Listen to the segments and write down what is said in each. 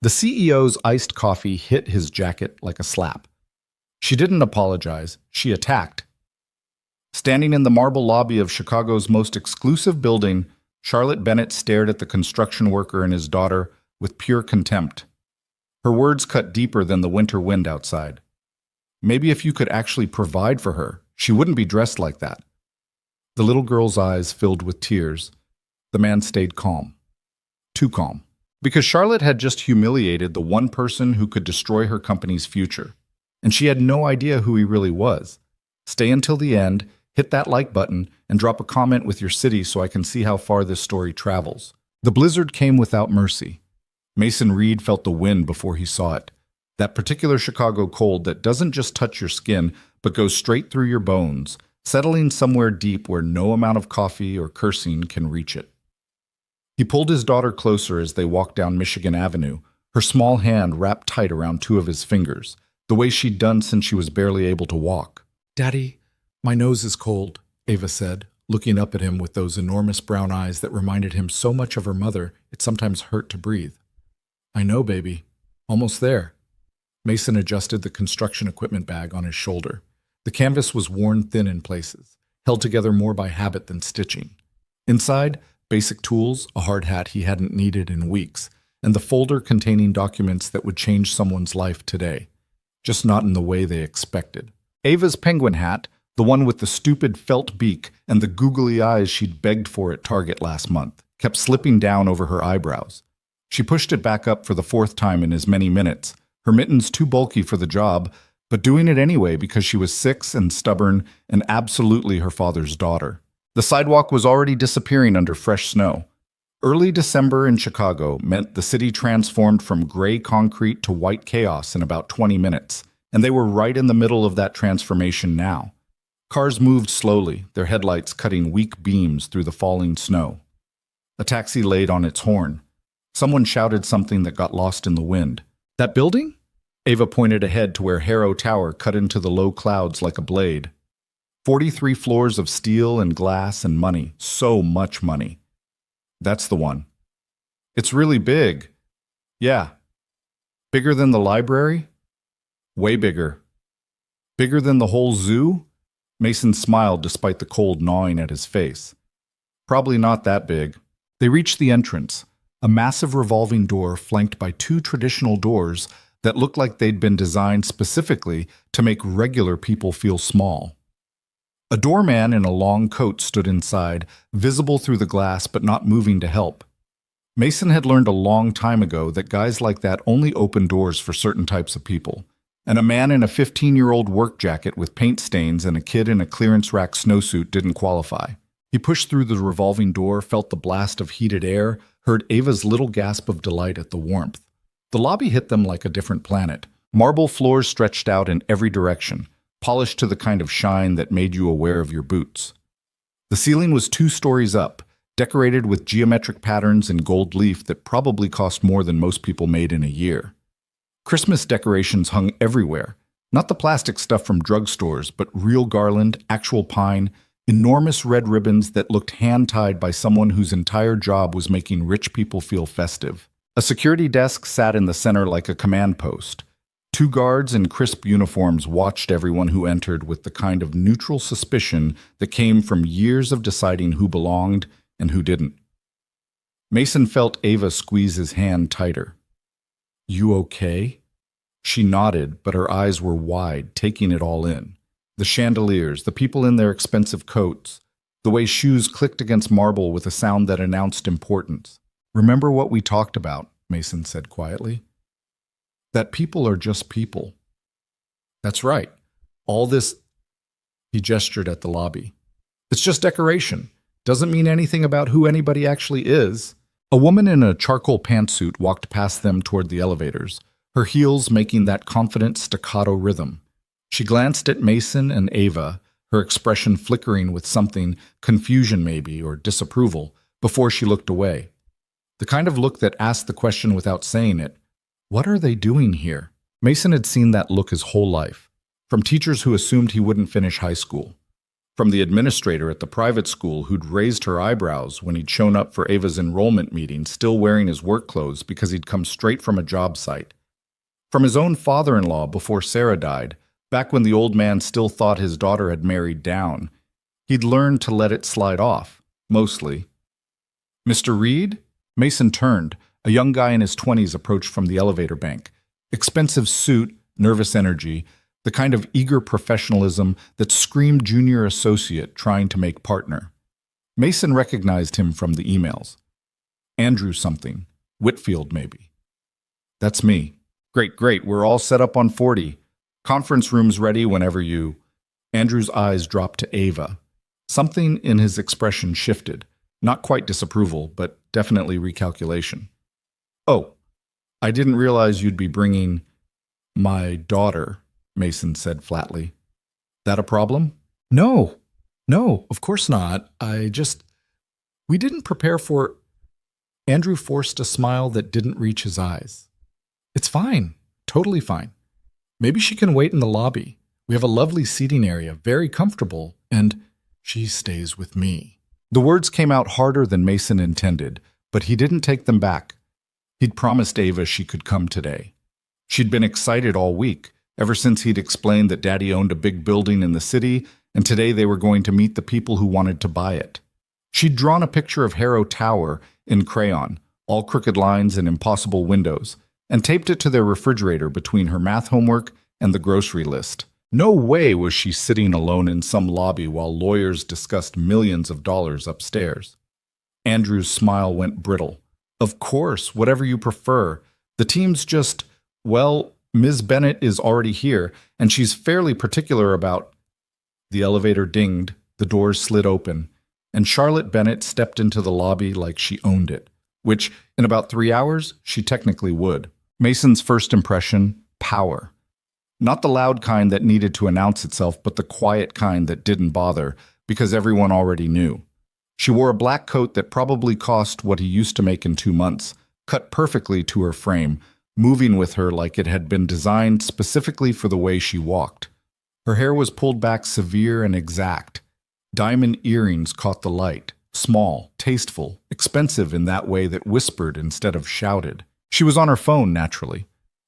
The CEO's iced coffee hit his jacket like a slap. She didn't apologize, she attacked. Standing in the marble lobby of Chicago's most exclusive building, Charlotte Bennett stared at the construction worker and his daughter with pure contempt. Her words cut deeper than the winter wind outside. Maybe if you could actually provide for her, she wouldn't be dressed like that. The little girl's eyes filled with tears. The man stayed calm. Too calm. Because Charlotte had just humiliated the one person who could destroy her company's future. And she had no idea who he really was. Stay until the end, hit that like button, and drop a comment with your city so I can see how far this story travels. The blizzard came without mercy. Mason Reed felt the wind before he saw it. That particular Chicago cold that doesn't just touch your skin, but goes straight through your bones, settling somewhere deep where no amount of coffee or cursing can reach it. He pulled his daughter closer as they walked down Michigan Avenue, her small hand wrapped tight around two of his fingers, the way she'd done since she was barely able to walk. "Daddy, my nose is cold," Ava said, looking up at him with those enormous brown eyes that reminded him so much of her mother it sometimes hurt to breathe. "I know, baby. Almost there." Mason adjusted the construction equipment bag on his shoulder. The canvas was worn thin in places, held together more by habit than stitching. Inside, basic tools, a hard hat he hadn't needed in weeks, and the folder containing documents that would change someone's life today, just not in the way they expected. Ava's penguin hat, the one with the stupid felt beak and the googly eyes she'd begged for at Target last month, kept slipping down over her eyebrows. She pushed it back up for the fourth time in as many minutes, her mittens too bulky for the job, but doing it anyway because she was 6 and stubborn and absolutely her father's daughter. The sidewalk was already disappearing under fresh snow. Early December in Chicago meant the city transformed from gray concrete to white chaos in about 20 minutes, and they were right in the middle of that transformation now. Cars moved slowly, their headlights cutting weak beams through the falling snow. A taxi laid on its horn. Someone shouted something that got lost in the wind. "That building?" Ava pointed ahead to where Harrow Tower cut into the low clouds like a blade. 43 floors of steel and glass and money. So much money. "That's the one." "It's really big." "Yeah." "Bigger than the library?" "Way bigger." "Bigger than the whole zoo?" Mason smiled despite the cold gnawing at his face. "Probably not that big." They reached the entrance, a massive revolving door flanked by two traditional doors that looked like they'd been designed specifically to make regular people feel small. A doorman in a long coat stood inside, visible through the glass but not moving to help. Mason had learned a long time ago that guys like that only open doors for certain types of people, and a man in a 15-year-old work jacket with paint stains and a kid in a clearance rack snowsuit didn't qualify. He pushed through the revolving door, felt the blast of heated air, heard Ava's little gasp of delight at the warmth. The lobby hit them like a different planet. Marble floors stretched out in every direction, polished to the kind of shine that made you aware of your boots. The ceiling was 2 stories up, decorated with geometric patterns in gold leaf that probably cost more than most people made in a year. Christmas decorations hung everywhere, not the plastic stuff from drugstores, but real garland, actual pine, enormous red ribbons that looked hand-tied by someone whose entire job was making rich people feel festive. A security desk sat in the center like a command post. 2 guards in crisp uniforms watched everyone who entered with the kind of neutral suspicion that came from years of deciding who belonged and who didn't. Mason felt Ava squeeze his hand tighter. "You okay?" She nodded, but her eyes were wide, taking it all in. The chandeliers, the people in their expensive coats, the way shoes clicked against marble with a sound that announced importance. "Remember what we talked about," Mason said quietly. "That people are just people." "That's right. All this—" He gestured at the lobby. "It's just decoration. Doesn't mean anything about who anybody actually is." A woman in a charcoal pantsuit walked past them toward the elevators, her heels making that confident staccato rhythm. She glanced at Mason and Ava, her expression flickering with something, confusion maybe, or disapproval, before she looked away. The kind of look that asked the question without saying it. What are they doing here? Mason had seen that look his whole life, from teachers who assumed he wouldn't finish high school. From the administrator at the private school who'd raised her eyebrows when he'd shown up for Ava's enrollment meeting still wearing his work clothes because he'd come straight from a job site. From his own father-in-law before Sarah died, back when the old man still thought his daughter had married down. He'd learned to let it slide off, mostly. Mr. Reed? Mason turned. A young guy in his 20s approached from the elevator bank. Expensive suit, nervous energy, the kind of eager professionalism that screamed junior associate trying to make partner. Mason recognized him from the emails. Andrew something. Whitfield, maybe. That's me. Great. We're all set up on 40. Conference room's ready whenever you... Andrew's eyes dropped to Ava. Something in his expression shifted. Not quite disapproval, but definitely recalculation. Oh, I didn't realize you'd be bringing my daughter, Mason said flatly. That a problem? No, of course not. We didn't prepare for... Andrew forced a smile that didn't reach his eyes. It's fine, totally fine. Maybe she can wait in the lobby. We have a lovely seating area, very comfortable, and she stays with me. The words came out harder than Mason intended, but he didn't take them back. He'd promised Ava she could come today. She'd been excited all week, ever since he'd explained that Daddy owned a big building in the city, and today they were going to meet the people who wanted to buy it. She'd drawn a picture of Harrow Tower in crayon, all crooked lines and impossible windows, and taped it to their refrigerator between her math homework and the grocery list. No way was she sitting alone in some lobby while lawyers discussed millions of dollars upstairs. Andrew's smile went brittle. Of course, whatever you prefer. The team's just, well, Ms. Bennett is already here, and she's fairly particular about... The elevator dinged, the doors slid open, and Charlotte Bennett stepped into the lobby like she owned it, which, in about 3 hours, she technically would. Mason's first impression, power. Not the loud kind that needed to announce itself, but the quiet kind that didn't bother, because everyone already knew. She wore a black coat that probably cost what he used to make in 2 months, cut perfectly to her frame, moving with her like it had been designed specifically for the way she walked. Her hair was pulled back severe and exact. Diamond earrings caught the light, small, tasteful, expensive in that way that whispered instead of shouted. She was on her phone, naturally,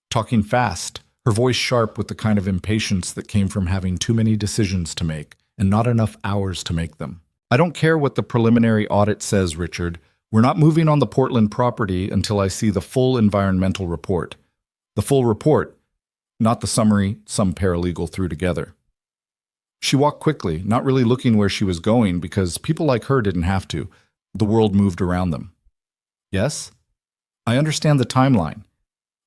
talking fast, her voice sharp with the kind of impatience that came from having too many decisions to make and not enough hours to make them. I don't care what the preliminary audit says, Richard. We're not moving on the Portland property until I see the full environmental report. The full report, not the summary some paralegal threw together. She walked quickly, not really looking where she was going because people like her didn't have to. The world moved around them. Yes? I understand the timeline.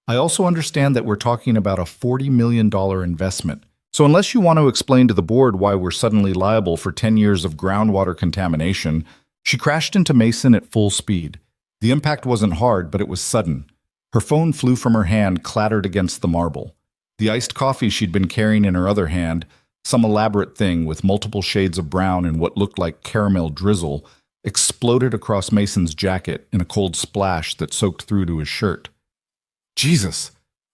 I also understand that we're talking about a $40 million investment. So unless you want to explain to the board why we're suddenly liable for 10 years of groundwater contamination, she crashed into Mason at full speed. The impact wasn't hard, but it was sudden. Her phone flew from her hand, clattered against the marble. The iced coffee she'd been carrying in her other hand, some elaborate thing with multiple shades of brown and what looked like caramel drizzle, exploded across Mason's jacket in a cold splash that soaked through to his shirt. Jesus!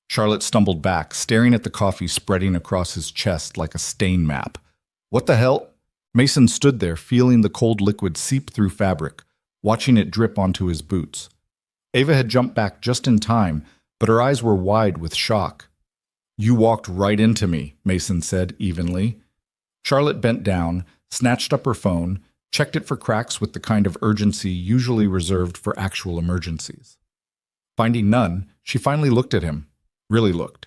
Charlotte stumbled back, staring at the coffee spreading across his chest like a stain map. What the hell? Mason stood there, feeling the cold liquid seep through fabric, watching it drip onto his boots. Ava had jumped back just in time, but her eyes were wide with shock. You walked right into me, Mason said evenly. Charlotte bent down, snatched up her phone, checked it for cracks with the kind of urgency usually reserved for actual emergencies. Finding none, she finally looked at him. Really looked.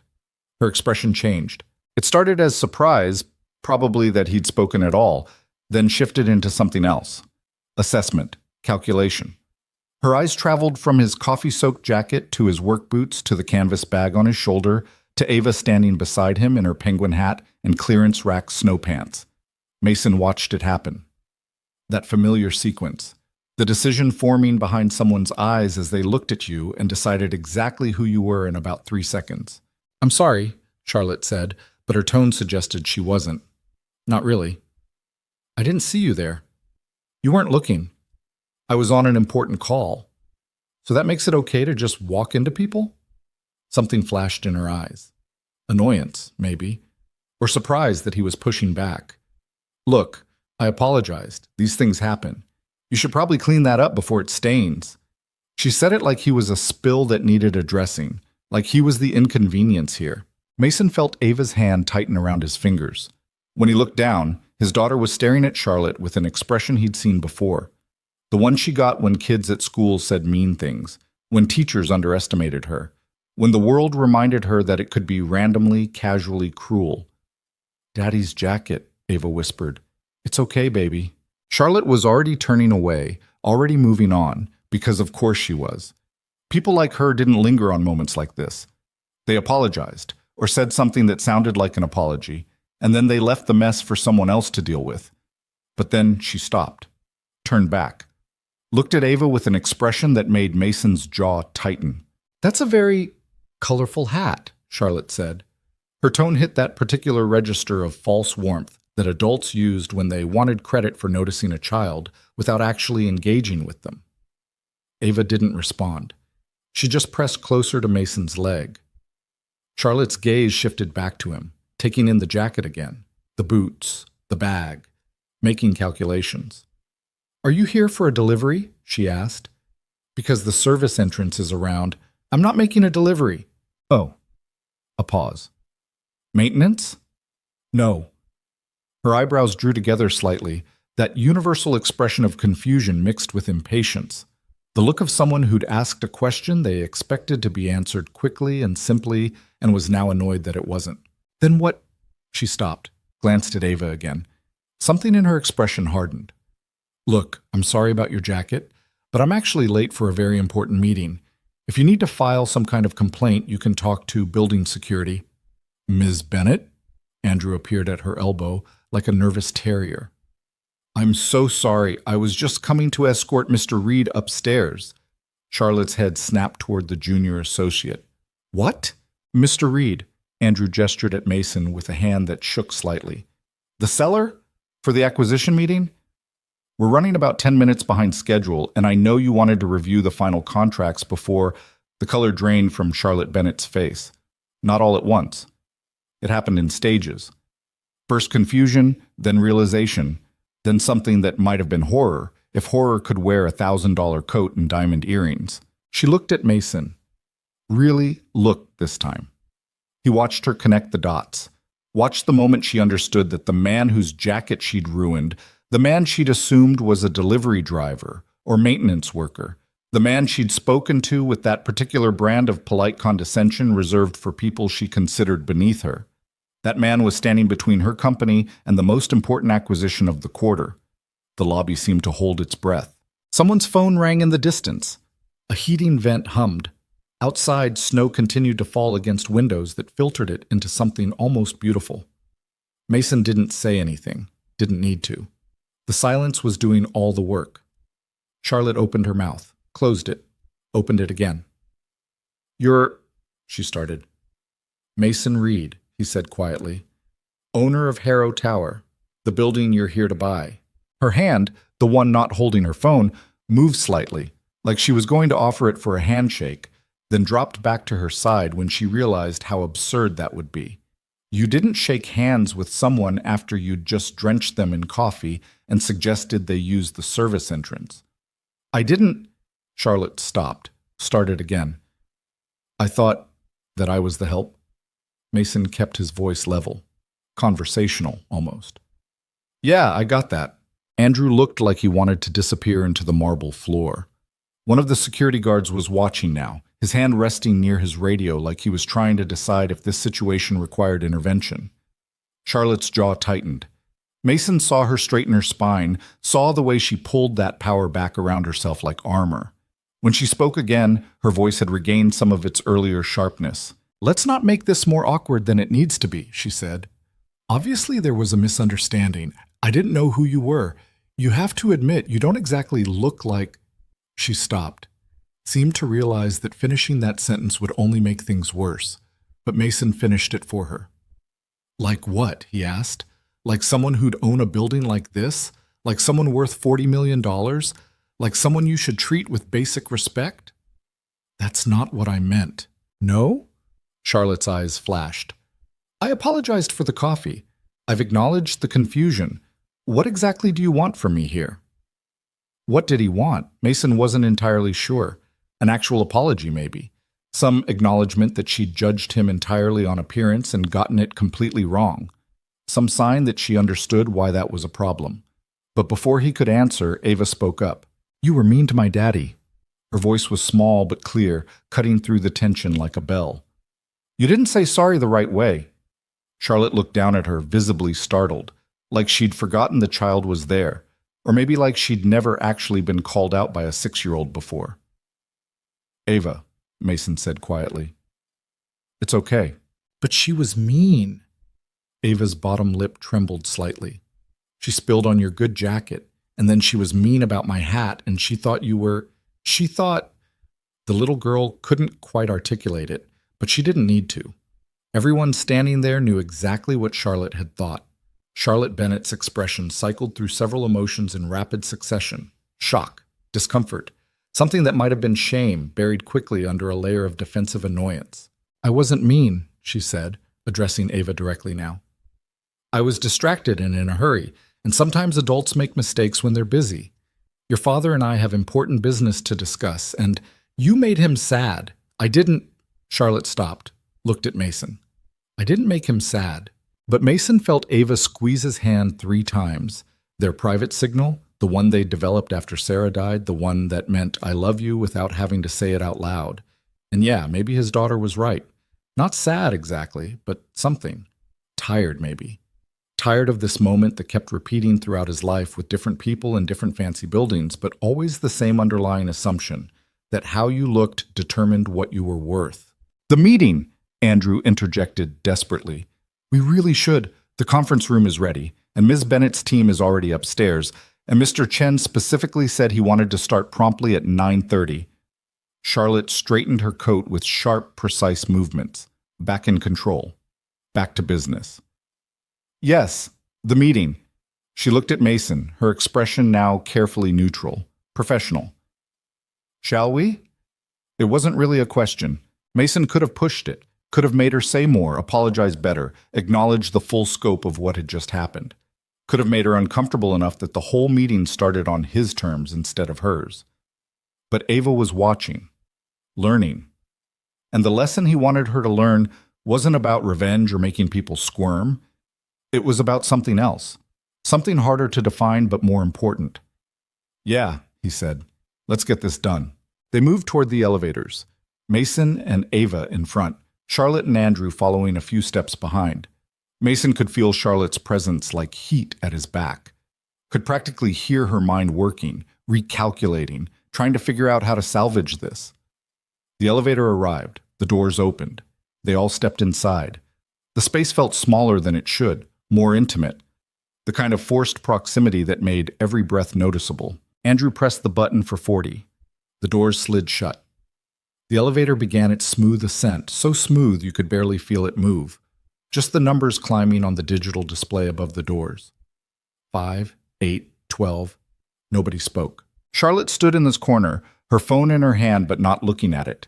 Her expression changed. It started as surprise, probably that he'd spoken at all, then shifted into something else. Assessment. Calculation. Her eyes traveled from his coffee-soaked jacket to his work boots to the canvas bag on his shoulder to Ava standing beside him in her penguin hat and clearance rack snow pants. Mason watched it happen. That familiar sequence. The decision forming behind someone's eyes as they looked at you and decided exactly who you were in about 3 seconds. I'm sorry, Charlotte said, but her tone suggested she wasn't. Not really. I didn't see you there. You weren't looking. I was on an important call. So that makes it okay to just walk into people? Something flashed in her eyes. Annoyance, maybe. Or surprise that he was pushing back. Look, I apologized. These things happen. You should probably clean that up before it stains. She said it like he was a spill that needed addressing, like he was the inconvenience here. Mason felt Ava's hand tighten around his fingers. When he looked down, his daughter was staring at Charlotte with an expression he'd seen before. The one she got when kids at school said mean things, when teachers underestimated her, when the world reminded her that it could be randomly, casually cruel. "Daddy's jacket," Ava whispered. "It's okay, baby." Charlotte was already turning away, already moving on, because of course she was. People like her didn't linger on moments like this. They apologized, or said something that sounded like an apology, and then they left the mess for someone else to deal with. But then she stopped, turned back, looked at Ava with an expression that made Mason's jaw tighten. "That's a very colorful hat," Charlotte said. Her tone hit that particular register of false warmth that adults used when they wanted credit for noticing a child without actually engaging with them. Ava didn't respond. She just pressed closer to Mason's leg. Charlotte's gaze shifted back to him, taking in the jacket again, the boots, the bag, making calculations. "Are you here for a delivery?" she asked. "Because the service entrance is around. I'm not making a delivery." "Oh." A pause. "Maintenance?" "No." Her eyebrows drew together slightly, that universal expression of confusion mixed with impatience. The look of someone who'd asked a question they expected to be answered quickly and simply and was now annoyed that it wasn't. "Then what?" She stopped, glanced at Ava again. Something in her expression hardened. "Look, I'm sorry about your jacket, but I'm actually late for a very important meeting. If you need to file some kind of complaint, you can talk to building security." "Ms. Bennett?" Andrew appeared at her elbow like a nervous terrier. "I'm so sorry. I was just coming to escort Mr. Reed upstairs." Charlotte's head snapped toward the junior associate. "What?" "Mr. Reed," Andrew gestured at Mason with a hand that shook slightly. "The seller? For the acquisition meeting? We're running about 10 minutes behind schedule, and I know you wanted to review the final contracts before." The color drained from Charlotte Bennett's face. Not all at once. It happened in stages. First confusion, then realization, then something that might have been horror, if horror could wear a $1,000 coat and diamond earrings. She looked at Mason. Really looked this time. He watched her connect the dots. Watched the moment she understood that the man whose jacket she'd ruined, the man she'd assumed was a delivery driver or maintenance worker, the man she'd spoken to with that particular brand of polite condescension reserved for people she considered beneath her. That man was standing between her company and the most important acquisition of the quarter. The lobby seemed to hold its breath. Someone's phone rang in the distance. A heating vent hummed. Outside, snow continued to fall against windows that filtered it into something almost beautiful. Mason didn't say anything, didn't need to. The silence was doing all the work. Charlotte opened her mouth, closed it, opened it again. "You're," she started. "Mason Reed," he said quietly. "Owner of Harrow Tower, the building you're here to buy." Her hand, the one not holding her phone, moved slightly, like she was going to offer it for a handshake, then dropped back to her side when she realized how absurd that would be. You didn't shake hands with someone after you'd just drenched them in coffee and suggested they use the service entrance. "I didn't." Charlotte stopped, started again. "I thought that I was the help." Mason kept his voice level, conversational almost. "Yeah, I got that." Andrew looked like he wanted to disappear into the marble floor. One of the security guards was watching now, his hand resting near his radio like he was trying to decide if this situation required intervention. Charlotte's jaw tightened. Mason saw her straighten her spine, saw the way she pulled that power back around herself like armor. When she spoke again, her voice had regained some of its earlier sharpness. "Let's not make this more awkward than it needs to be," she said. "Obviously there was a misunderstanding. I didn't know who you were. You have to admit you don't exactly look like—" She stopped, seemed to realize that finishing that sentence would only make things worse, but Mason finished it for her. "Like what?" he asked. "Like someone who'd own a building like this? Like someone worth $40 million? Like someone you should treat with basic respect?" "That's not what I meant." "No?" Charlotte's eyes flashed. "I apologized for the coffee. I've acknowledged the confusion. What exactly do you want from me here? What did he want? Mason wasn't entirely sure. An actual apology, maybe. Some acknowledgement that she'd judged him entirely on appearance and gotten it completely wrong. Some sign that she understood why that was a problem. But before he could answer, Ava spoke up. You were mean to my daddy. Her voice was small but clear, cutting through the tension like a bell. You didn't say sorry the right way. Charlotte looked down at her, visibly startled, like she'd forgotten the child was there, or maybe like she'd never actually been called out by a 6-year-old before. Ava, Mason said quietly. It's okay. But she was mean. Ava's bottom lip trembled slightly. She spilled on your good jacket, and then she was mean about my hat, and she thought you were... She thought... The little girl couldn't quite articulate it, but she didn't need to. Everyone standing there knew exactly what Charlotte had thought. Charlotte Bennett's expression cycled through several emotions in rapid succession. Shock, discomfort, something that might have been shame buried quickly under a layer of defensive annoyance. I wasn't mean, she said, addressing Ava directly now. I was distracted and in a hurry, and sometimes adults make mistakes when they're busy. Your father and I have important business to discuss, and you made him sad. I didn't... Charlotte stopped, looked at Mason. I didn't make him sad. But Mason felt Ava squeeze his hand 3 times. Their private signal, the one they developed after Sarah died, the one that meant I love you without having to say it out loud. And yeah, maybe his daughter was right. Not sad exactly, but something. Tired maybe. Tired of this moment that kept repeating throughout his life with different people in different fancy buildings, but always the same underlying assumption, that how you looked determined what you were worth. The meeting, Andrew interjected desperately. We really should. The conference room is ready, and Ms. Bennett's team is already upstairs, and Mr. Chen specifically said he wanted to start promptly at 9:30. Charlotte straightened her coat with sharp, precise movements. Back in control. Back to business. Yes, the meeting. She looked at Mason, her expression now carefully neutral, professional. Shall we? It wasn't really a question. Mason could have pushed it, could have made her say more, apologize better, acknowledge the full scope of what had just happened. Could have made her uncomfortable enough that the whole meeting started on his terms instead of hers. But Ava was watching, learning. And the lesson he wanted her to learn wasn't about revenge or making people squirm. It was about something else, something harder to define but more important. Yeah, he said, let's get this done. They moved toward the elevators, Mason and Ava in front, Charlotte and Andrew following a few steps behind. Mason could feel Charlotte's presence like heat at his back, could practically hear her mind working, recalculating, trying to figure out how to salvage this. The elevator arrived, the doors opened. They all stepped inside. The space felt smaller than it should, more intimate, the kind of forced proximity that made every breath noticeable. Andrew pressed the button for 40. The doors slid shut. The elevator began its smooth ascent, so smooth you could barely feel it move. Just the numbers climbing on the digital display above the doors. 5, 8, 12. Nobody spoke. Charlotte stood in this corner, her phone in her hand but not looking at it.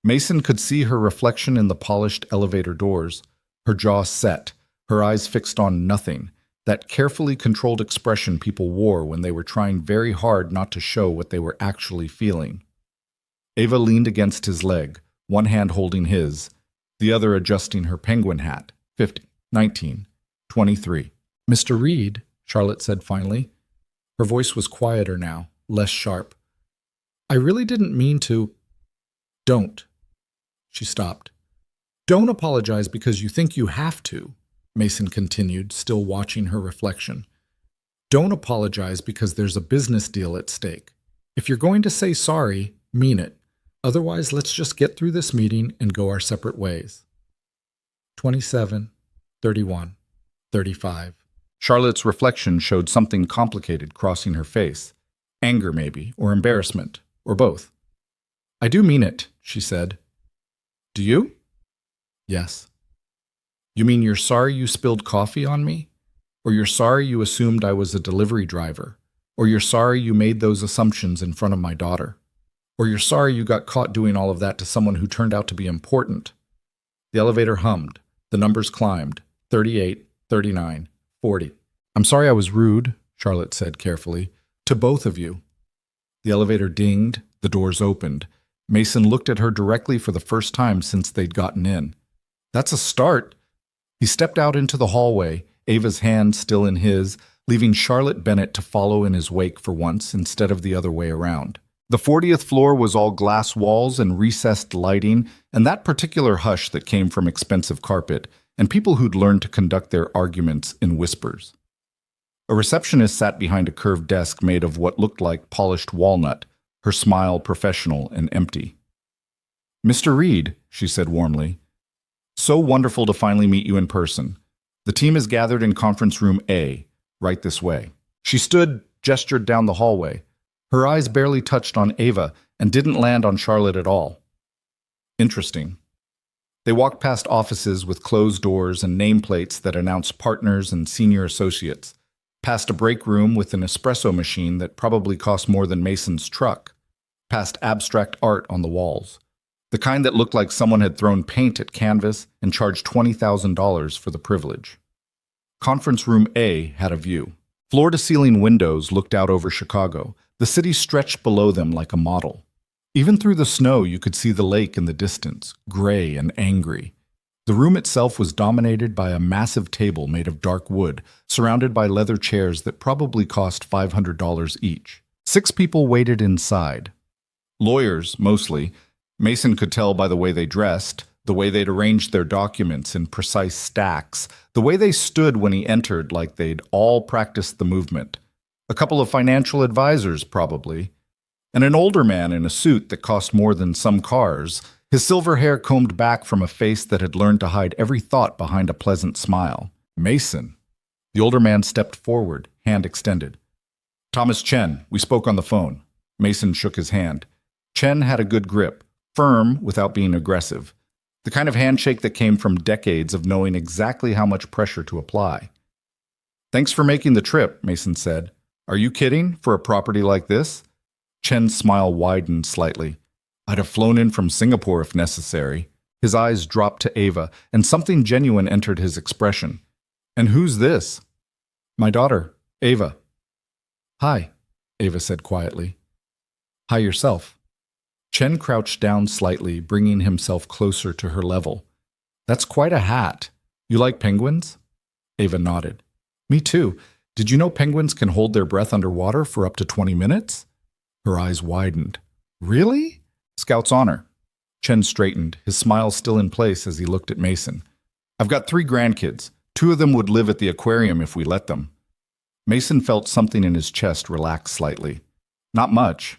Mason could see her reflection in the polished elevator doors, her jaw set, her eyes fixed on nothing, that carefully controlled expression people wore when they were trying very hard not to show what they were actually feeling. Ava leaned against his leg, one hand holding his, the other adjusting her penguin hat. 50, 19, 23. Mr. Reed, Charlotte said finally. Her voice was quieter now, less sharp. I really didn't mean to... Don't. She stopped. Don't apologize because you think you have to, Mason continued, still watching her reflection. Don't apologize because there's a business deal at stake. If you're going to say sorry, mean it. Otherwise, let's just get through this meeting and go our separate ways. 27, 31, 35. Charlotte's reflection showed something complicated crossing her face. Anger, maybe, or embarrassment, or both. I do mean it, she said. Do you? Yes. You mean you're sorry you spilled coffee on me? Or you're sorry you assumed I was a delivery driver? Or you're sorry you made those assumptions in front of my daughter? Or you're sorry you got caught doing all of that to someone who turned out to be important? The elevator hummed. The numbers climbed. 38, 39, 40. I'm sorry I was rude, Charlotte said carefully. To both of you. The elevator dinged, the doors opened. Mason looked at her directly for the first time since they'd gotten in. That's a start. He stepped out into the hallway, Ava's hand still in his, leaving Charlotte Bennett to follow in his wake for once instead of the other way around. The 40th floor was all glass walls and recessed lighting, and that particular hush that came from expensive carpet, and people who'd learned to conduct their arguments in whispers. A receptionist sat behind a curved desk made of what looked like polished walnut, her smile professional and empty. "Mr. Reed," she said warmly, "so wonderful to finally meet you in person. The team is gathered in conference room A, right this way." She gestured down the hallway. Her eyes barely touched on Ava and didn't land on Charlotte at all. Interesting. They walked past offices with closed doors and nameplates that announced partners and senior associates, past a break room with an espresso machine that probably cost more than Mason's truck, past abstract art on the walls, the kind that looked like someone had thrown paint at canvas and charged $20,000 for the privilege. Conference room A had a view. Floor-to-ceiling windows looked out over Chicago. The city stretched below them like a model. Even through the snow, you could see the lake in the distance, gray and angry. The room itself was dominated by a massive table made of dark wood, surrounded by leather chairs that probably cost $500 each. 6 people waited inside. Lawyers, mostly. Mason could tell by the way they dressed, the way they'd arranged their documents in precise stacks, the way they stood when he entered like they'd all practiced the movement. A couple of financial advisors, probably. And an older man in a suit that cost more than some cars, his silver hair combed back from a face that had learned to hide every thought behind a pleasant smile. Mason. The older man stepped forward, hand extended. "Thomas Chen, we spoke on the phone." Mason shook his hand. Chen had a good grip, firm without being aggressive. The kind of handshake that came from decades of knowing exactly how much pressure to apply. "Thanks for making the trip," Mason said. "Are you kidding, for a property like this?" Chen's smile widened slightly. "I'd have flown in from Singapore if necessary." His eyes dropped to Ava, and something genuine entered his expression. "And who's this?" "My daughter, Ava." "Hi," Ava said quietly. "Hi yourself." Chen crouched down slightly, bringing himself closer to her level. "That's quite a hat. You like penguins?" Ava nodded. "Me too. Did you know penguins can hold their breath underwater for up to 20 minutes? Her eyes widened. "Really?" "Scout's honor." Chen straightened, his smile still in place as he looked at Mason. "I've got 3 grandkids. 2 of them would live at the aquarium if we let them." Mason felt something in his chest relax slightly. Not much,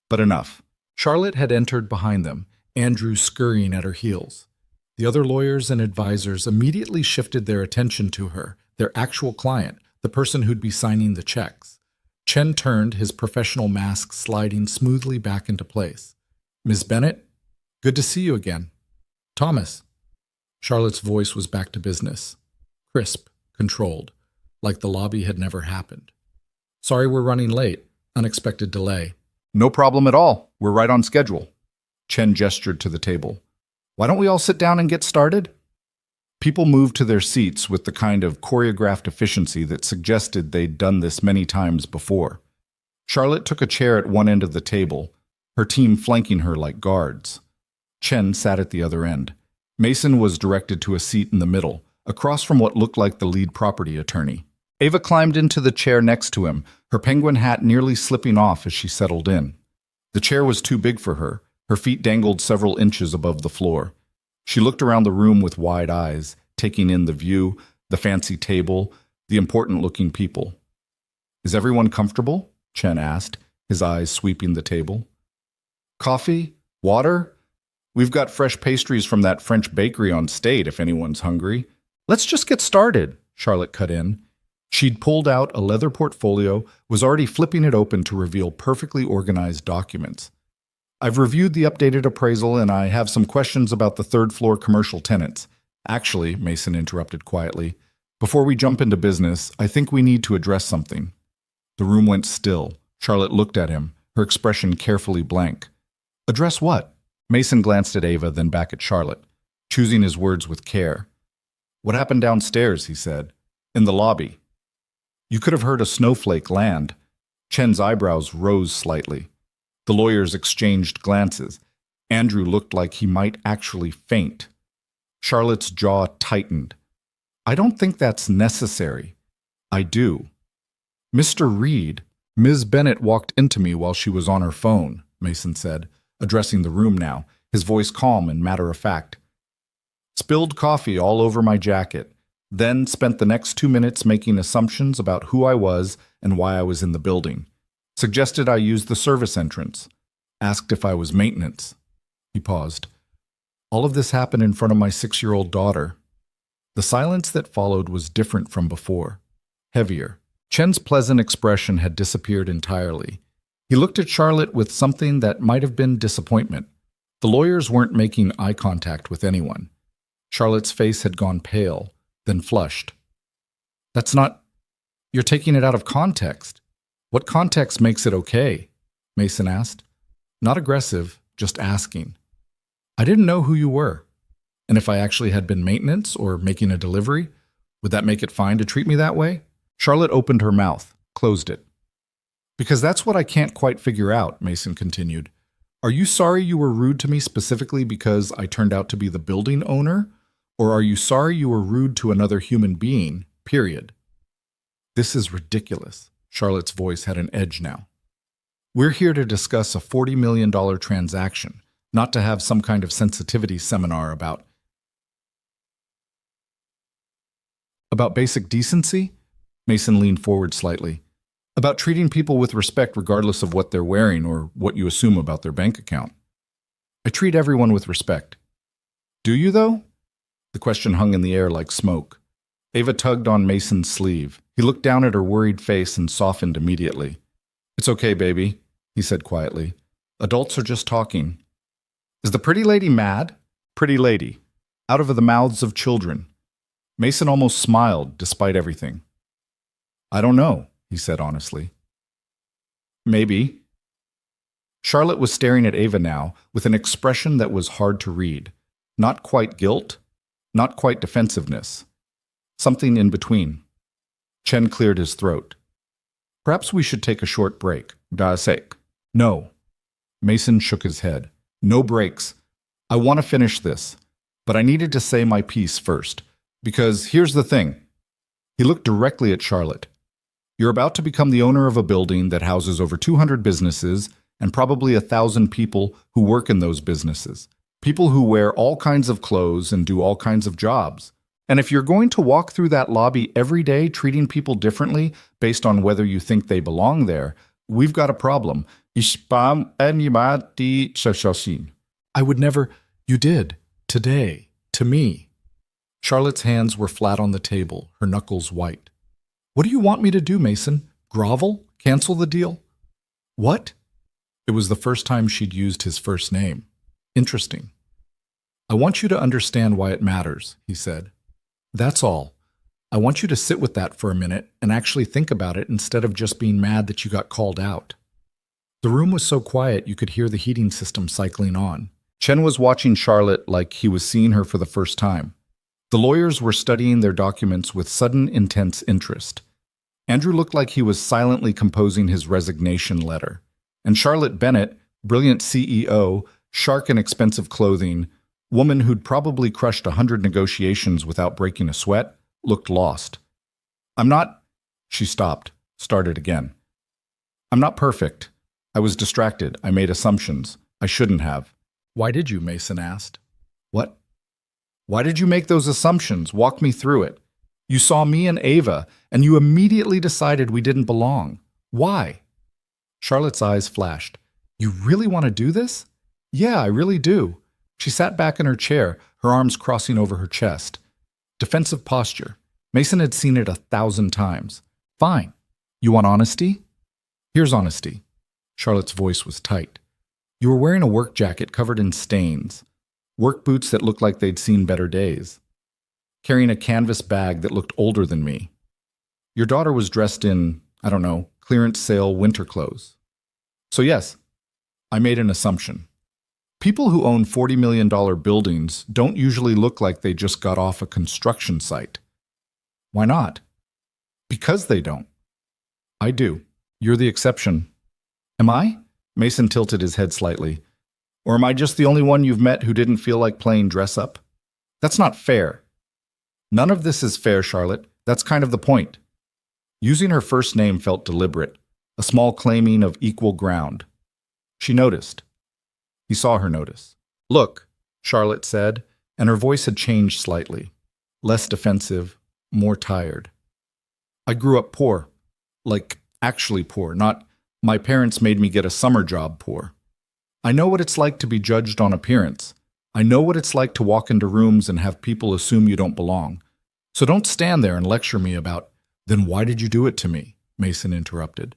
but enough. Charlotte had entered behind them, Andrew scurrying at her heels. The other lawyers and advisors immediately shifted their attention to her, their actual client, the person who'd be signing the checks. Chen turned, his professional mask sliding smoothly back into place. "Ms. Bennett, good to see you again." "Thomas." Charlotte's voice was back to business. Crisp, controlled, like the lobby had never happened. "Sorry we're running late. Unexpected delay." "No problem at all. We're right on schedule." Chen gestured to the table. "Why don't we all sit down and get started?" People moved to their seats with the kind of choreographed efficiency that suggested they'd done this many times before. Charlotte took a chair at one end of the table, her team flanking her like guards. Chen sat at the other end. Mason was directed to a seat in the middle, across from what looked like the lead property attorney. Ava climbed into the chair next to him, her penguin hat nearly slipping off as she settled in. The chair was too big for her. Her feet dangled several inches above the floor. She looked around the room with wide eyes, taking in the view, the fancy table, the important-looking people. "Is everyone comfortable?" Chen asked, his eyes sweeping the table. "Coffee? Water? We've got fresh pastries from that French bakery on State if anyone's hungry." "Let's just get started," Charlotte cut in. She'd pulled out a leather portfolio, was already flipping it open to reveal perfectly organized documents. "I've reviewed the updated appraisal and I have some questions about the 3rd-floor commercial tenants." "Actually," Mason interrupted quietly, "before we jump into business, I think we need to address something." The room went still. Charlotte looked at him, her expression carefully blank. "Address what?" Mason glanced at Ava, then back at Charlotte, choosing his words with care. "What happened downstairs?" he said. "In the lobby." You could have heard a snowflake land. Chen's eyebrows rose slightly. The lawyers exchanged glances. Andrew looked like he might actually faint. Charlotte's jaw tightened. I don't think that's necessary. I do. Mr. Reed, Ms. Bennett walked into me while she was on her phone, Mason said, addressing the room now, his voice calm and matter-of-fact. Spilled coffee all over my jacket, then spent the next 2 minutes making assumptions about who I was and why I was in the building. Suggested I use the service entrance. Asked if I was maintenance. He paused. All of this happened in front of my 6-year-old daughter. The silence that followed was different from before. Heavier. Chen's pleasant expression had disappeared entirely. He looked at Charlotte with something that might have been disappointment. The lawyers weren't making eye contact with anyone. Charlotte's face had gone pale, then flushed. That's not... You're taking it out of context. What context makes it okay? Mason asked. Not aggressive, just asking. I didn't know who you were. And if I actually had been maintenance or making a delivery, would that make it fine to treat me that way? Charlotte opened her mouth, closed it. Because that's what I can't quite figure out, Mason continued. Are you sorry you were rude to me specifically because I turned out to be the building owner? Or are you sorry you were rude to another human being, period? This is ridiculous. Charlotte's voice had an edge now. We're here to discuss a $40 million transaction, not to have some kind of sensitivity seminar about basic decency? Mason leaned forward slightly. About treating people with respect regardless of what they're wearing or what you assume about their bank account. I treat everyone with respect. Do you, though? The question hung in the air like smoke. Ava tugged on Mason's sleeve. He looked down at her worried face and softened immediately. It's okay, baby, he said quietly. Adults are just talking. Is the pretty lady mad? Pretty lady. Out of the mouths of children. Mason almost smiled, despite everything. I don't know, he said honestly. Maybe. Charlotte was staring at Ava now with an expression that was hard to read. Not quite guilt, not quite defensiveness. Something in between. Chen cleared his throat. Perhaps we should take a short break. Da's sake. No. Mason shook his head. No breaks. I want to finish this, but I needed to say my piece first, because here's the thing. He looked directly at Charlotte. You're about to become the owner of a building that houses over 200 businesses and probably 1,000 people who work in those businesses. People who wear all kinds of clothes and do all kinds of jobs. And if you're going to walk through that lobby every day treating people differently based on whether you think they belong there, we've got a problem. I would never... You did. Today. To me. Charlotte's hands were flat on the table, her knuckles white. What do you want me to do, Mason? Grovel? Cancel the deal? What? It was the first time she'd used his first name. Interesting. I want you to understand why it matters, he said. That's all. I want you to sit with that for a minute and actually think about it instead of just being mad that you got called out. The room was so quiet you could hear the heating system cycling on. Chen was watching Charlotte like he was seeing her for the first time. The lawyers were studying their documents with sudden, intense interest. Andrew looked like he was silently composing his resignation letter. And Charlotte Bennett, brilliant CEO, shark in expensive clothing, woman who'd probably crushed 100 negotiations without breaking a sweat, looked lost. I'm not... She stopped, started again. I'm not perfect. I was distracted. I made assumptions. I shouldn't have. Why did you? Mason asked. What? Why did you make those assumptions? Walk me through it. You saw me and Ava, and you immediately decided we didn't belong. Why? Charlotte's eyes flashed. You really want to do this? Yeah, I really do. She sat back in her chair, her arms crossing over her chest. Defensive posture. Mason had seen it 1,000 times. Fine. You want honesty? Here's honesty. Charlotte's voice was tight. You were wearing a work jacket covered in stains. Work boots that looked like they'd seen better days. Carrying a canvas bag that looked older than me. Your daughter was dressed in, I don't know, clearance sale winter clothes. So yes, I made an assumption. People who own $40 million buildings don't usually look like they just got off a construction site. Why not? Because they don't. I do. You're the exception. Am I? Mason tilted his head slightly. Or am I just the only one you've met who didn't feel like playing dress up? That's not fair. None of this is fair, Charlotte. That's kind of the point. Using her first name felt deliberate, a small claiming of equal ground. She noticed. He saw her notice. Look, Charlotte said, and her voice had changed slightly. Less defensive, more tired. I grew up poor. Like, actually poor, not my parents made me get a summer job poor. I know what it's like to be judged on appearance. I know what it's like to walk into rooms and have people assume you don't belong. So don't stand there and lecture me about, then why did you do it to me? Mason interrupted.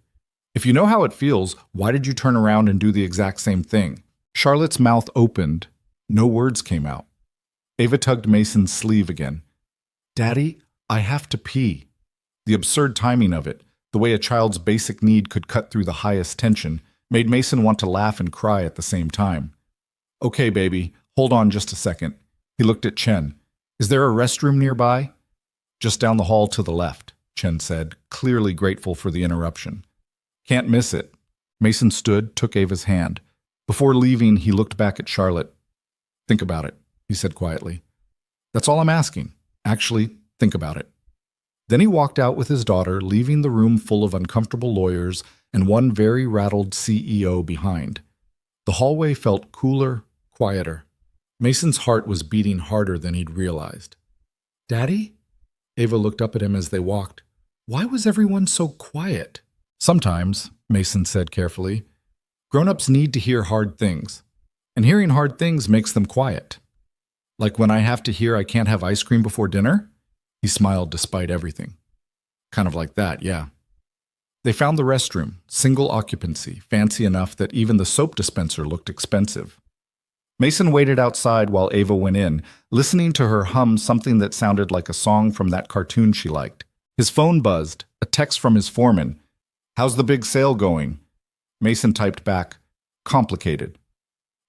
If you know how it feels, why did you turn around and do the exact same thing? Charlotte's mouth opened. No words came out. Ava tugged Mason's sleeve again. Daddy, I have to pee. The absurd timing of it, the way a child's basic need could cut through the highest tension, made Mason want to laugh and cry at the same time. Okay, baby, hold on just a second. He looked at Chen. Is there a restroom nearby? Just down the hall to the left, Chen said, clearly grateful for the interruption. Can't miss it. Mason stood, took Ava's hand. Before leaving, he looked back at Charlotte. Think about it, he said quietly. That's all I'm asking. Actually, think about it. Then he walked out with his daughter, leaving the room full of uncomfortable lawyers and one very rattled CEO behind. The hallway felt cooler, quieter. Mason's heart was beating harder than he'd realized. Daddy? Ava looked up at him as they walked. Why was everyone so quiet? Sometimes, Mason said carefully, grown-ups need to hear hard things, and hearing hard things makes them quiet. Like when I have to hear I can't have ice cream before dinner? He smiled despite everything. Kind of like that, yeah. They found the restroom, single occupancy, fancy enough that even the soap dispenser looked expensive. Mason waited outside while Ava went in, listening to her hum something that sounded like a song from that cartoon she liked. His phone buzzed, a text from his foreman. How's the big sale going? Mason typed back, complicated.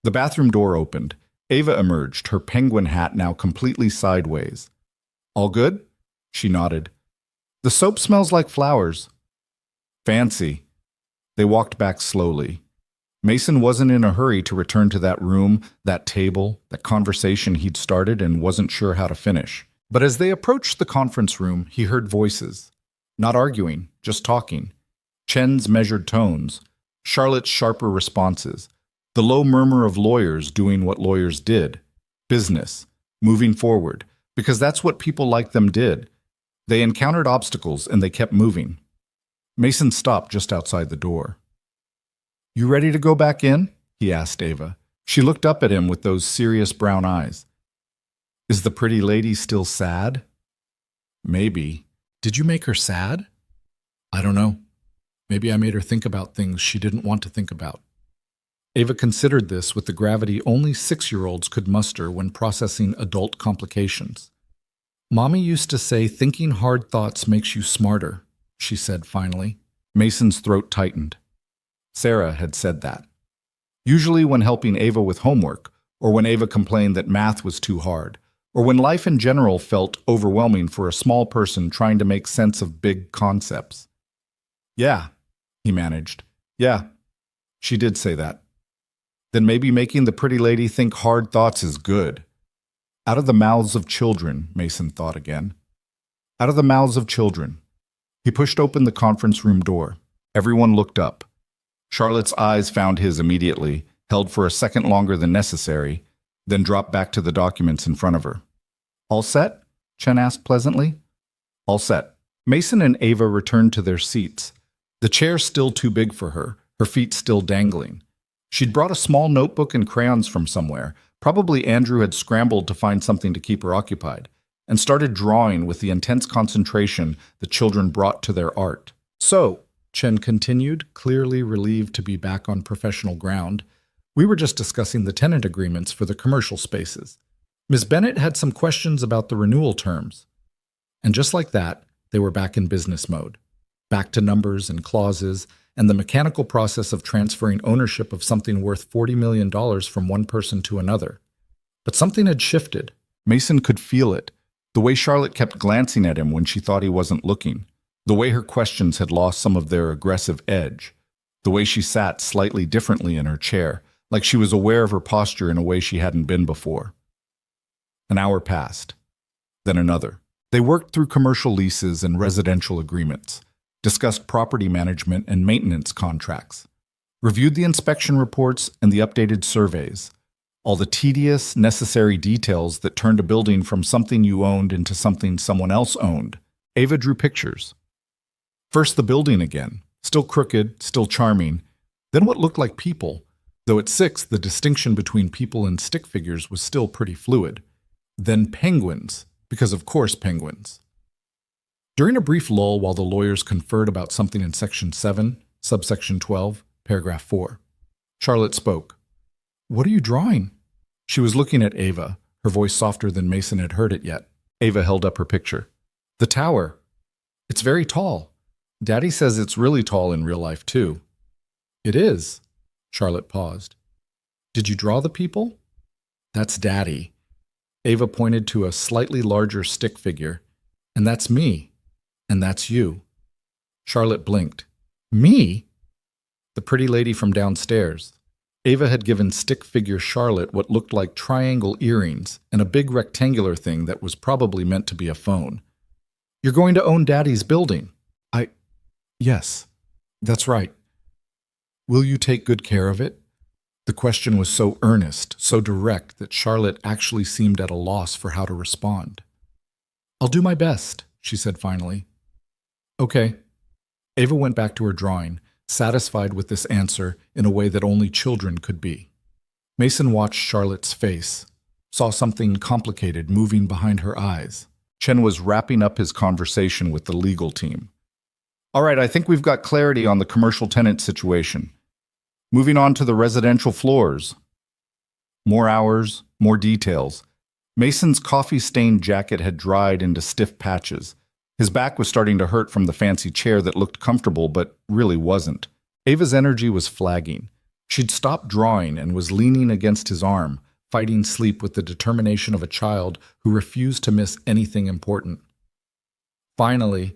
The bathroom door opened. Ava emerged, her penguin hat now completely sideways. All good? She nodded. The soap smells like flowers. Fancy. They walked back slowly. Mason wasn't in a hurry to return to that room, that table, that conversation he'd started and wasn't sure how to finish. But as they approached the conference room, he heard voices. Not arguing, just talking. Chen's measured tones, Charlotte's sharper responses, the low murmur of lawyers doing what lawyers did. Business, moving forward, because that's what people like them did. They encountered obstacles and they kept moving. Mason stopped just outside the door. You ready to go back in? He asked Ava. She looked up at him with those serious brown eyes. Is the pretty lady still sad? Maybe. Did you make her sad? I don't know. Maybe I made her think about things she didn't want to think about. Ava considered this with the gravity only 6-year-olds could muster when processing adult complications. Mommy used to say thinking hard thoughts makes you smarter, she said finally. Mason's throat tightened. Sarah had said that. Usually when helping Ava with homework, or when Ava complained that math was too hard, or when life in general felt overwhelming for a small person trying to make sense of big concepts. Yeah, he managed. Yeah, she did say that. Then maybe making the pretty lady think hard thoughts is good. Out of the mouths of children, Mason thought again. Out of the mouths of children. He pushed open the conference room door. Everyone looked up. Charlotte's eyes found his immediately, held for a second longer than necessary, then dropped back to the documents in front of her. All set? Chen asked pleasantly. All set. Mason and Ava returned to their seats. The chair still too big for her, her feet still dangling. She'd brought a small notebook and crayons from somewhere. Probably Andrew had scrambled to find something to keep her occupied, and started drawing with the intense concentration the children brought to their art. So, Chen continued, clearly relieved to be back on professional ground, we were just discussing the tenant agreements for the commercial spaces. Ms. Bennett had some questions about the renewal terms. And just like that, they were back in business mode. Back to numbers and clauses, and the mechanical process of transferring ownership of something worth $40 million from one person to another. But something had shifted. Mason could feel it, the way Charlotte kept glancing at him when she thought he wasn't looking, The way her questions had lost some of their aggressive edge. The way she sat slightly differently in her chair, like she was aware of her posture in a way she hadn't been before. An hour passed. Then another. They worked through commercial leases and residential agreements, discussed property management and maintenance contracts, reviewed the inspection reports and the updated surveys, all the tedious, necessary details that turned a building from something you owned into something someone else owned. Ava drew pictures. First the building again, still crooked, still charming, then what looked like people, though at 6 the distinction between people and stick figures was still pretty fluid. Then penguins, because of course penguins. During a brief lull while the lawyers conferred about something in Section 7, subsection 12, paragraph 4, Charlotte spoke. "What are you drawing?" She was looking at Ava, her voice softer than Mason had heard it yet. Ava held up her picture. "The tower. It's very tall. Daddy says it's really tall in real life, too." "It is." Charlotte paused. "Did you draw the people?" "That's Daddy." Ava pointed to a slightly larger stick figure. "And that's me. And that's you." Charlotte blinked. "Me?" "The pretty lady from downstairs." Ava had given stick figure Charlotte what looked like triangle earrings and a big rectangular thing that was probably meant to be a phone. "You're going to own Daddy's building." Yes, that's right." "Will you take good care of it?" The question was so earnest, so direct, that Charlotte actually seemed at a loss for how to respond. "I'll do my best," she said finally. "Okay." Ava went back to her drawing, satisfied with this answer in a way that only children could be. Mason watched Charlotte's face, saw something complicated moving behind her eyes. Chen was wrapping up his conversation with the legal team. "All right, I think we've got clarity on the commercial tenant situation. Moving on to the residential floors." More hours, more details. Mason's coffee-stained jacket had dried into stiff patches. His back was starting to hurt from the fancy chair that looked comfortable but really wasn't. Ava's energy was flagging. She'd stopped drawing and was leaning against his arm, fighting sleep with the determination of a child who refused to miss anything important. Finally,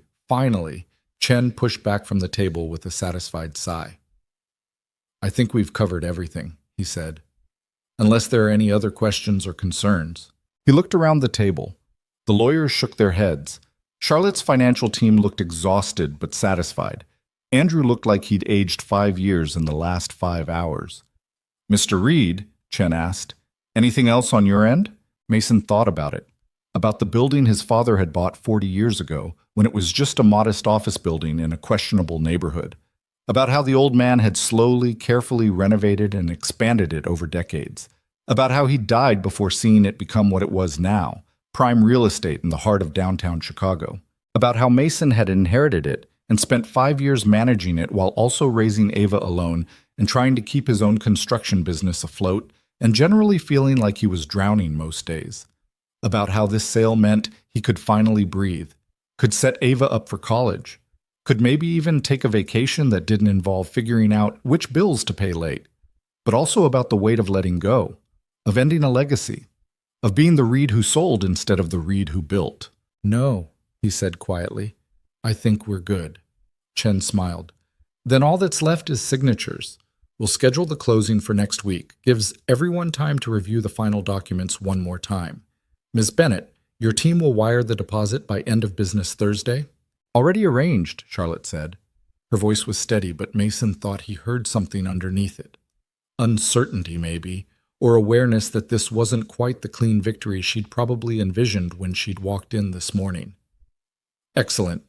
Chen pushed back from the table with a satisfied sigh. "I think we've covered everything," he said. "Unless there are any other questions or concerns." He looked around the table. The lawyers shook their heads. Charlotte's financial team looked exhausted but satisfied. Andrew looked like he'd aged 5 years in the last 5 hours. "Mr. Reed," Chen asked, "anything else on your end?" Mason thought about it. About the building his father had bought 40 years ago, when it was just a modest office building in a questionable neighborhood. About how the old man had slowly, carefully renovated and expanded it over decades. About how he died before seeing it become what it was now, prime real estate in the heart of downtown Chicago. About how Mason had inherited it and spent 5 years managing it while also raising Ava alone and trying to keep his own construction business afloat and generally feeling like he was drowning most days. About how this sale meant he could finally breathe, could set Ava up for college, could maybe even take a vacation that didn't involve figuring out which bills to pay late, but also about the weight of letting go, of ending a legacy, of being the Reed who sold instead of the Reed who built. "No," he said quietly. "I think we're good." Chen smiled. "Then all that's left is signatures. We'll schedule the closing for next week. Gives everyone time to review the final documents one more time. Ms. Bennett, your team will wire the deposit by end of business Thursday?" "Already arranged," Charlotte said. Her voice was steady, but Mason thought he heard something underneath it. Uncertainty, maybe, or awareness that this wasn't quite the clean victory she'd probably envisioned when she'd walked in this morning. "Excellent."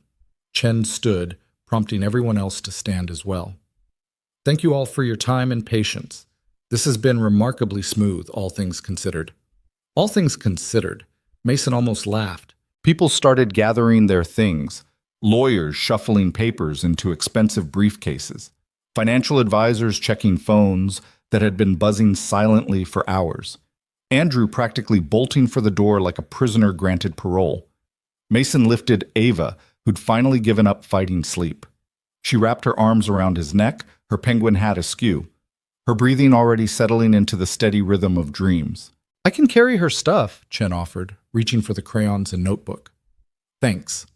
Chen stood, prompting everyone else to stand as well. "Thank you all for your time and patience. This has been remarkably smooth, all things considered." All things considered, Mason almost laughed. People started gathering their things, lawyers shuffling papers into expensive briefcases, financial advisors checking phones that had been buzzing silently for hours, Andrew practically bolting for the door like a prisoner granted parole. Mason lifted Ava, who'd finally given up fighting sleep. She wrapped her arms around his neck, her penguin hat askew, her breathing already settling into the steady rhythm of dreams. "I can carry her stuff," Chen offered, reaching for the crayons and notebook. "Thanks."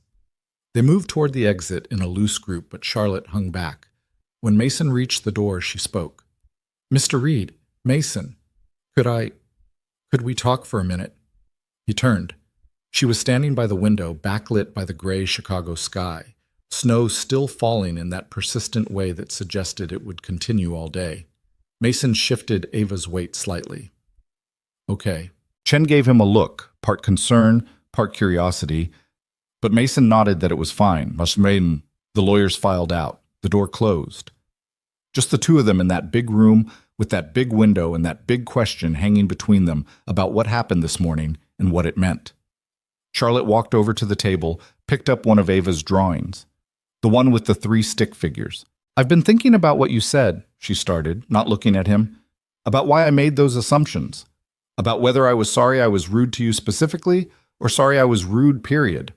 They moved toward the exit in a loose group, but Charlotte hung back. When Mason reached the door, she spoke. "Mr. Reed, Mason, could we talk for a minute?" He turned. She was standing by the window, backlit by the gray Chicago sky, snow still falling in that persistent way that suggested it would continue all day. Mason shifted Ava's weight slightly. "Okay." Chen gave him a look, part concern, part curiosity, but Mason nodded that it was fine. The lawyers filed out. The door closed. Just the two of them in that big room with that big window and that big question hanging between them about what happened this morning and what it meant. Charlotte walked over to the table, picked up one of Ava's drawings, the one with the 3 stick figures. "I've been thinking about what you said," she started, not looking at him, "about why I made those assumptions, about whether I was sorry I was rude to you specifically or sorry I was rude, period."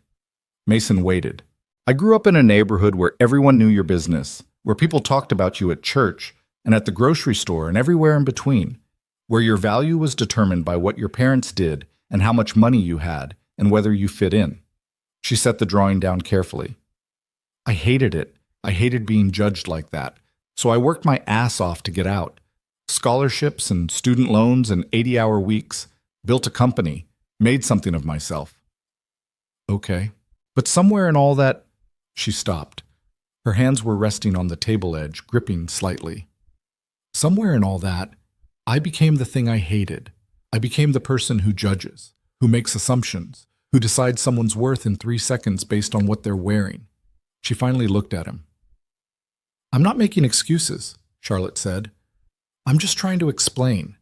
Mason waited. "I grew up in a neighborhood where everyone knew your business, where people talked about you at church and at the grocery store and everywhere in between, where your value was determined by what your parents did and how much money you had and whether you fit in." She set the drawing down carefully. "I hated it. I hated being judged like that. So I worked my ass off to get out. Scholarships and student loans and 80-hour weeks, built a company, made something of myself." "Okay. But somewhere in all that—" She stopped. Her hands were resting on the table edge, gripping slightly. "Somewhere in all that, I became the thing I hated. I became the person who judges, who makes assumptions, who decides someone's worth in 3 seconds based on what they're wearing." She finally looked at him. "I'm not making excuses," Charlotte said. "I'm just trying to explain.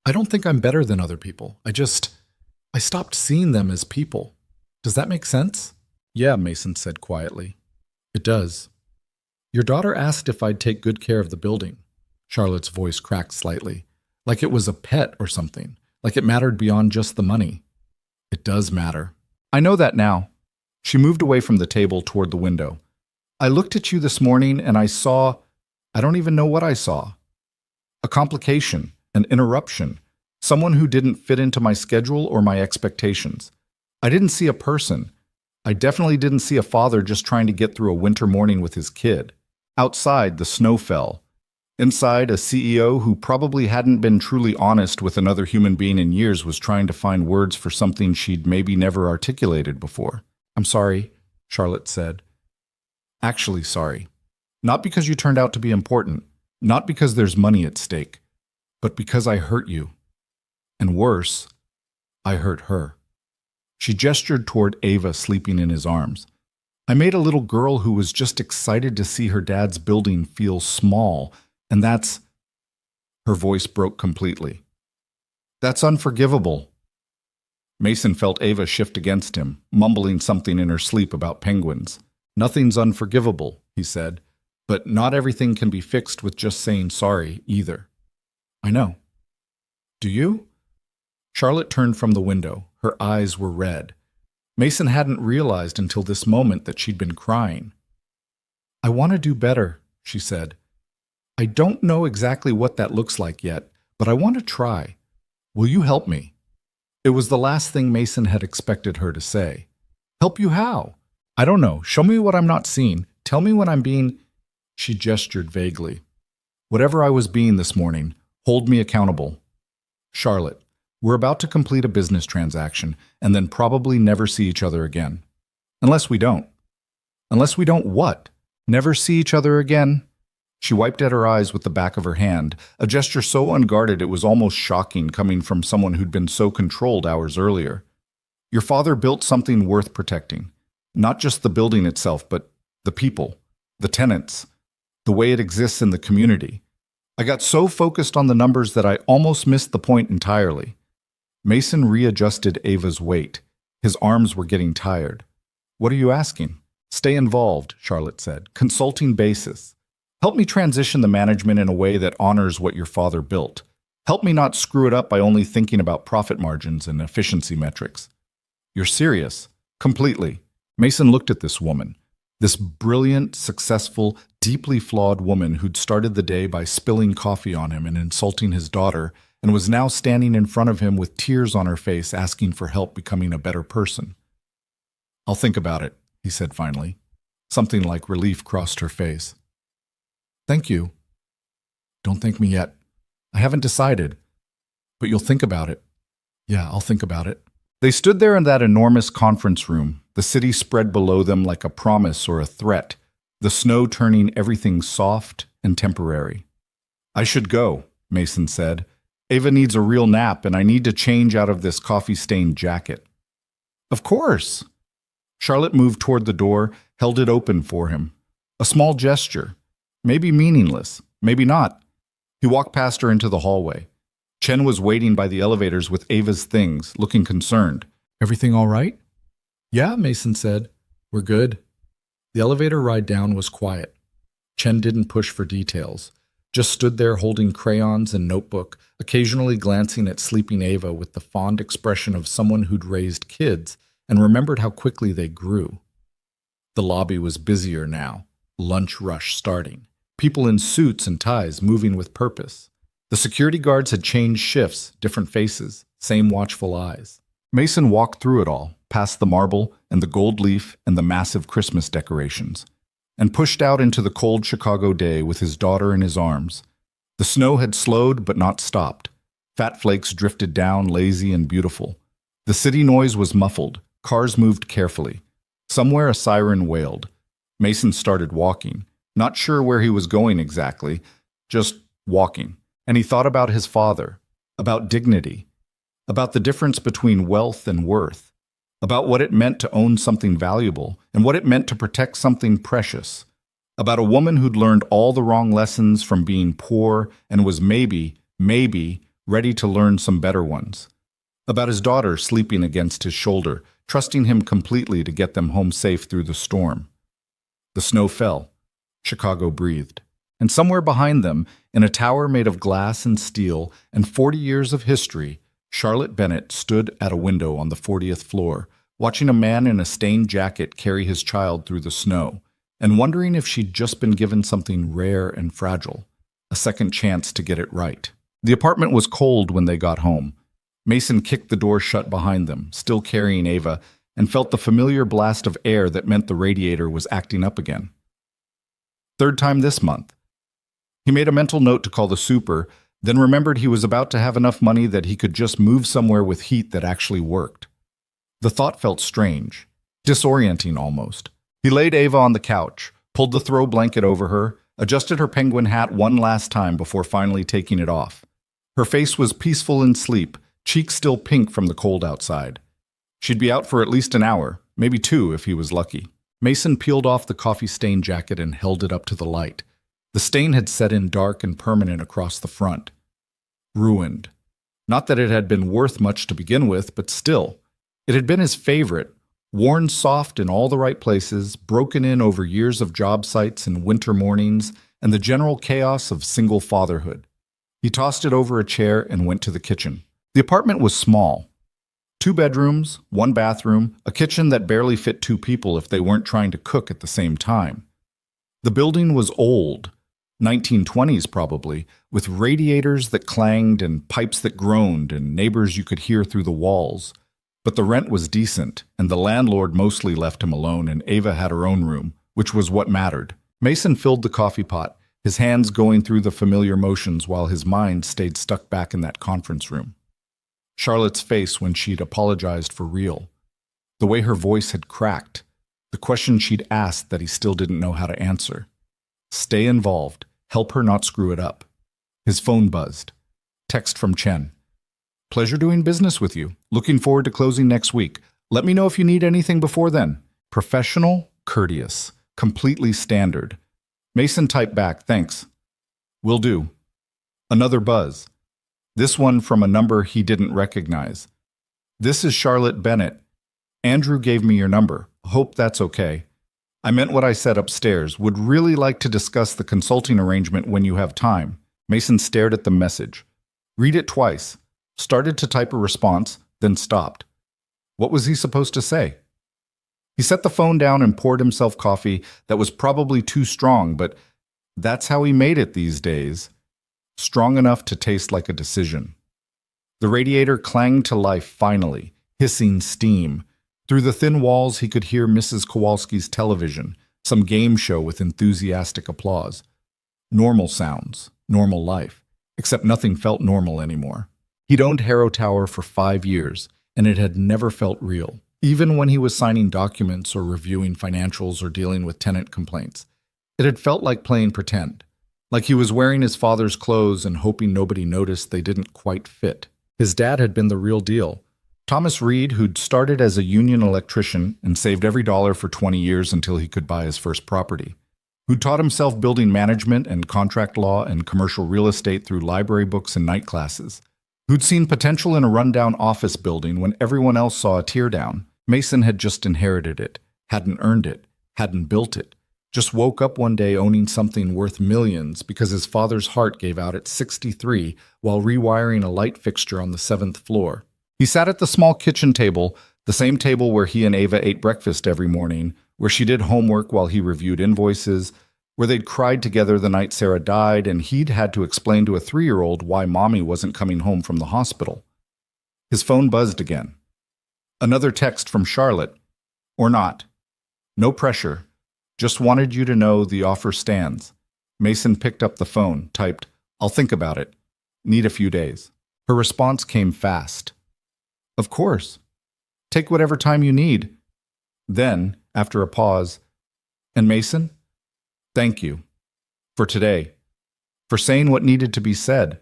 I don't think I'm better than other people. I stopped seeing them as people. Does that make sense?" "Yeah," Mason said quietly. "It does." "Your daughter asked if I'd take good care of the building." Charlotte's voice cracked slightly, like it was a pet or something, like it mattered beyond just the money. "It does matter. I know that now." She moved away from the table toward the window. "I looked at you this morning and I don't even know what I saw. A complication, an interruption, someone who didn't fit into my schedule or my expectations. I didn't see a person. I definitely didn't see a father just trying to get through a winter morning with his kid. Outside, the snow fell. Inside, a CEO who probably hadn't been truly honest with another human being in years was trying to find words for something she'd maybe never articulated before. "I'm sorry," Charlotte said. "Actually sorry. Not because you turned out to be important, not because there's money at stake, but because I hurt you. And worse, I hurt her." She gestured toward Ava sleeping in his arms. "I made a little girl who was just excited to see her dad's building feel small, and that's—" Her voice broke completely. "That's unforgivable." Mason felt Ava shift against him, mumbling something in her sleep about penguins. "Nothing's unforgivable," he said, "but not everything can be fixed with just saying sorry, either." "I know." "Do you?" Charlotte turned from the window. Her eyes were red. Mason hadn't realized until this moment that she'd been crying. "I want to do better," she said. "I don't know exactly what that looks like yet, but I want to try. Will you help me?" It was the last thing Mason had expected her to say. "Help you how?" "I don't know. Show me what I'm not seeing. Tell me when I'm being—" She gestured vaguely. "Whatever I was being this morning, hold me accountable." "Charlotte, we're about to complete a business transaction and then probably never see each other again. Unless we don't." "Unless we don't what? Never see each other again?" She wiped at her eyes with the back of her hand, a gesture so unguarded it was almost shocking coming from someone who'd been so controlled hours earlier. "Your father built something worth protecting. Not just the building itself, but the people, the tenants, the way it exists in the community. I got so focused on the numbers that I almost missed the point entirely." Mason readjusted Ava's weight. His arms were getting tired. "What are you asking?" "Stay involved," Charlotte said. "Consulting basis. Help me transition the management in a way that honors what your father built. Help me not screw it up by only thinking about profit margins and efficiency metrics." "You're serious?" "Completely." Mason looked at this woman, this brilliant, successful, deeply flawed woman who'd started the day by spilling coffee on him and insulting his daughter, and was now standing in front of him with tears on her face asking for help becoming a better person. "I'll think about it." he said finally. Something like relief crossed her face. Thank you. Don't thank me yet. I haven't decided. But you'll think about it. Yeah, I'll think about it. They stood there in that enormous conference room, the city spread below them like a promise or a threat, the snow turning everything soft and temporary. I should go, Mason said. Ava needs a real nap, and I need to change out of this coffee-stained jacket. Of course. Charlotte moved toward the door, held it open for him. A small gesture. Maybe meaningless, maybe not. He walked past her into the hallway. Chen was waiting by the elevators with Ava's things, looking concerned. Everything all right? Yeah, Mason said. We're good. The elevator ride down was quiet. Chen didn't push for details, just stood there holding crayons and notebook, occasionally glancing at sleeping Ava with the fond expression of someone who'd raised kids and remembered how quickly they grew. The lobby was busier now, lunch rush starting, people in suits and ties moving with purpose. The security guards had changed shifts, different faces, same watchful eyes. Mason walked through it all, past the marble and the gold leaf and the massive Christmas decorations, and pushed out into the cold Chicago day with his daughter in his arms. The snow had slowed but not stopped. Fat flakes drifted down, lazy and beautiful. The city noise was muffled. Cars moved carefully. Somewhere a siren wailed. Mason started walking, not sure where he was going exactly, just walking. And he thought about his father, about dignity, about the difference between wealth and worth, about what it meant to own something valuable and what it meant to protect something precious, about a woman who'd learned all the wrong lessons from being poor and was maybe ready to learn some better ones, about his daughter sleeping against his shoulder, trusting him completely to get them home safe through the storm. The snow fell. Chicago breathed. And somewhere behind them, in a tower made of glass and steel and 40 years of history, Charlotte Bennett stood at a window on the 40th floor, watching a man in a stained jacket carry his child through the snow, and wondering if she'd just been given something rare and fragile, a second chance to get it right. The apartment was cold when they got home. Mason kicked the door shut behind them, still carrying Ava, and felt the familiar blast of air that meant the radiator was acting up again. Third time this month. He made a mental note to call the super, then remembered he was about to have enough money that he could just move somewhere with heat that actually worked. The thought felt strange, disorienting almost. He laid Ava on the couch, pulled the throw blanket over her, adjusted her penguin hat one last time before finally taking it off. Her face was peaceful in sleep, cheeks still pink from the cold outside. She'd be out for at least an hour, maybe 2 if he was lucky. Mason peeled off the coffee-stained jacket and held it up to the light. The stain had set in dark and permanent across the front. Ruined. Not that it had been worth much to begin with, but still. It had been his favorite, worn soft in all the right places, broken in over years of job sites and winter mornings, and the general chaos of single fatherhood. He tossed it over a chair and went to the kitchen. The apartment was small. 2 bedrooms, 1 bathroom, a kitchen that barely fit 2 people if they weren't trying to cook at the same time. The building was old, 1920s probably, with radiators that clanged and pipes that groaned and neighbors you could hear through the walls. But the rent was decent, and the landlord mostly left him alone, and Ava had her own room, which was what mattered. Mason filled the coffee pot, his hands going through the familiar motions while his mind stayed stuck back in that conference room. Charlotte's face when she'd apologized for real. The way her voice had cracked. The question she'd asked that he still didn't know how to answer. Stay involved. Help her not screw it up. His phone buzzed. Text from Chen. Pleasure doing business with you. Looking forward to closing next week. Let me know if you need anything before then. Professional, courteous, completely standard. Mason typed back, thanks. Will do. Another buzz. This one from a number he didn't recognize. This is Charlotte Bennett. Andrew gave me your number. Hope that's okay. I meant what I said upstairs. Would really like to discuss the consulting arrangement when you have time. Mason stared at the message. Read it twice. Started to type a response, then stopped. What was he supposed to say? He set the phone down and poured himself coffee that was probably too strong, but that's how he made it these days. Strong enough to taste like a decision. The radiator clanged to life finally, hissing steam. Through the thin walls, he could hear Mrs. Kowalski's television, some game show with enthusiastic applause. Normal sounds, normal life, except nothing felt normal anymore. He'd owned Harrow Tower for 5 years, and it had never felt real, even when he was signing documents or reviewing financials or dealing with tenant complaints. It had felt like playing pretend, like he was wearing his father's clothes and hoping nobody noticed they didn't quite fit. His dad had been the real deal. Thomas Reed, who'd started as a union electrician and saved every dollar for 20 years until he could buy his first property, who taught himself building management and contract law and commercial real estate through library books and night classes, who'd seen potential in a rundown office building when everyone else saw a teardown. Mason had just inherited it, hadn't earned it, hadn't built it, just woke up one day owning something worth millions because his father's heart gave out at 63 while rewiring a light fixture on the 7th floor. He sat at the small kitchen table, the same table where he and Ava ate breakfast every morning, where she did homework while he reviewed invoices, where they'd cried together the night Sarah died, and he'd had to explain to a 3-year-old why Mommy wasn't coming home from the hospital. His phone buzzed again. Another text from Charlotte. Or not. No pressure. Just wanted you to know the offer stands. Mason picked up the phone, typed, "I'll think about it. Need a few days." Her response came fast. "Of course. Take whatever time you need." Then, after a pause, "And Mason? Thank you. For today. For saying what needed to be said."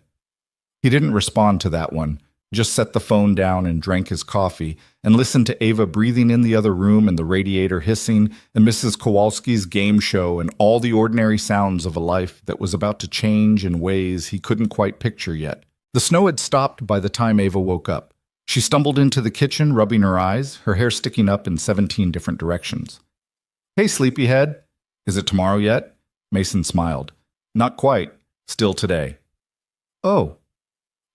He didn't respond to that one, just set the phone down and drank his coffee and listened to Ava breathing in the other room and the radiator hissing and Mrs. Kowalski's game show and all the ordinary sounds of a life that was about to change in ways he couldn't quite picture yet. The snow had stopped by the time Ava woke up. She stumbled into the kitchen, rubbing her eyes, her hair sticking up in 17 different directions. "Hey, sleepyhead. Is it tomorrow yet?" Mason smiled. "Not quite. Still today." "Oh."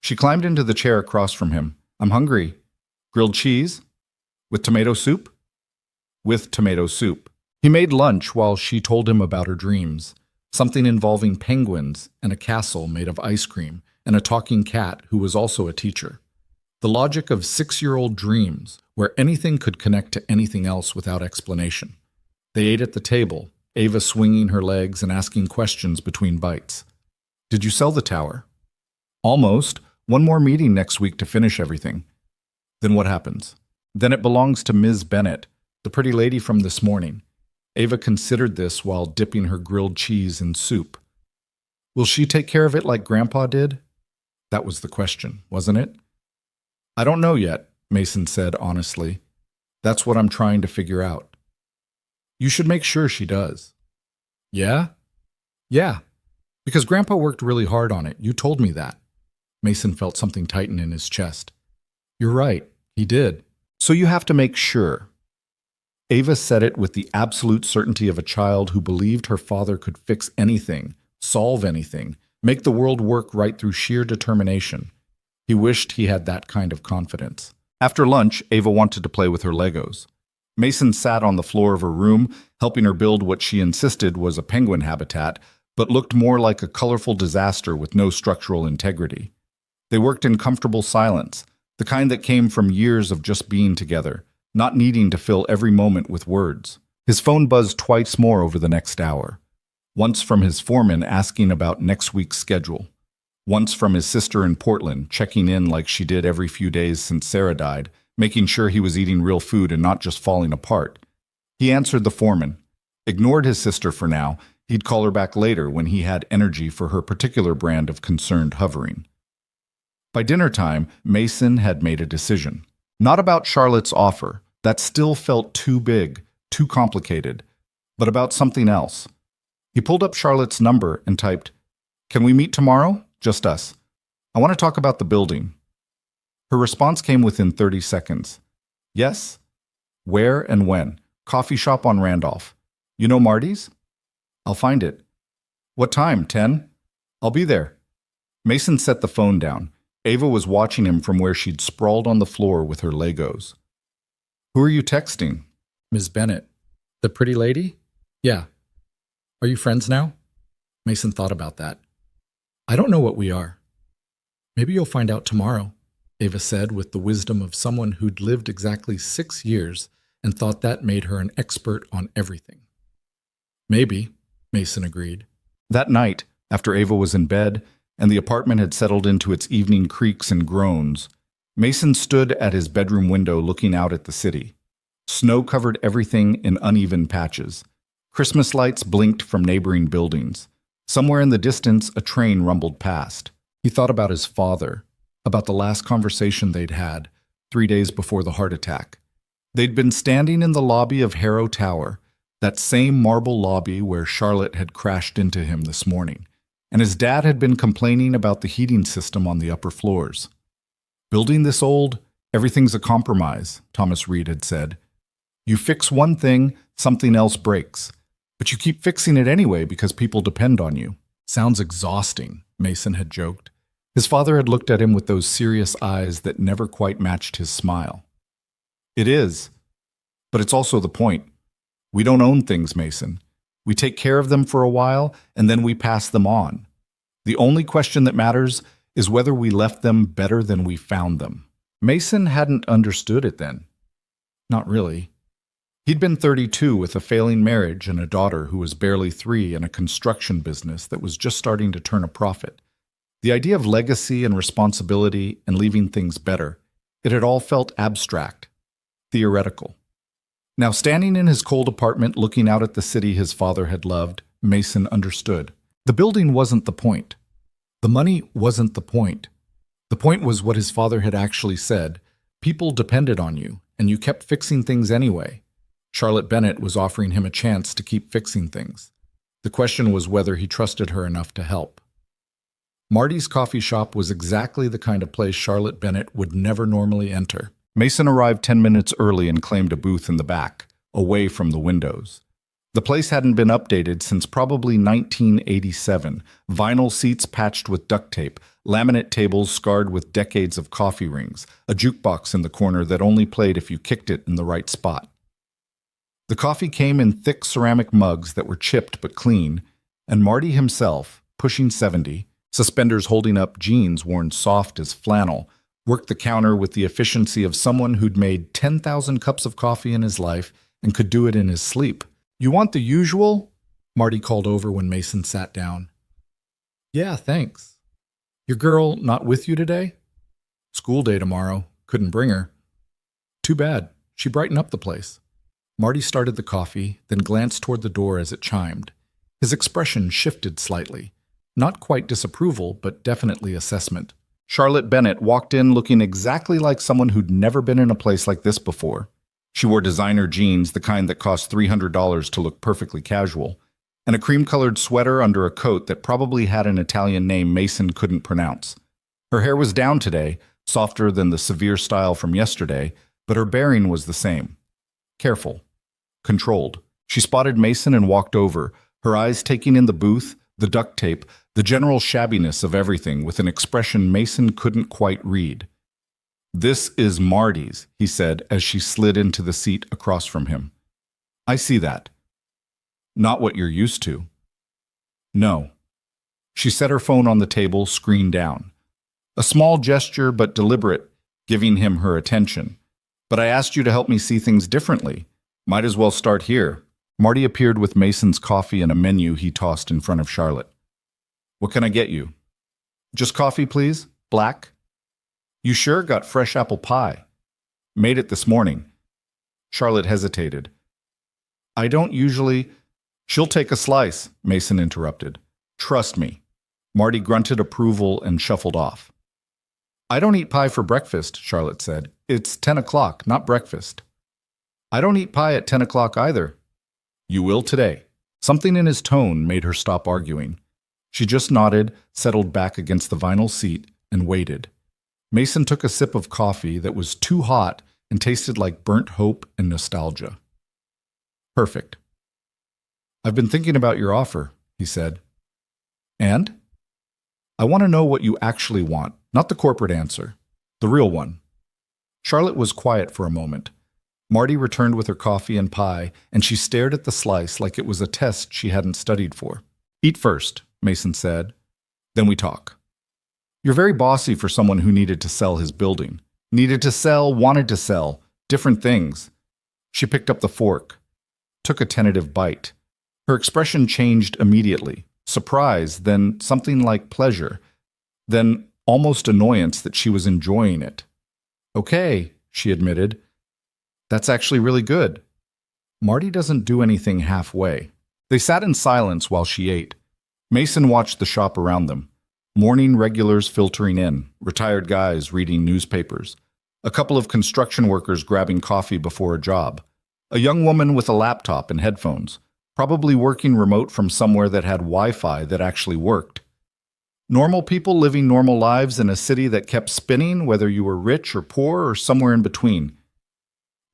She climbed into the chair across from him. "I'm hungry. Grilled cheese? With tomato soup?" "With tomato soup." He made lunch while she told him about her dreams, something involving penguins and a castle made of ice cream and a talking cat who was also a teacher. The logic of 6-year-old dreams, where anything could connect to anything else without explanation. They ate at the table, Ava swinging her legs and asking questions between bites. "Did you sell the tower?" "Almost. One more meeting next week to finish everything." "Then what happens?" "Then it belongs to Ms. Bennett, the pretty lady from this morning." Ava considered this while dipping her grilled cheese in soup. "Will she take care of it like Grandpa did?" That was the question, wasn't it? "I don't know yet," Mason said honestly. "That's what I'm trying to figure out." "You should make sure she does." "Yeah?" "Yeah. Because Grandpa worked really hard on it. You told me that." Mason felt something tighten in his chest. "You're right. He did. So you have to make sure." Ava said it with the absolute certainty of a child who believed her father could fix anything, solve anything, make the world work right through sheer determination. He wished he had that kind of confidence. After lunch, Ava wanted to play with her Legos. Mason sat on the floor of her room, helping her build what she insisted was a penguin habitat, but looked more like a colorful disaster with no structural integrity. They worked in comfortable silence, the kind that came from years of just being together, not needing to fill every moment with words. His phone buzzed twice more over the next hour. Once from his foreman asking about next week's schedule. Once from his sister in Portland, checking in like she did every few days since Sarah died, making sure he was eating real food and not just falling apart. He answered the foreman, ignored his sister for now. He'd call her back later when he had energy for her particular brand of concerned hovering. By dinner time, Mason had made a decision. Not about Charlotte's offer, that still felt too big, too complicated, but about something else. He pulled up Charlotte's number and typed, "Can we meet tomorrow? Just us. I want to talk about the building." Her response came within 30 seconds. "Yes? Where and when? Coffee shop on Randolph. You know Marty's?" "I'll find it." "What time? 10? I'll be there." Mason set the phone down. Ava was watching him from where she'd sprawled on the floor with her Legos. "Who are you texting?" "Ms. Bennett." "The pretty lady?" "Yeah." "Are you friends now?" Mason thought about that. "I don't know what we are." "Maybe you'll find out tomorrow," Ava said with the wisdom of someone who'd lived exactly 6 years and thought that made her an expert on everything. Maybe, Mason agreed. That night, after Ava was in bed and the apartment had settled into its evening creaks and groans, Mason stood at his bedroom window looking out at the city. Snow covered everything in uneven patches. Christmas lights blinked from neighboring buildings. Somewhere in the distance, a train rumbled past. He thought about his father, about the last conversation they'd had 3 days before the heart attack. They'd been standing in the lobby of Harrow Tower, that same marble lobby where Charlotte had crashed into him this morning, and his dad had been complaining about the heating system on the upper floors. Building this old, everything's a compromise, Thomas Reed had said. You fix one thing, something else breaks. But you keep fixing it anyway because people depend on you. Sounds exhausting, Mason had joked. His father had looked at him with those serious eyes that never quite matched his smile. It is, but it's also the point. We don't own things, Mason. We take care of them for a while, and then we pass them on. The only question that matters is whether we left them better than we found them. Mason hadn't understood it then. Not really. He'd been 32 with a failing marriage and a daughter who was barely 3 in a construction business that was just starting to turn a profit. The idea of legacy and responsibility and leaving things better, it had all felt abstract, theoretical. Now, standing in his cold apartment looking out at the city his father had loved, Mason understood. The building wasn't the point. The money wasn't the point. The point was what his father had actually said. People depended on you, and you kept fixing things anyway. Charlotte Bennett was offering him a chance to keep fixing things. The question was whether he trusted her enough to help. Marty's coffee shop was exactly the kind of place Charlotte Bennett would never normally enter. Mason arrived 10 minutes early and claimed a booth in the back, away from the windows. The place hadn't been updated since probably 1987. Vinyl seats patched with duct tape, laminate tables scarred with decades of coffee rings, a jukebox in the corner that only played if you kicked it in the right spot. The coffee came in thick ceramic mugs that were chipped but clean, and Marty himself, pushing 70, suspenders holding up jeans worn soft as flannel, worked the counter with the efficiency of someone who'd made 10,000 cups of coffee in his life and could do it in his sleep. You want the usual? Marty called over when Mason sat down. Yeah, thanks. Your girl not with you today? School day tomorrow. Couldn't bring her. Too bad. She brightened up the place. Marty started the coffee, then glanced toward the door as it chimed. His expression shifted slightly. Not quite disapproval, but definitely assessment. Charlotte Bennett walked in looking exactly like someone who'd never been in a place like this before. She wore designer jeans, the kind that cost $300 to look perfectly casual, and a cream-colored sweater under a coat that probably had an Italian name Mason couldn't pronounce. Her hair was down today, softer than the severe style from yesterday, but her bearing was the same. Careful. Controlled. She spotted Mason and walked over, her eyes taking in the booth, the duct tape, the general shabbiness of everything with an expression Mason couldn't quite read. This is Marty's, he said as she slid into the seat across from him. I see that. Not what you're used to. No. She set her phone on the table, screen down. A small gesture, but deliberate, giving him her attention. But I asked you to help me see things differently. Might as well start here. Marty appeared with Mason's coffee and a menu he tossed in front of Charlotte. What can I get you? Just coffee, please. Black. You sure got fresh apple pie? Made it this morning. Charlotte hesitated. I don't usually... She'll take a slice, Mason interrupted. Trust me. Marty grunted approval and shuffled off. I don't eat pie for breakfast, Charlotte said. It's 10 o'clock, not breakfast. I don't eat pie at 10 o'clock either. You will today. Something in his tone made her stop arguing. She just nodded, settled back against the vinyl seat, and waited. Mason took a sip of coffee that was too hot and tasted like burnt hope and nostalgia. Perfect. I've been thinking about your offer, he said. And? I want to know what you actually want, not the corporate answer, the real one. Charlotte was quiet for a moment. Marty returned with her coffee and pie, and she stared at the slice like it was a test she hadn't studied for. Eat first, Mason said. Then we talk. You're very bossy for someone who needed to sell his building. Needed to sell, wanted to sell, different things. She picked up the fork, took a tentative bite. Her expression changed immediately. Surprise, then something like pleasure, then almost annoyance that she was enjoying it. Okay, she admitted. That's actually really good. Marty doesn't do anything halfway. They sat in silence while she ate. Mason watched the shop around them. Morning regulars filtering in, retired guys reading newspapers, a couple of construction workers grabbing coffee before a job, a young woman with a laptop and headphones, probably working remote from somewhere that had Wi-Fi that actually worked. Normal people living normal lives in a city that kept spinning, whether you were rich or poor or somewhere in between.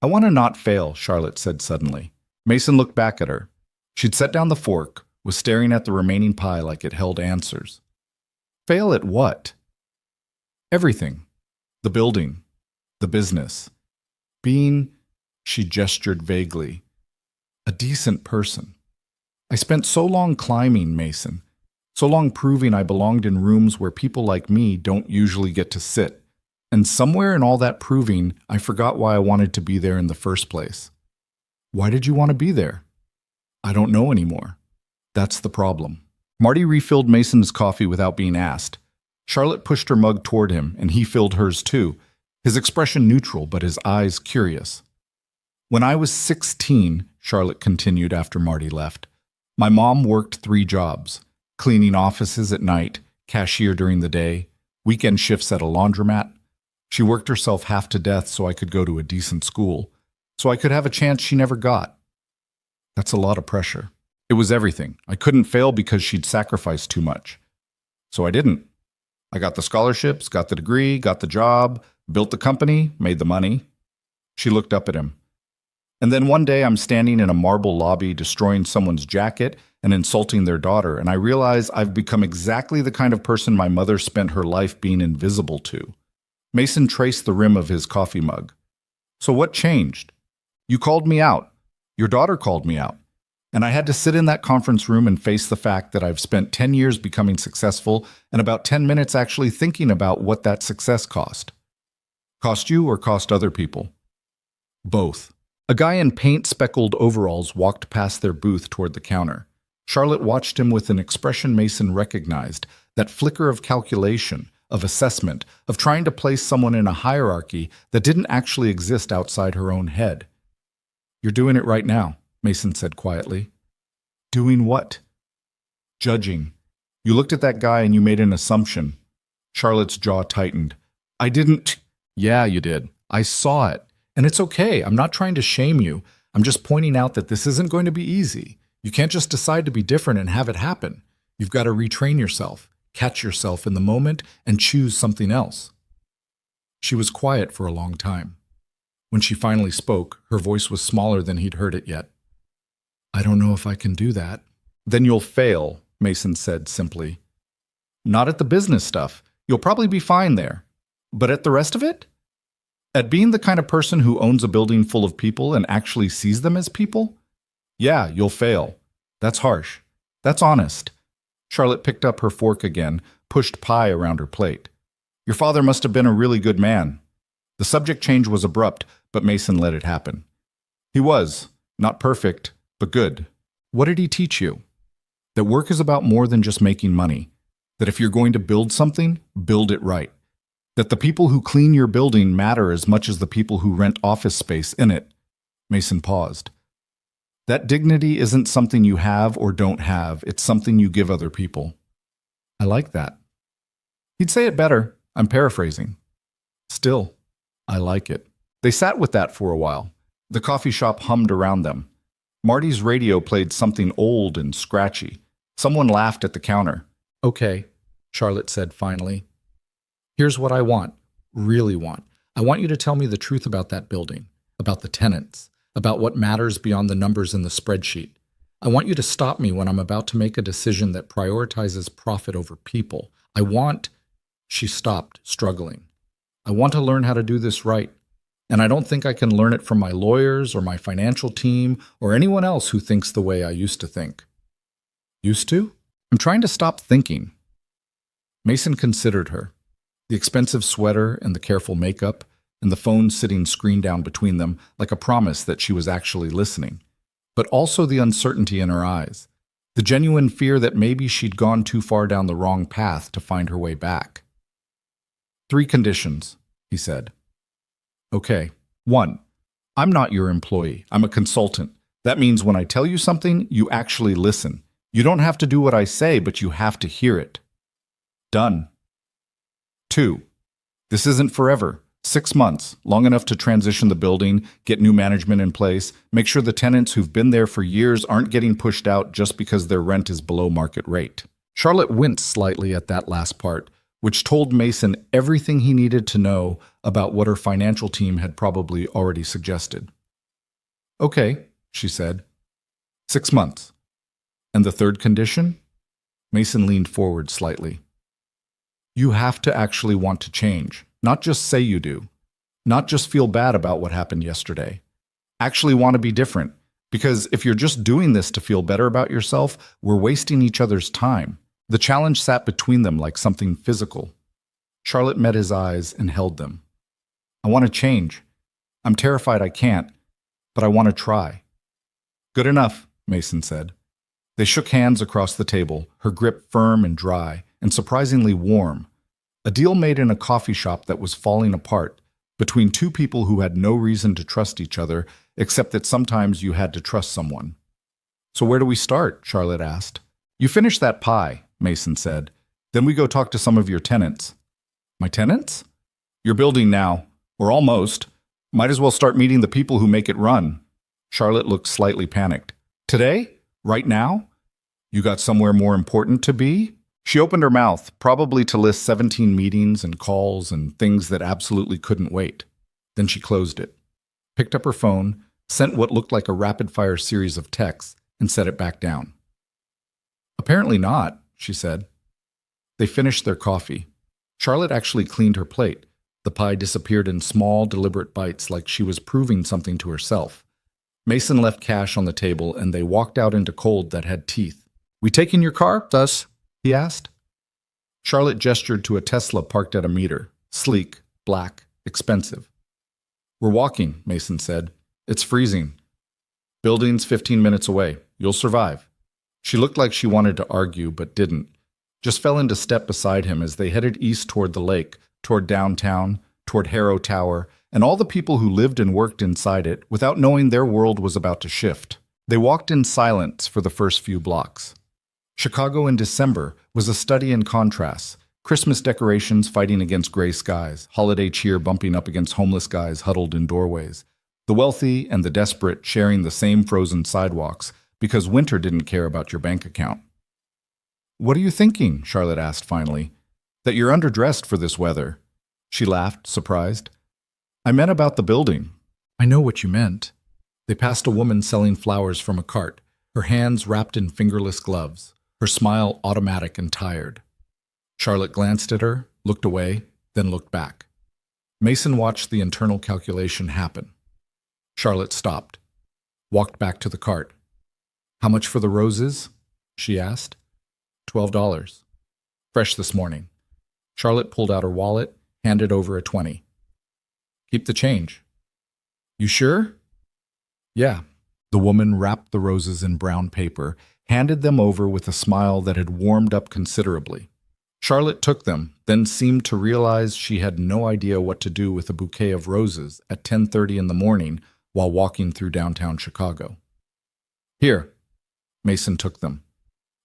I want to not fail, Charlotte said suddenly. Mason looked back at her. She'd set down the fork, was staring at the remaining pie like it held answers. Fail at what? Everything. The building. The business. Being, she gestured vaguely, a decent person. I spent so long climbing, Mason. So long proving I belonged in rooms where people like me don't usually get to sit. And somewhere in all that proving, I forgot why I wanted to be there in the first place. Why did you want to be there? I don't know anymore. That's the problem. Marty refilled Mason's coffee without being asked. Charlotte pushed her mug toward him, and he filled hers too, his expression neutral but his eyes curious. When I was 16, Charlotte continued after Marty left, my mom worked 3 jobs, cleaning offices at night, cashier during the day, weekend shifts at a laundromat. She worked herself half to death so I could go to a decent school, so I could have a chance she never got. That's a lot of pressure. It was everything. I couldn't fail because she'd sacrificed too much. So I didn't. I got the scholarships, got the degree, got the job, built the company, made the money. She looked up at him. And then one day I'm standing in a marble lobby destroying someone's jacket and insulting their daughter, and I realize I've become exactly the kind of person my mother spent her life being invisible to. Mason traced the rim of his coffee mug. So what changed? You called me out. Your daughter called me out. And I had to sit in that conference room and face the fact that I've spent 10 years becoming successful and about 10 minutes actually thinking about what that success cost. Cost you or cost other people? Both. A guy in paint-speckled overalls walked past their booth toward the counter. Charlotte watched him with an expression Mason recognized, that flicker of calculation, of assessment, of trying to place someone in a hierarchy that didn't actually exist outside her own head. You're doing it right now, Mason said quietly. Doing what? Judging. You looked at that guy and you made an assumption. Charlotte's jaw tightened. I didn't. Yeah, you did. I saw it. And it's okay. I'm not trying to shame you. I'm just pointing out that this isn't going to be easy. You can't just decide to be different and have it happen. You've got to retrain yourself, catch yourself in the moment, and choose something else. She was quiet for a long time. When she finally spoke, her voice was smaller than he'd heard it yet. I don't know if I can do that. Then you'll fail, Mason said simply. Not at the business stuff. You'll probably be fine there. But at the rest of it? At being the kind of person who owns a building full of people and actually sees them as people? Yeah, you'll fail. That's harsh. That's honest. Charlotte picked up her fork again, pushed pie around her plate. Your father must have been a really good man. The subject change was abrupt, but Mason let it happen. He was, not perfect, but good. What did he teach you? That work is about more than just making money. That if you're going to build something, build it right. That the people who clean your building matter as much as the people who rent office space in it. Mason paused. That dignity isn't something you have or don't have, it's something you give other people. I like that. He'd say it better. I'm paraphrasing. Still, I like it. They sat with that for a while. The coffee shop hummed around them. Marty's radio played something old and scratchy. Someone laughed at the counter. Okay, Charlotte said finally. Here's what I want, really want. I want you to tell me the truth about that building, about the tenants, about what matters beyond the numbers in the spreadsheet. I want you to stop me when I'm about to make a decision that prioritizes profit over people. She stopped, struggling. I want to learn how to do this right. And I don't think I can learn it from my lawyers or my financial team or anyone else who thinks the way I used to think. Used to? I'm trying to stop thinking. Mason considered her. The expensive sweater and the careful makeup, and the phone sitting screen down between them like a promise that she was actually listening. But also the uncertainty in her eyes, the genuine fear that maybe she'd gone too far down the wrong path to find her way back. 3 conditions, he said. Okay. 1. I'm not your employee. I'm a consultant. That means when I tell you something, you actually listen. You don't have to do what I say, but you have to hear it. Done. 2. This isn't forever. 6 months, long enough to transition the building, get new management in place, make sure the tenants who've been there for years aren't getting pushed out just because their rent is below market rate. Charlotte winced slightly at that last part, which told Mason everything he needed to know about what her financial team had probably already suggested. Okay, she said. 6 months. And the third condition? Mason leaned forward slightly. You have to actually want to change, not just say you do, not just feel bad about what happened yesterday. Actually want to be different, because if you're just doing this to feel better about yourself, we're wasting each other's time. The challenge sat between them like something physical. Charlotte met his eyes and held them. I want to change. I'm terrified I can't, but I want to try. Good enough, Mason said. They shook hands across the table, her grip firm and dry, and surprisingly warm. A deal made in a coffee shop that was falling apart, between 2 people who had no reason to trust each other, except that sometimes you had to trust someone. So where do we start? Charlotte asked. You finish that pie, Mason said. Then we go talk to some of your tenants. My tenants? You're building now, or almost. Might as well start meeting the people who make it run. Charlotte looked slightly panicked. Today? Right now? You got somewhere more important to be? She opened her mouth, probably to list 17 meetings and calls and things that absolutely couldn't wait. Then she closed it, picked up her phone, sent what looked like a rapid-fire series of texts, and set it back down. Apparently not, she said. They finished their coffee. Charlotte actually cleaned her plate. The pie disappeared in small, deliberate bites like she was proving something to herself. Mason left cash on the table, and they walked out into cold that had teeth. We taking your car, thus? He asked. Charlotte gestured to a Tesla parked at a meter. Sleek, black, expensive. We're walking, Mason said. It's freezing. Building's 15 minutes away. You'll survive. She looked like she wanted to argue, but didn't. Just fell into step beside him as they headed east toward the lake, toward downtown, toward Harrow Tower, and all the people who lived and worked inside it without knowing their world was about to shift. They walked in silence for the first few blocks. Chicago in December was a study in contrasts. Christmas decorations fighting against gray skies, holiday cheer bumping up against homeless guys huddled in doorways, the wealthy and the desperate sharing the same frozen sidewalks because winter didn't care about your bank account. What are you thinking? Charlotte asked finally. That you're underdressed for this weather. She laughed, surprised. I meant about the building. I know what you meant. They passed a woman selling flowers from a cart, her hands wrapped in fingerless gloves, her smile automatic and tired. Charlotte glanced at her, looked away, then looked back. Mason watched the internal calculation happen. Charlotte stopped, walked back to the cart. How much for the roses? She asked. $12. Fresh this morning. Charlotte pulled out her wallet, handed over a 20. Keep the change. You sure? Yeah. The woman wrapped the roses in brown paper, handed them over with a smile that had warmed up considerably. Charlotte took them, then seemed to realize she had no idea what to do with a bouquet of roses at 10:30 in the morning while walking through downtown Chicago. Here. Mason took them.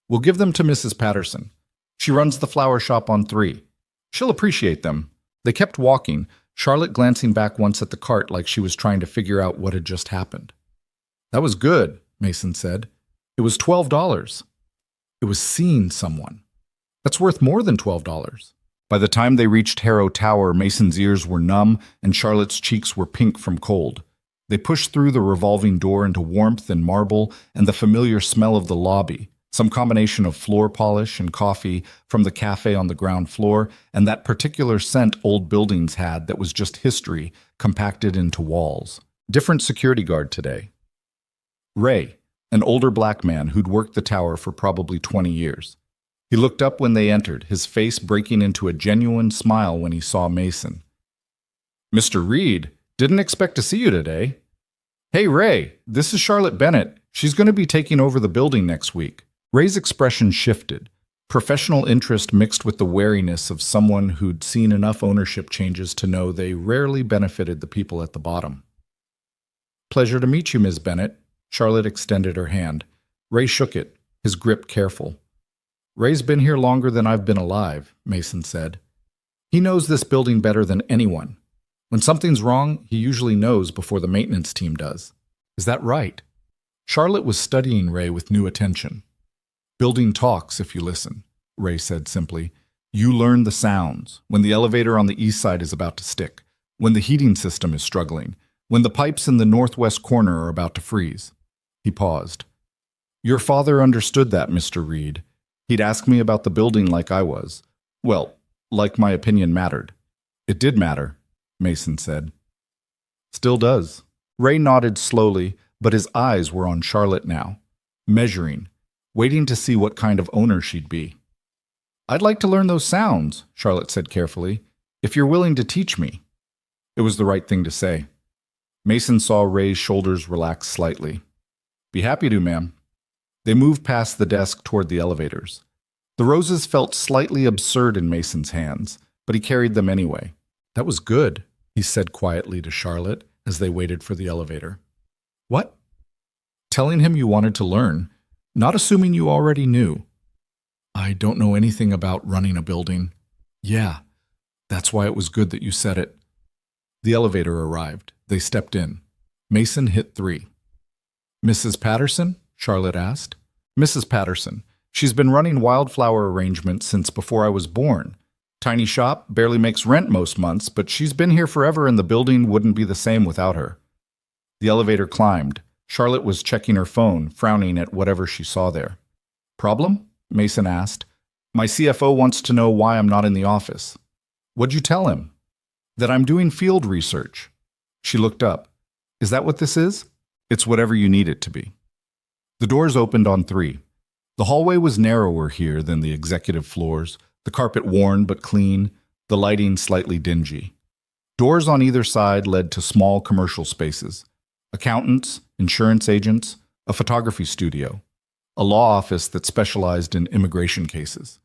We'll give them to Mrs. Patterson. She runs the flower shop on 3. She'll appreciate them. They kept walking, Charlotte glancing back once at the cart like she was trying to figure out what had just happened. That was good, Mason said. It was $12. It was seeing someone. That's worth more than $12. By the time they reached Harrow Tower, Mason's ears were numb and Charlotte's cheeks were pink from cold. They pushed through the revolving door into warmth and marble and the familiar smell of the lobby, some combination of floor polish and coffee from the cafe on the ground floor and that particular scent old buildings had that was just history compacted into walls. Different security guard today. Ray, an older black man who'd worked the tower for probably 20 years. He looked up when they entered, his face breaking into a genuine smile when he saw Mason. Mr. Reed, didn't expect to see you today. Hey, Ray, this is Charlotte Bennett. She's going to be taking over the building next week. Ray's expression shifted, professional interest mixed with the wariness of someone who'd seen enough ownership changes to know they rarely benefited the people at the bottom. Pleasure to meet you, Ms. Bennett. Charlotte extended her hand. Ray shook it, his grip careful. Ray's been here longer than I've been alive, Mason said. He knows this building better than anyone. When something's wrong, he usually knows before the maintenance team does. Is that right? Charlotte was studying Ray with new attention. Building talks if you listen, Ray said simply. You learn the sounds, when the elevator on the east side is about to stick, when the heating system is struggling, when the pipes in the northwest corner are about to freeze. He paused. Your father understood that, Mr. Reed. He'd ask me about the building like I was. Well, like my opinion mattered. It did matter, Mason said. Still does. Ray nodded slowly, but his eyes were on Charlotte now, measuring, waiting to see what kind of owner she'd be. I'd like to learn those sounds, Charlotte said carefully, if you're willing to teach me. It was the right thing to say. Mason saw Ray's shoulders relax slightly. Be happy to, ma'am. They moved past the desk toward the elevators. The roses felt slightly absurd in Mason's hands, but he carried them anyway. That was good, he said quietly to Charlotte as they waited for the elevator. What? Telling him you wanted to learn, not assuming you already knew. I don't know anything about running a building. Yeah, that's why it was good that you said it. The elevator arrived. They stepped in. Mason hit 3. Mrs. Patterson? Charlotte asked. Mrs. Patterson. She's been running wildflower arrangements since before I was born. Tiny shop, barely makes rent most months, but she's been here forever and the building wouldn't be the same without her. The elevator climbed. Charlotte was checking her phone, frowning at whatever she saw there. Problem? Mason asked. My CFO wants to know why I'm not in the office. What'd you tell him? That I'm doing field research. She looked up. Is that what this is? It's whatever you need it to be. The doors opened on 3. The hallway was narrower here than the executive floors, the carpet worn but clean, the lighting slightly dingy. Doors on either side led to small commercial spaces. Accountants, insurance agents, a photography studio, a law office that specialized in immigration cases.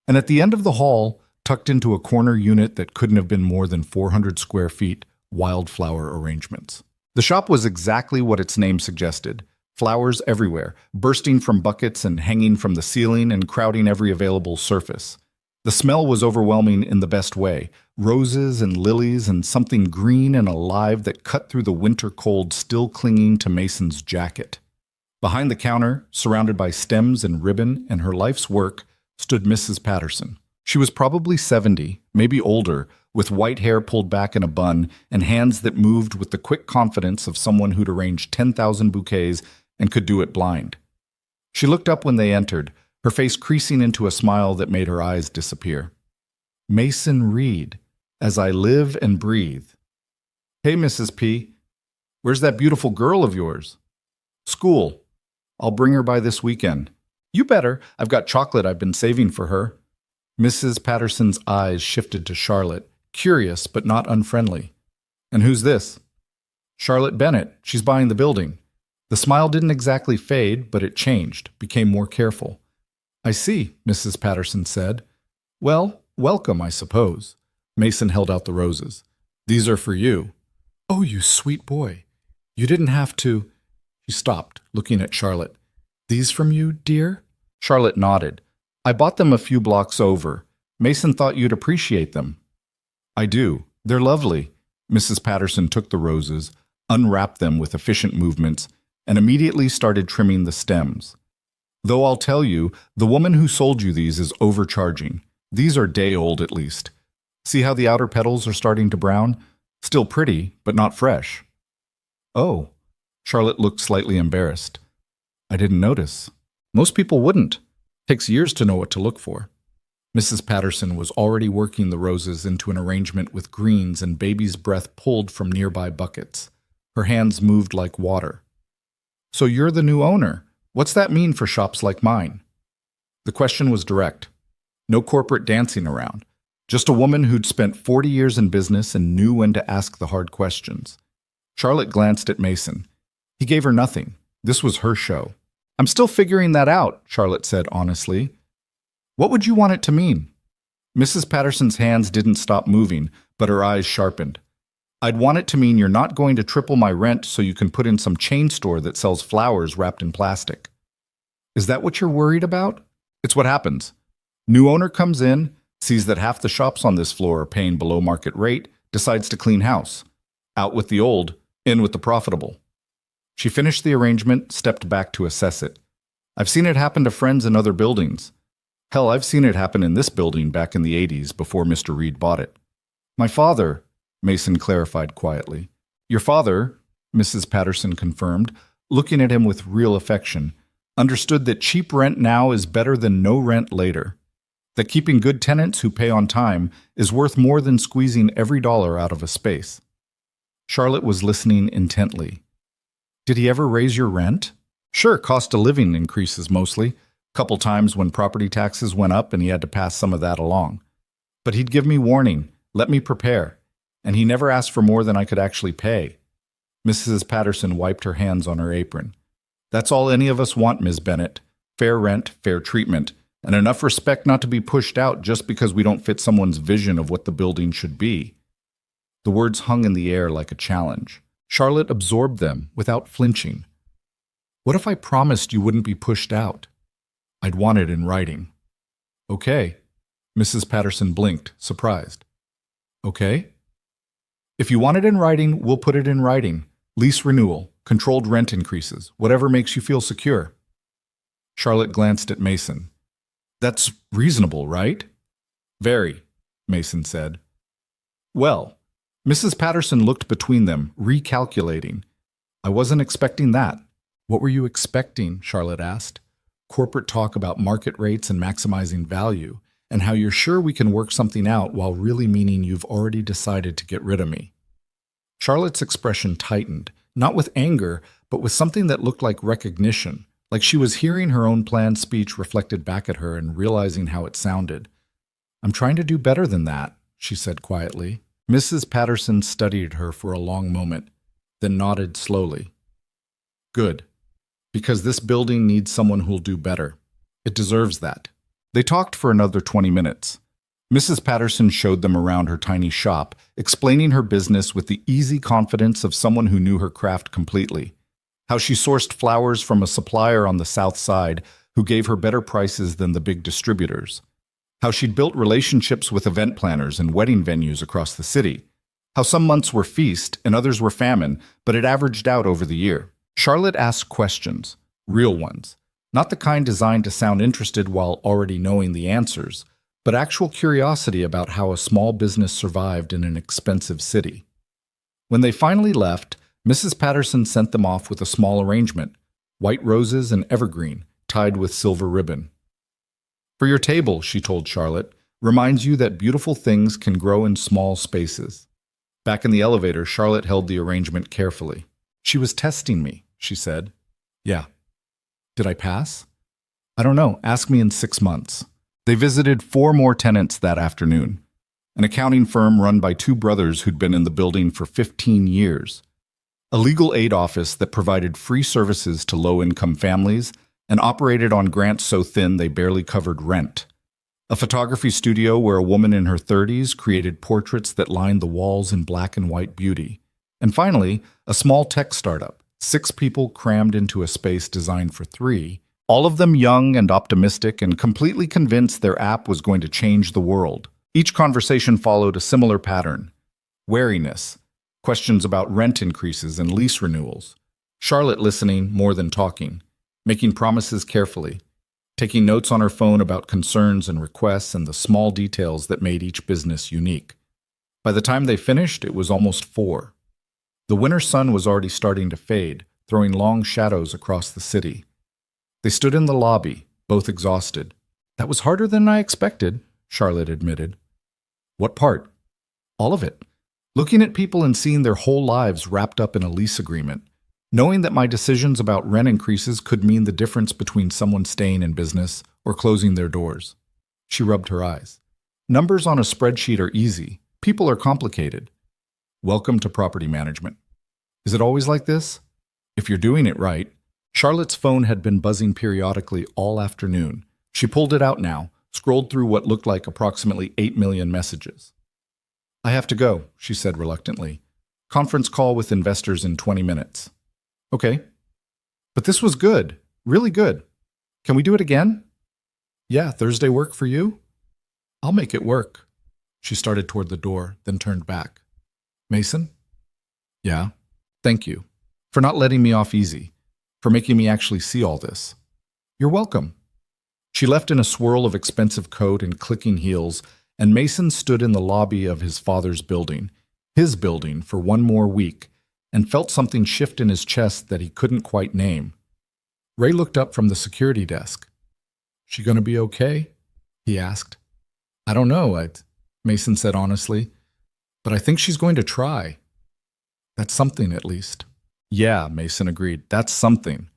And at the end of the hall, tucked into a corner unit that couldn't have been more than 400 square feet, wildflower arrangements. The shop was exactly what its name suggested. Flowers everywhere, bursting from buckets and hanging from the ceiling and crowding every available surface. The smell was overwhelming in the best way. Roses and lilies and something green and alive that cut through the winter cold still clinging to Mason's jacket. Behind the counter, surrounded by stems and ribbon and her life's work, stood Mrs. Patterson. She was probably 70, maybe older, with white hair pulled back in a bun and hands that moved with the quick confidence of someone who'd arranged 10,000 bouquets and could do it blind. She looked up when they entered, her face creasing into a smile that made her eyes disappear. Mason Reed, as I live and breathe. Hey, Mrs. P. Where's that beautiful girl of yours? School. I'll bring her by this weekend. You better. I've got chocolate I've been saving for her. Mrs. Patterson's eyes shifted to Charlotte, curious but not unfriendly. And who's this? Charlotte Bennett. She's buying the building. The smile didn't exactly fade, but it changed, became more careful. I see, Mrs. Patterson said. Well, welcome, I suppose. Mason held out the roses. These are for you. Oh, you sweet boy. You didn't have to. She stopped, looking at Charlotte. These from you, dear? Charlotte nodded. I bought them a few blocks over. Mason thought you'd appreciate them. I do. They're lovely. Mrs. Patterson took the roses, unwrapped them with efficient movements, and immediately started trimming the stems. Though I'll tell you, the woman who sold you these is overcharging. These are day-old at least. See how the outer petals are starting to brown? Still pretty, but not fresh. Oh. Charlotte looked slightly embarrassed. I didn't notice. Most people wouldn't. Takes years to know what to look for. Mrs. Patterson was already working the roses into an arrangement with greens and baby's breath pulled from nearby buckets. Her hands moved like water. So you're the new owner. What's that mean for shops like mine? The question was direct. No corporate dancing around. Just a woman who'd spent 40 years in business and knew when to ask the hard questions. Charlotte glanced at Mason. He gave her nothing. This was her show. I'm still figuring that out, Charlotte said honestly. What would you want it to mean? Mrs. Patterson's hands didn't stop moving, but her eyes sharpened. I'd want it to mean you're not going to triple my rent so you can put in some chain store that sells flowers wrapped in plastic. Is that what you're worried about? It's what happens. New owner comes in, sees that half the shops on this floor are paying below market rate, decides to clean house. Out with the old, in with the profitable. She finished the arrangement, stepped back to assess it. I've seen it happen to friends in other buildings. Hell, I've seen it happen in this building back in the 80s before Mr. Reed bought it. My father, Mason clarified quietly. Your father, Mrs. Patterson confirmed, looking at him with real affection, understood that cheap rent now is better than no rent later. That keeping good tenants who pay on time is worth more than squeezing every dollar out of a space. Charlotte was listening intently. Did he ever raise your rent? Sure, cost of living increases mostly. Couple times when property taxes went up and he had to pass some of that along. But he'd give me warning, let me prepare, and he never asked for more than I could actually pay. Mrs. Patterson wiped her hands on her apron. That's all any of us want, Ms. Bennett. Fair rent, fair treatment, and enough respect not to be pushed out just because we don't fit someone's vision of what the building should be. The words hung in the air like a challenge. Charlotte absorbed them without flinching. What if I promised you wouldn't be pushed out? I'd want it in writing. Okay. Mrs. Patterson blinked, surprised. Okay. If you want it in writing, we'll put it in writing. Lease renewal, controlled rent increases, whatever makes you feel secure. Charlotte glanced at Mason. That's reasonable, right? Very, Mason said. Well, Mrs. Patterson looked between them, recalculating. I wasn't expecting that. What were you expecting? Charlotte asked. Corporate talk about market rates and maximizing value, and how you're sure we can work something out while really meaning you've already decided to get rid of me. Charlotte's expression tightened, not with anger, but with something that looked like recognition, like she was hearing her own planned speech reflected back at her and realizing how it sounded. I'm trying to do better than that, she said quietly. Mrs. Patterson studied her for a long moment, then nodded slowly. Good, because this building needs someone who'll do better. It deserves that. They talked for another 20 minutes. Mrs. Patterson showed them around her tiny shop, explaining her business with the easy confidence of someone who knew her craft completely. How she sourced flowers from a supplier on the south side who gave her better prices than the big distributors. How she'd built relationships with event planners and wedding venues across the city. How some months were feast and others were famine, but it averaged out over the year. Charlotte asked questions, real ones, not the kind designed to sound interested while already knowing the answers, but actual curiosity about how a small business survived in an expensive city. When they finally left, Mrs. Patterson sent them off with a small arrangement, white roses and evergreen, tied with silver ribbon. For your table, she told Charlotte, reminds you that beautiful things can grow in small spaces. Back in the elevator, Charlotte held the arrangement carefully. She was testing me, she said. Yeah. Did I pass? I don't know. Ask me in 6 months. They visited 4 more tenants that afternoon. An accounting firm run by 2 brothers who'd been in the building for 15 years. A legal aid office that provided free services to low-income families and operated on grants so thin they barely covered rent. A photography studio where a woman in her 30s created portraits that lined the walls in black and white beauty. And finally, a small tech startup, 6 people crammed into a space designed for 3, all of them young and optimistic and completely convinced their app was going to change the world. Each conversation followed a similar pattern. Wariness, questions about rent increases and lease renewals. Charlotte listening more than talking, making promises carefully, taking notes on her phone about concerns and requests and the small details that made each business unique. By the time they finished, it was almost 4. The winter sun was already starting to fade, throwing long shadows across the city. They stood in the lobby, both exhausted. That was harder than I expected, Charlotte admitted. What part? All of it. Looking at people and seeing their whole lives wrapped up in a lease agreement. Knowing that my decisions about rent increases could mean the difference between someone staying in business or closing their doors. She rubbed her eyes. Numbers on a spreadsheet are easy. People are complicated. Welcome to property management. Is it always like this? If you're doing it right. Charlotte's phone had been buzzing periodically all afternoon. She pulled it out now, scrolled through what looked like approximately 8 million messages. I have to go, she said reluctantly. Conference call with investors in 20 minutes. Okay. But this was good. Really good. Can we do it again? Yeah, Thursday work for you? I'll make it work. She started toward the door, then turned back. Mason? Yeah. Thank you. For not letting me off easy. For making me actually see all this. You're welcome. She left in a swirl of expensive coat and clicking heels, and Mason stood in the lobby of his father's building, his building, for one more week, and felt something shift in his chest that he couldn't quite name. Ray looked up from the security desk. She gonna be okay? He asked. I don't know, Mason said honestly, but I think she's going to try. That's something, at least. Yeah, Mason agreed. That's something.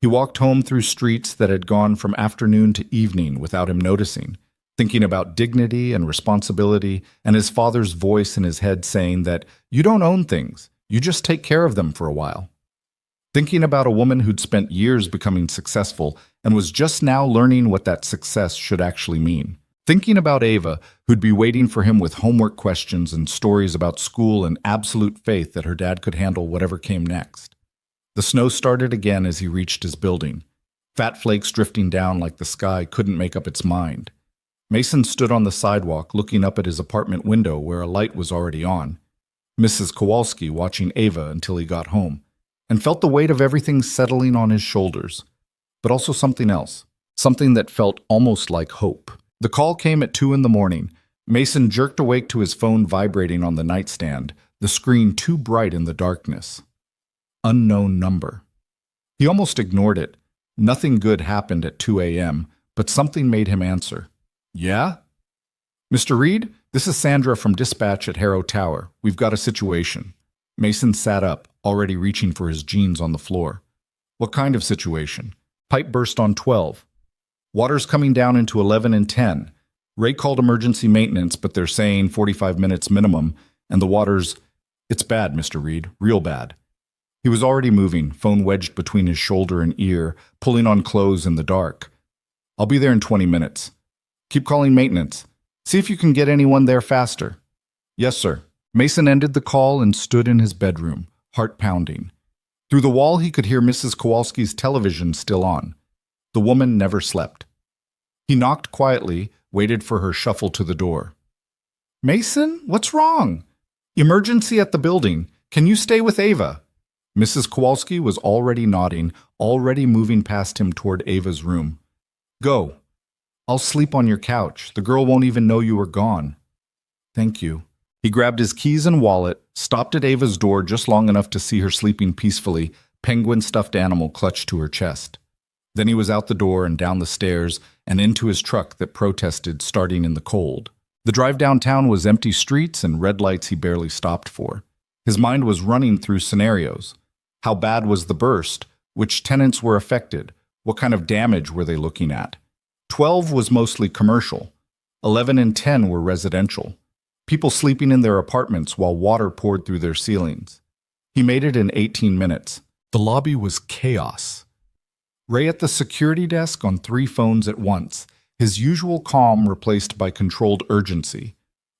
He walked home through streets that had gone from afternoon to evening without him noticing, thinking about dignity and responsibility and his father's voice in his head saying that you don't own things, you just take care of them for a while. Thinking about a woman who'd spent years becoming successful and was just now learning what that success should actually mean. Thinking about Ava, who'd be waiting for him with homework questions and stories about school and absolute faith that her dad could handle whatever came next. The snow started again as he reached his building. Fat flakes drifting down like the sky couldn't make up its mind. Mason stood on the sidewalk looking up at his apartment window where a light was already on. Mrs. Kowalski watching Ava until he got home, and felt the weight of everything settling on his shoulders. But also something else, something that felt almost like hope. The call came at 2 a.m. Mason jerked awake to his phone vibrating on the nightstand, the screen too bright in the darkness. Unknown number. He almost ignored it. Nothing good happened at 2 a.m., but something made him answer. Yeah? Mr. Reed, this is Sandra from Dispatch at Harrow Tower. We've got a situation. Mason sat up, already reaching for his jeans on the floor. What kind of situation? Pipe burst on 12. Water's coming down into 11 and 10. Ray called emergency maintenance, but they're saying 45 minutes minimum, and the water's... It's bad, Mr. Reed, real bad. He was already moving, phone wedged between his shoulder and ear, pulling on clothes in the dark. I'll be there in 20 minutes. Keep calling maintenance. See if you can get anyone there faster. Yes, sir. Mason ended the call and stood in his bedroom, heart pounding. Through the wall he could hear Mrs. Kowalski's television still on. The woman never slept. He knocked quietly, waited for her shuffle to the door. Mason, what's wrong? Emergency at the building. Can you stay with Ava? Mrs. Kowalski was already nodding, already moving past him toward Ava's room. Go. I'll sleep on your couch. The girl won't even know you were gone. Thank you. He grabbed his keys and wallet, stopped at Ava's door just long enough to see her sleeping peacefully, penguin stuffed animal clutched to her chest. Then he was out the door and down the stairs and into his truck that protested starting in the cold. The drive downtown was empty streets and red lights he barely stopped for. His mind was running through scenarios. How bad was the burst? Which tenants were affected? What kind of damage were they looking at? 12 was mostly commercial. 11 and 10 were residential. People sleeping in their apartments while water poured through their ceilings. He made it in 18 minutes. The lobby was chaos. Ray at the security desk on 3 phones at once, his usual calm replaced by controlled urgency.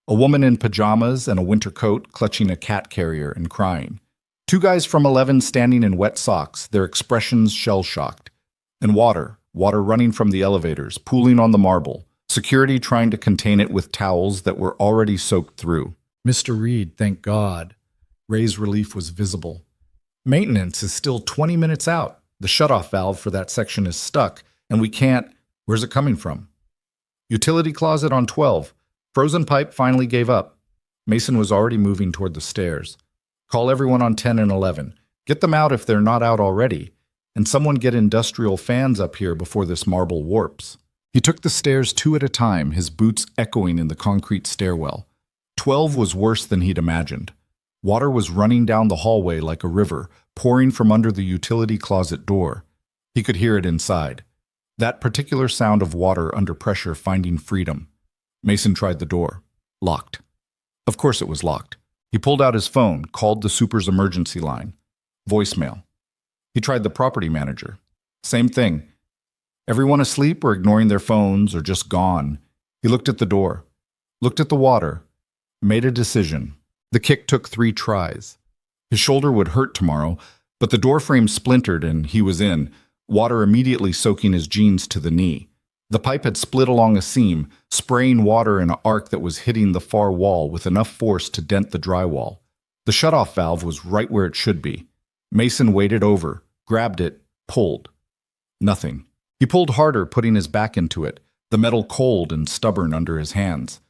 A woman in pajamas and a winter coat clutching a cat carrier and crying. 2 guys from 11 standing in wet socks, their expressions shell-shocked. And water running from the elevators, pooling on the marble. Security trying to contain it with towels that were already soaked through. Mr. Reed, thank God. Ray's relief was visible. Maintenance is still 20 minutes out. The shutoff valve for that section is stuck, and we can't... Where's it coming from? Utility closet on 12. Frozen pipe finally gave up. Mason was already moving toward the stairs. Call everyone on 10 and 11. Get them out if they're not out already. And someone get industrial fans up here before this marble warps. He took the stairs 2 at a time, his boots echoing in the concrete stairwell. 12 was worse than he'd imagined. Water was running down the hallway like a river, pouring from under the utility closet door. He could hear it inside. That particular sound of water under pressure finding freedom. Mason tried the door. Locked. Of course it was locked. He pulled out his phone, called the super's emergency line. Voicemail. He tried the property manager. Same thing. Everyone asleep or ignoring their phones or just gone. He looked at the door, looked at the water, made a decision. The kick took 3 tries. His shoulder would hurt tomorrow, but the door frame splintered and he was in, water immediately soaking his jeans to the knee. The pipe had split along a seam, spraying water in an arc that was hitting the far wall with enough force to dent the drywall. The shutoff valve was right where it should be. Mason waded over, grabbed it, pulled. Nothing. He pulled harder, putting his back into it, the metal cold and stubborn under his hands.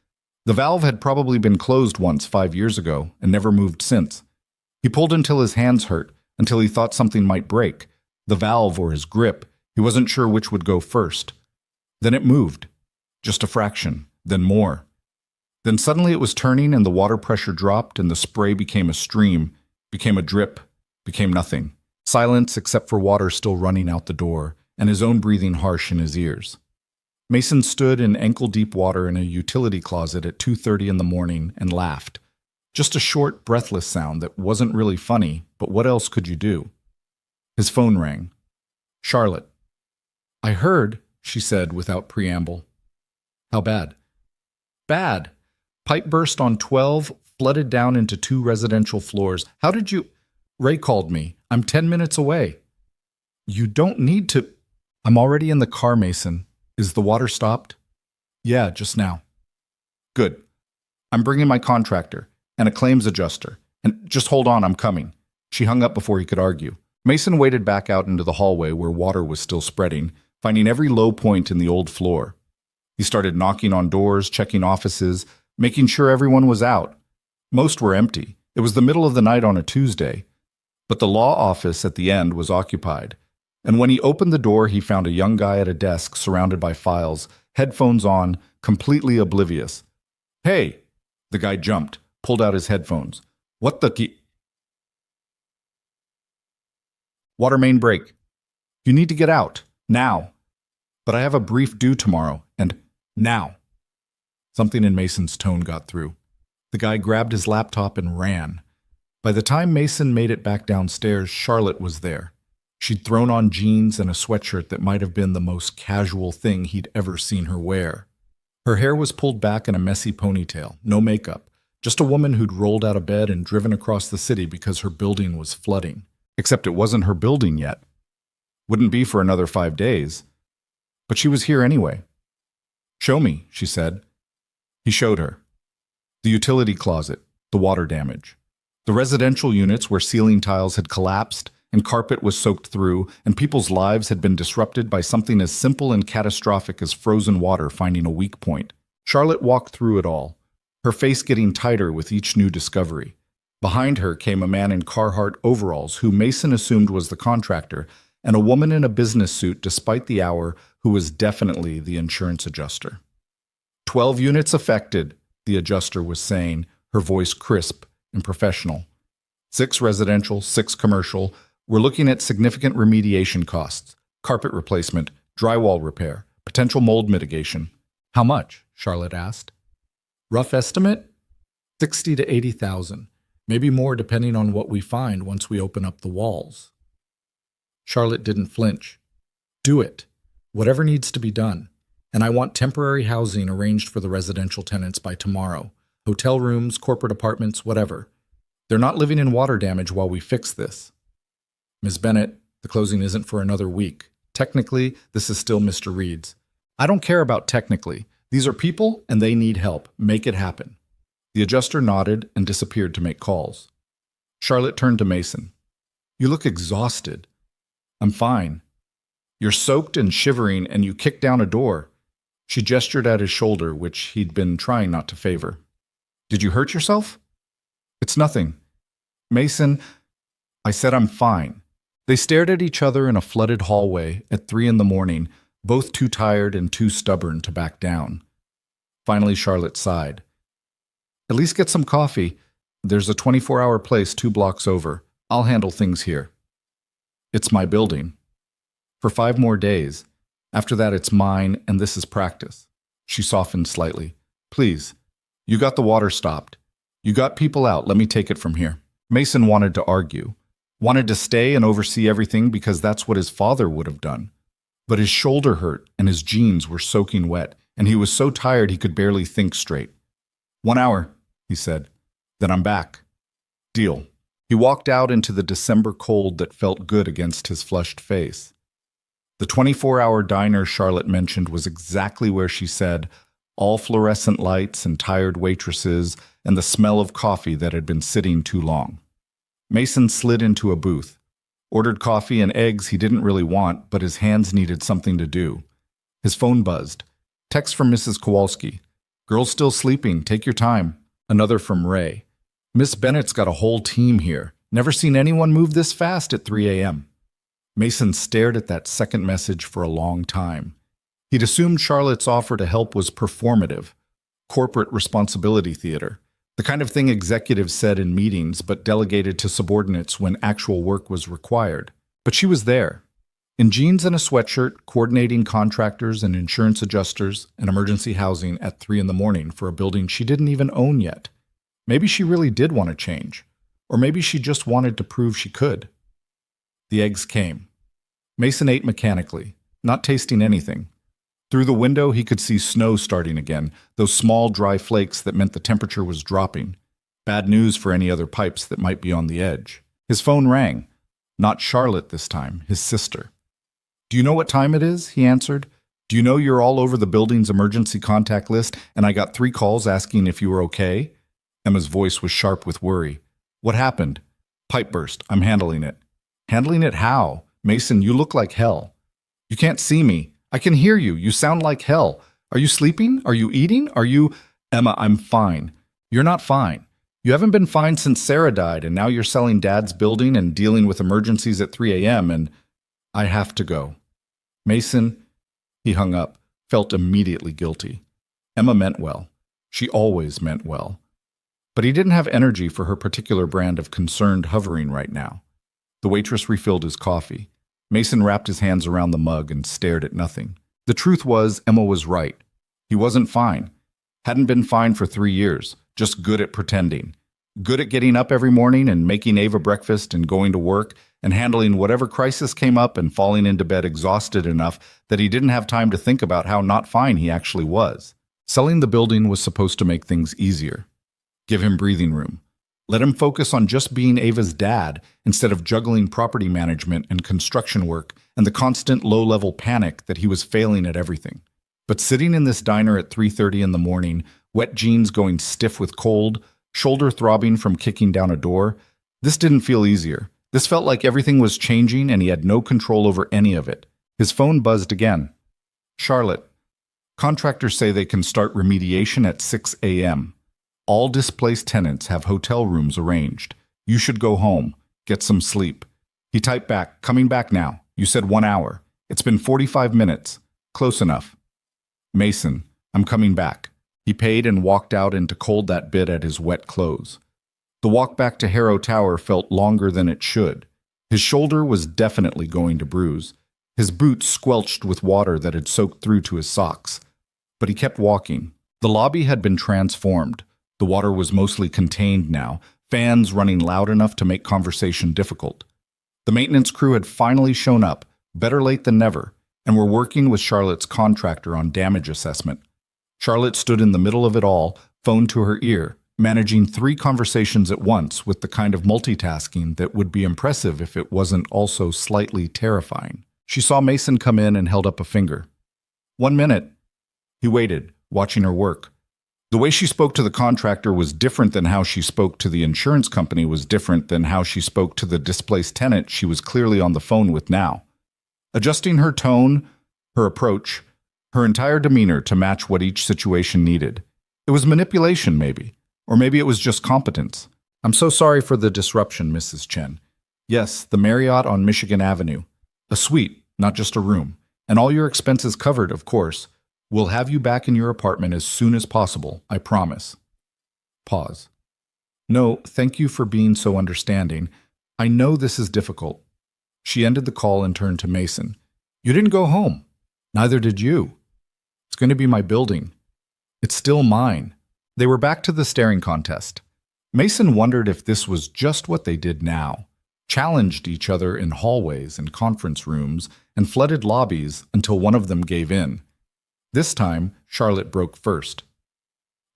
The valve had probably been closed once 5 years ago and never moved since. He pulled until his hands hurt, until he thought something might break. The valve or his grip. He wasn't sure which would go first. Then it moved. Just a fraction. Then more. Then suddenly it was turning and the water pressure dropped and the spray became a stream, became a drip, became nothing. Silence except for water still running out the door and his own breathing harsh in his ears. Mason stood in ankle-deep water in a utility closet at 2:30 in the morning and laughed. Just a short, breathless sound that wasn't really funny, but what else could you do? His phone rang. Charlotte. I heard, she said without preamble. How bad? Bad. Pipe burst on 12, flooded down into 2 residential floors. How did you... Ray called me. I'm 10 minutes away. You don't need to... I'm already in the car, Mason. Is the water stopped? Yeah, just now. Good. I'm bringing my contractor and a claims adjuster. And just hold on, I'm coming. She hung up before he could argue. Mason waded back out into the hallway where water was still spreading, finding every low point in the old floor. He started knocking on doors, checking offices, making sure everyone was out. Most were empty. It was the middle of the night on a Tuesday. But the law office at the end was occupied. And when he opened the door, he found a young guy at a desk surrounded by files, headphones on, completely oblivious. Hey! The guy jumped, pulled out his headphones. What the... Water main break. You need to get out. Now. But I have a brief due tomorrow, and now. Something in Mason's tone got through. The guy grabbed his laptop and ran. By the time Mason made it back downstairs, Charlotte was there. She'd thrown on jeans and a sweatshirt that might have been the most casual thing he'd ever seen her wear. Her hair was pulled back in a messy ponytail, no makeup, just a woman who'd rolled out of bed and driven across the city because her building was flooding. Except it wasn't her building yet. Wouldn't be for another 5 days. But she was here anyway. Show me, she said. He showed her. The utility closet, the water damage. The residential units where ceiling tiles had collapsed and carpet was soaked through, and people's lives had been disrupted by something as simple and catastrophic as frozen water finding a weak point. Charlotte walked through it all, her face getting tighter with each new discovery. Behind her came a man in Carhartt overalls who Mason assumed was the contractor, and a woman in a business suit despite the hour who was definitely the insurance adjuster. 12 units affected, the adjuster was saying, her voice crisp and professional. 6 residential, 6 commercial. We're looking at significant remediation costs, carpet replacement, drywall repair, potential mold mitigation. How much? Charlotte asked. Rough estimate? 60 to 80,000. Maybe more depending on what we find once we open up the walls. Charlotte didn't flinch. Do it. Whatever needs to be done. And I want temporary housing arranged for the residential tenants by tomorrow. Hotel rooms, corporate apartments, whatever. They're not living in water damage while we fix this. Ms. Bennett, the closing isn't for another week. Technically, this is still Mr. Reed's. I don't care about technically. These are people and they need help. Make it happen. The adjuster nodded and disappeared to make calls. Charlotte turned to Mason. You look exhausted. I'm fine. You're soaked and shivering and you kicked down a door. She gestured at his shoulder, which he'd been trying not to favor. Did you hurt yourself? It's nothing. Mason, I said I'm fine. They stared at each other in a flooded hallway at 3 in the morning, both too tired and too stubborn to back down. Finally, Charlotte sighed. At least get some coffee. There's a 24-hour place 2 blocks over. I'll handle things here. It's my building. For 5 more days. After that, it's mine, and this is practice. She softened slightly. Please. You got the water stopped. You got people out. Let me take it from here. Mason wanted to argue, wanted to stay and oversee everything because that's what his father would have done. But his shoulder hurt and his jeans were soaking wet, and he was so tired he could barely think straight. 1 hour, he said. Then I'm back. Deal. He walked out into the December cold that felt good against his flushed face. The 24-hour diner Charlotte mentioned was exactly where she said, all fluorescent lights and tired waitresses and the smell of coffee that had been sitting too long. Mason slid into a booth, ordered coffee and eggs he didn't really want, but his hands needed something to do. His phone buzzed. Text from Mrs. Kowalski. Girl's still sleeping. Take your time. Another from Ray. Miss Bennett's got a whole team here. Never seen anyone move this fast at 3 a.m. Mason stared at that second message for a long time. He'd assumed Charlotte's offer to help was performative, corporate responsibility theater, the kind of thing executives said in meetings but delegated to subordinates when actual work was required. But she was there, in jeans and a sweatshirt, coordinating contractors and insurance adjusters and emergency housing at 3 in the morning for a building she didn't even own yet. Maybe she really did want to change, or maybe she just wanted to prove she could. The eggs came. Mason ate mechanically, not tasting anything. Through the window, he could see snow starting again, those small, dry flakes that meant the temperature was dropping. Bad news for any other pipes that might be on the edge. His phone rang. Not Charlotte this time, his sister. Do you know what time it is? He answered. Do you know you're all over the building's emergency contact list, and I got 3 calls asking if you were okay? Emma's voice was sharp with worry. What happened? Pipe burst. I'm handling it. Handling it how? Mason, you look like hell. You can't see me. I can hear you. You sound like hell. Are you sleeping? Are you eating? Are you... Emma, I'm fine. You're not fine. You haven't been fine since Sarah died, and now you're selling Dad's building and dealing with emergencies at 3 a.m., and I have to go. Mason, he hung up, felt immediately guilty. Emma meant well. She always meant well. But he didn't have energy for her particular brand of concerned hovering right now. The waitress refilled his coffee. Mason wrapped his hands around the mug and stared at nothing. The truth was, Emma was right. He wasn't fine. Hadn't been fine for 3 years, just good at pretending. Good at getting up every morning and making Ava breakfast and going to work and handling whatever crisis came up and falling into bed exhausted enough that he didn't have time to think about how not fine he actually was. Selling the building was supposed to make things easier. Give him breathing room. Let him focus on just being Ava's dad instead of juggling property management and construction work and the constant low-level panic that he was failing at everything. But sitting in this diner at 3:30 in the morning, wet jeans going stiff with cold, shoulder throbbing from kicking down a door, this didn't feel easier. This felt like everything was changing and he had no control over any of it. His phone buzzed again. Charlotte, contractors say they can start remediation at 6 a.m. All displaced tenants have hotel rooms arranged. You should go home. Get some sleep. He typed back, coming back now. You said 1 hour. It's been 45 minutes. Close enough. Mason, I'm coming back. He paid and walked out into cold that bit at his wet clothes. The walk back to Harrow Tower felt longer than it should. His shoulder was definitely going to bruise. His boots squelched with water that had soaked through to his socks. But he kept walking. The lobby had been transformed. The water was mostly contained now, fans running loud enough to make conversation difficult. The maintenance crew had finally shown up, better late than never, and were working with Charlotte's contractor on damage assessment. Charlotte stood in the middle of it all, phone to her ear, managing 3 conversations at once with the kind of multitasking that would be impressive if it wasn't also slightly terrifying. She saw Mason come in and held up a finger. 1 minute. He waited, watching her work. The way she spoke to the contractor was different than how she spoke to the insurance company was different than how she spoke to the displaced tenant she was clearly on the phone with now. Adjusting her tone, her approach, her entire demeanor to match what each situation needed. It was manipulation, maybe. Or maybe it was just competence. I'm so sorry for the disruption, Mrs. Chen. Yes, the Marriott on Michigan Avenue. A suite, not just a room. And all your expenses covered, of course. We'll have you back in your apartment as soon as possible, I promise. Pause. No, thank you for being so understanding. I know this is difficult. She ended the call and turned to Mason. You didn't go home. Neither did you. It's going to be my building. It's still mine. They were back to the staring contest. Mason wondered if this was just what they did now. Challenged each other in hallways and conference rooms and flooded lobbies until one of them gave in. This time, Charlotte broke first.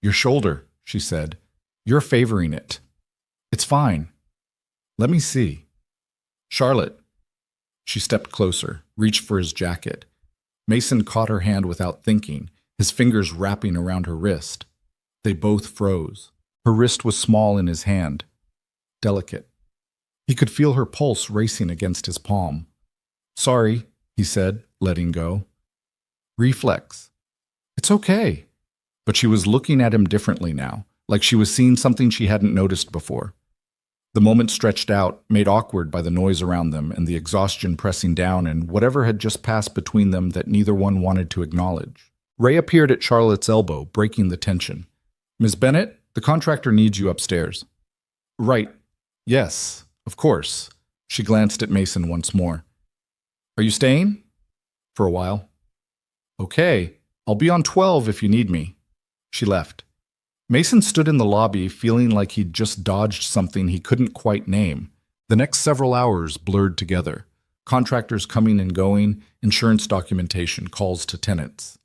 "Your shoulder," she said. "You're favoring it." "It's fine." "Let me see." "Charlotte." She stepped closer, reached for his jacket. Mason caught her hand without thinking, his fingers wrapping around her wrist. They both froze. Her wrist was small in his hand, delicate. He could feel her pulse racing against his palm. "Sorry," he said, letting go. Reflex. "It's okay." But she was looking at him differently now, like she was seeing something she hadn't noticed before. The moment stretched out, made awkward by the noise around them and the exhaustion pressing down and whatever had just passed between them that neither one wanted to acknowledge. Ray appeared at Charlotte's elbow, breaking the tension. "Miss Bennett, the contractor needs you upstairs." "Right. Yes, of course." She glanced at Mason once more. "Are you staying?" "For a while." "Okay. I'll be on 12 if you need me." She left. Mason stood in the lobby feeling like he'd just dodged something he couldn't quite name. The next several hours blurred together. Contractors coming and going, insurance documentation, calls to tenants.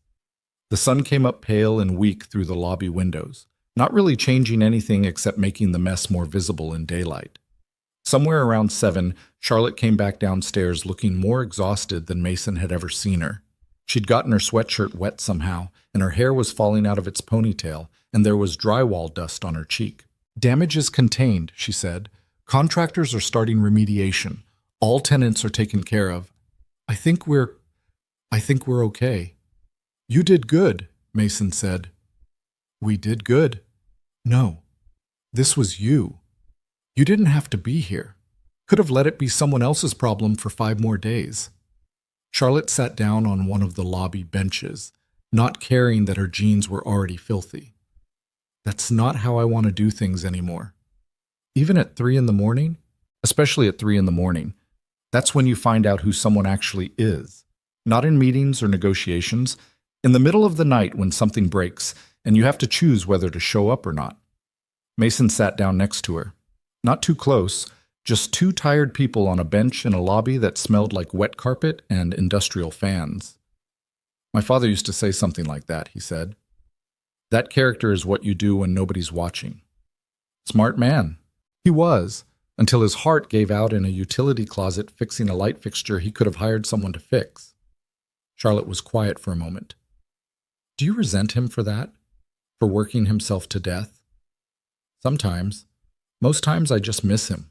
The sun came up pale and weak through the lobby windows, not really changing anything except making the mess more visible in daylight. Somewhere around 7, Charlotte came back downstairs looking more exhausted than Mason had ever seen her. She'd gotten her sweatshirt wet somehow, and her hair was falling out of its ponytail, and there was drywall dust on her cheek. "Damage is contained," she said. "Contractors are starting remediation. All tenants are taken care of. I think we're okay." "You did good," Mason said. "We did good." "No. This was you. You didn't have to be here. Could have let it be someone else's problem for 5 more days." Charlotte sat down on one of the lobby benches, not caring that her jeans were already filthy. "That's not how I want to do things anymore. Even at 3 in the morning? Especially at 3 in the morning. That's when you find out who someone actually is. Not in meetings or negotiations. In the middle of the night when something breaks, and you have to choose whether to show up or not." Mason sat down next to her. Not too close, just 2 tired people on a bench in a lobby that smelled like wet carpet and industrial fans. "My father used to say something like that," he said. "That character is what you do when nobody's watching." Smart man. He was, until his heart gave out in a utility closet fixing a light fixture he could have hired someone to fix. Charlotte was quiet for a moment. "Do you resent him for that? For working himself to death?" "Sometimes. Most times I just miss him."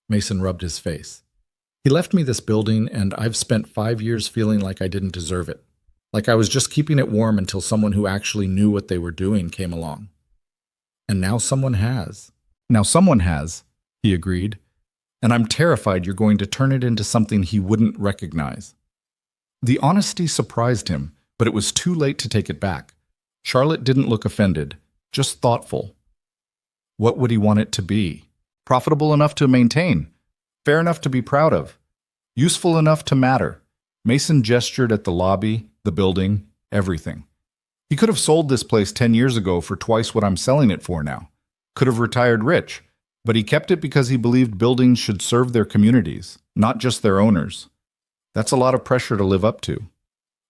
Mason rubbed his face. "He left me this building, and I've spent 5 years feeling like I didn't deserve it. Like I was just keeping it warm until someone who actually knew what they were doing came along. And now someone has." "Now someone has," he agreed. "And I'm terrified you're going to turn it into something he wouldn't recognize." The honesty surprised him, but it was too late to take it back. Charlotte didn't look offended, just thoughtful. What would he want it to be? Profitable enough to maintain, fair enough to be proud of, useful enough to matter. Mason gestured at the lobby, the building, everything. He could have sold this place 10 years ago for twice what I'm selling it for now. Could have retired rich, but he kept it because he believed buildings should serve their communities, not just their owners. That's a lot of pressure to live up to.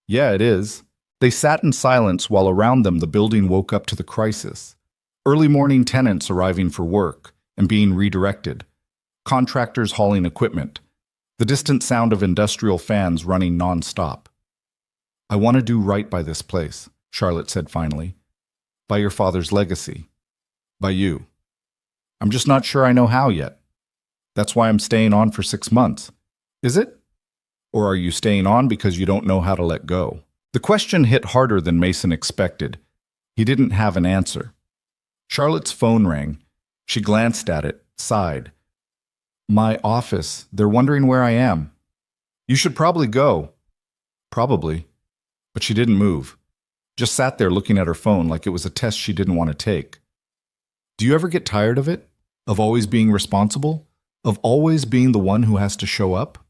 Yeah, it is. They sat in silence while around them the building woke up to the crisis. Early morning tenants arriving for work and being redirected. Contractors hauling equipment. The distant sound of industrial fans running non-stop. "I want to do right by this place," Charlotte said finally. "By your father's legacy. By you. I'm just not sure I know how yet. That's why I'm staying on for 6 months. Is it? Or are you staying on because you don't know how to let go?" The question hit harder than Mason expected. He didn't have an answer. Charlotte's phone rang. She glanced at it, sighed. "My office. They're wondering where I am." "You should probably go." "Probably." But she didn't move. Just sat there looking at her phone like it was a test she didn't want to take. "Do you ever get tired of it? Of always being responsible? Of always being the one who has to show up?"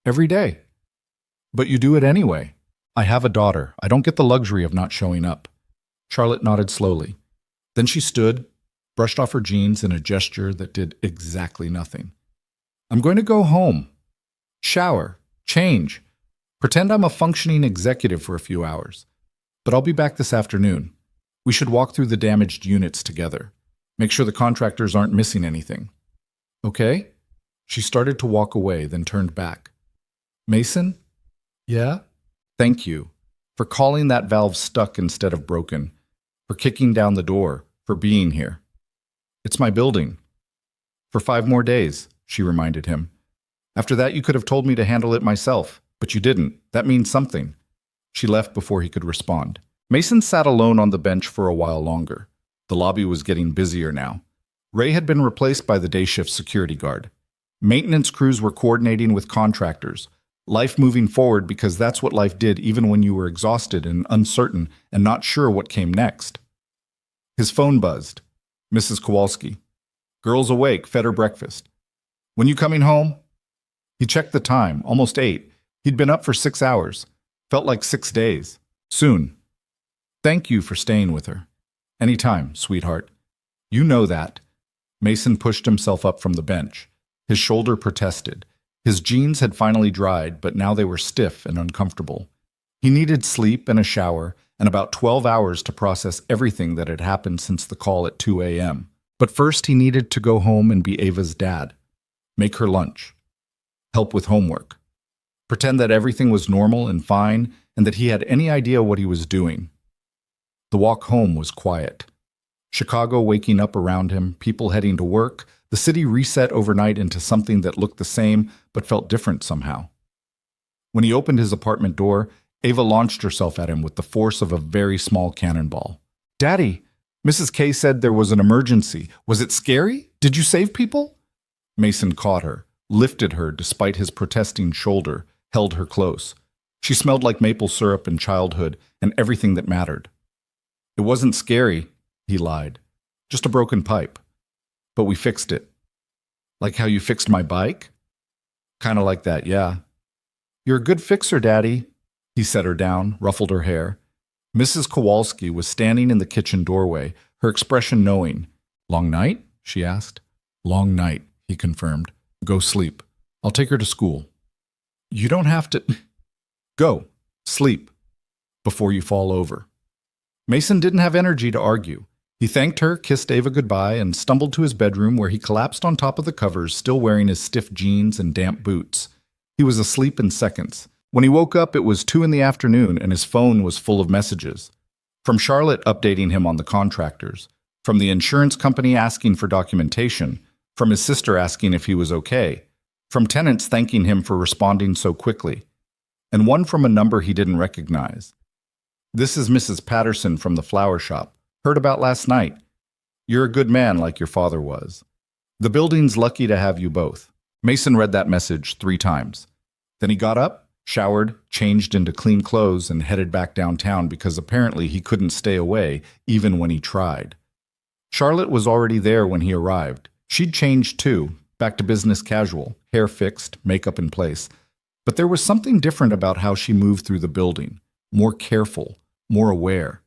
"Every day." "But you do it anyway." "I have a daughter. I don't get the luxury of not showing up." Charlotte nodded slowly. Then she stood, brushed off her jeans in a gesture that did exactly nothing. I'm going to go home. Shower. Change. Pretend I'm a functioning executive for a few hours. But I'll be back this afternoon. We should walk through the damaged units together. Make sure the contractors aren't missing anything. Okay? She started to walk away, then turned back. Mason? Yeah? Thank you. For calling that valve stuck instead of broken. For kicking down the door. For being here. It's my building. For 5 more days, she reminded him. After that, you could have told me to handle it myself, but you didn't. That means something. She left before he could respond. Mason sat alone on the bench for a while longer. The lobby was getting busier now. Ray had been replaced by the day shift security guard. Maintenance crews were coordinating with contractors. Life moving forward because that's what life did even when you were exhausted and uncertain and not sure what came next. His phone buzzed. Mrs. Kowalski. Girls awake, fed her breakfast. When you coming home? He checked the time, almost 8. He'd been up for 6 hours. Felt like 6 days. Soon. Thank you for staying with her. Anytime, sweetheart. You know that. Mason pushed himself up from the bench. His shoulder protested. His jeans had finally dried, but now they were stiff and uncomfortable. He needed sleep and a shower and about 12 hours to process everything that had happened since the call at 2 a.m. But first he needed to go home and be Ava's dad. Make her lunch. Help with homework. Pretend that everything was normal and fine and that he had any idea what he was doing. The walk home was quiet. Chicago waking up around him, people heading to work, the city reset overnight into something that looked the same but felt different somehow. When he opened his apartment door, Ava launched herself at him with the force of a very small cannonball. Daddy, Mrs. K said there was an emergency. Was it scary? Did you save people? Mason caught her, lifted her despite his protesting shoulder, held her close. She smelled like maple syrup and childhood and everything that mattered. It wasn't scary, he lied. Just a broken pipe. But we fixed it. Like how you fixed my bike? Kind of like that, yeah. You're a good fixer, Daddy. He set her down, ruffled her hair. Mrs. Kowalski was standing in the kitchen doorway, her expression knowing. Long night? She asked. Long night, he confirmed. Go sleep. I'll take her to school. You don't have to... Go. Sleep. Before you fall over. Mason didn't have energy to argue. He thanked her, kissed Ava goodbye, and stumbled to his bedroom where he collapsed on top of the covers, still wearing his stiff jeans and damp boots. He was asleep in seconds. When he woke up, it was 2 in the afternoon, and his phone was full of messages. From Charlotte updating him on the contractors. From the insurance company asking for documentation. From his sister asking if he was okay. From tenants thanking him for responding so quickly. And one from a number he didn't recognize. This is Mrs. Patterson from the flower shop. Heard about last night. You're a good man like your father was. The building's lucky to have you both. Mason read that message 3 times. Then he got up, showered, changed into clean clothes, and headed back downtown because apparently he couldn't stay away even when he tried. Charlotte was already there when he arrived. She'd changed too, back to business casual, hair fixed, makeup in place. But there was something different about how she moved through the building. More careful, more aware.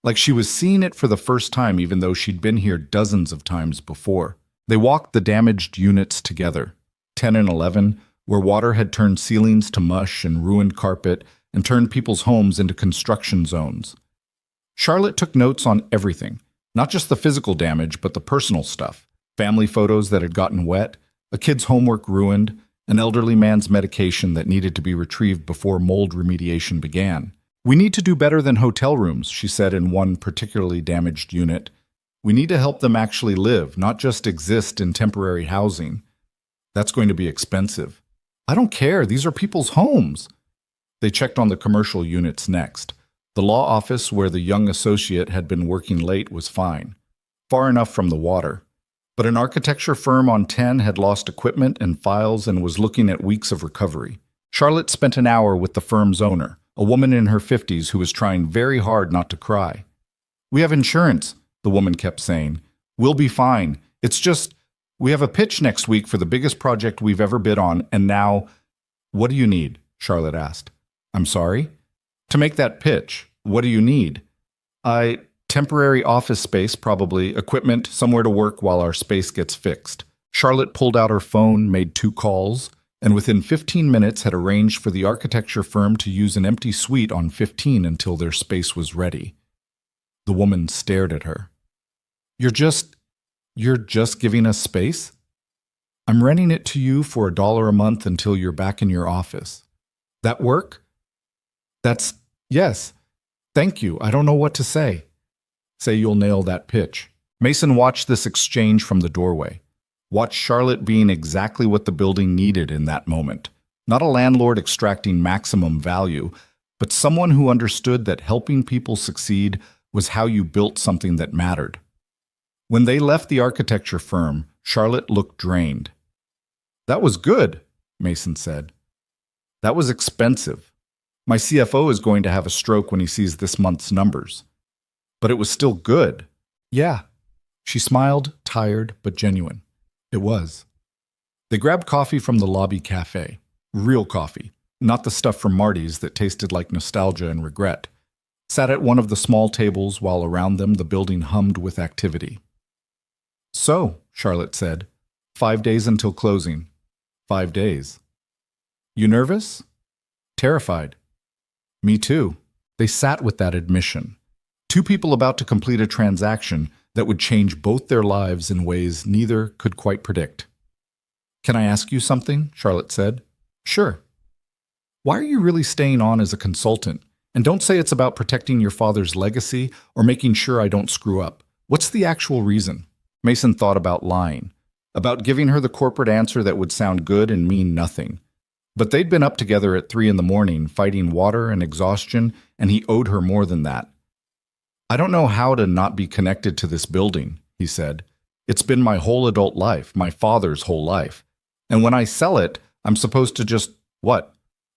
Like she was seeing it for the first time even though she'd been here dozens of times before. They walked the damaged units together, 10 and 11, where water had turned ceilings to mush and ruined carpet and turned people's homes into construction zones. Charlotte took notes on everything, not just the physical damage, but the personal stuff. Family photos that had gotten wet, a kid's homework ruined, an elderly man's medication that needed to be retrieved before mold remediation began. We need to do better than hotel rooms, she said in one particularly damaged unit. We need to help them actually live, not just exist in temporary housing. That's going to be expensive. I don't care, these are people's homes. They checked on the commercial units next. The law office where the young associate had been working late was fine, far enough from the water. But an architecture firm on 10 had lost equipment and files and was looking at weeks of recovery. Charlotte spent an hour with the firm's owner, a woman in her 50s who was trying very hard not to cry. We have insurance, the woman kept saying. We'll be fine. It's just, we have a pitch next week for the biggest project we've ever bid on, and now... What do you need? Charlotte asked. I'm sorry? To make that pitch, what do you need? Temporary office space, probably, equipment, somewhere to work while our space gets fixed. Charlotte pulled out her phone, made 2 calls, and within 15 minutes had arranged for the architecture firm to use an empty suite on 15 until their space was ready. The woman stared at her. You're just giving us space? I'm renting it to you for $1 a month until you're back in your office. That work? Yes. Thank you. I don't know what to say. Say you'll nail that pitch. Mason watched this exchange from the doorway. Watched Charlotte being exactly what the building needed in that moment. Not a landlord extracting maximum value, but someone who understood that helping people succeed was how you built something that mattered. When they left the architecture firm, Charlotte looked drained. That was good, Mason said. That was expensive. My CFO is going to have a stroke when he sees this month's numbers. But it was still good. Yeah. She smiled, tired but genuine. It was. They grabbed coffee from the lobby cafe. Real coffee, not the stuff from Marty's that tasted like nostalgia and regret. Sat at one of the small tables while around them the building hummed with activity. So, Charlotte said, 5 days until closing. 5 days. You nervous? Terrified. Me too. They sat with that admission. 2 people about to complete a transaction that would change both their lives in ways neither could quite predict. Can I ask you something? Charlotte said. Sure. Why are you really staying on as a consultant? And don't say it's about protecting your father's legacy or making sure I don't screw up. What's the actual reason? Mason thought about lying, about giving her the corporate answer that would sound good and mean nothing. But they'd been up together at 3 in the morning, fighting water and exhaustion, and he owed her more than that. I don't know how to not be connected to this building, he said. It's been my whole adult life, my father's whole life. And when I sell it, I'm supposed to just, what?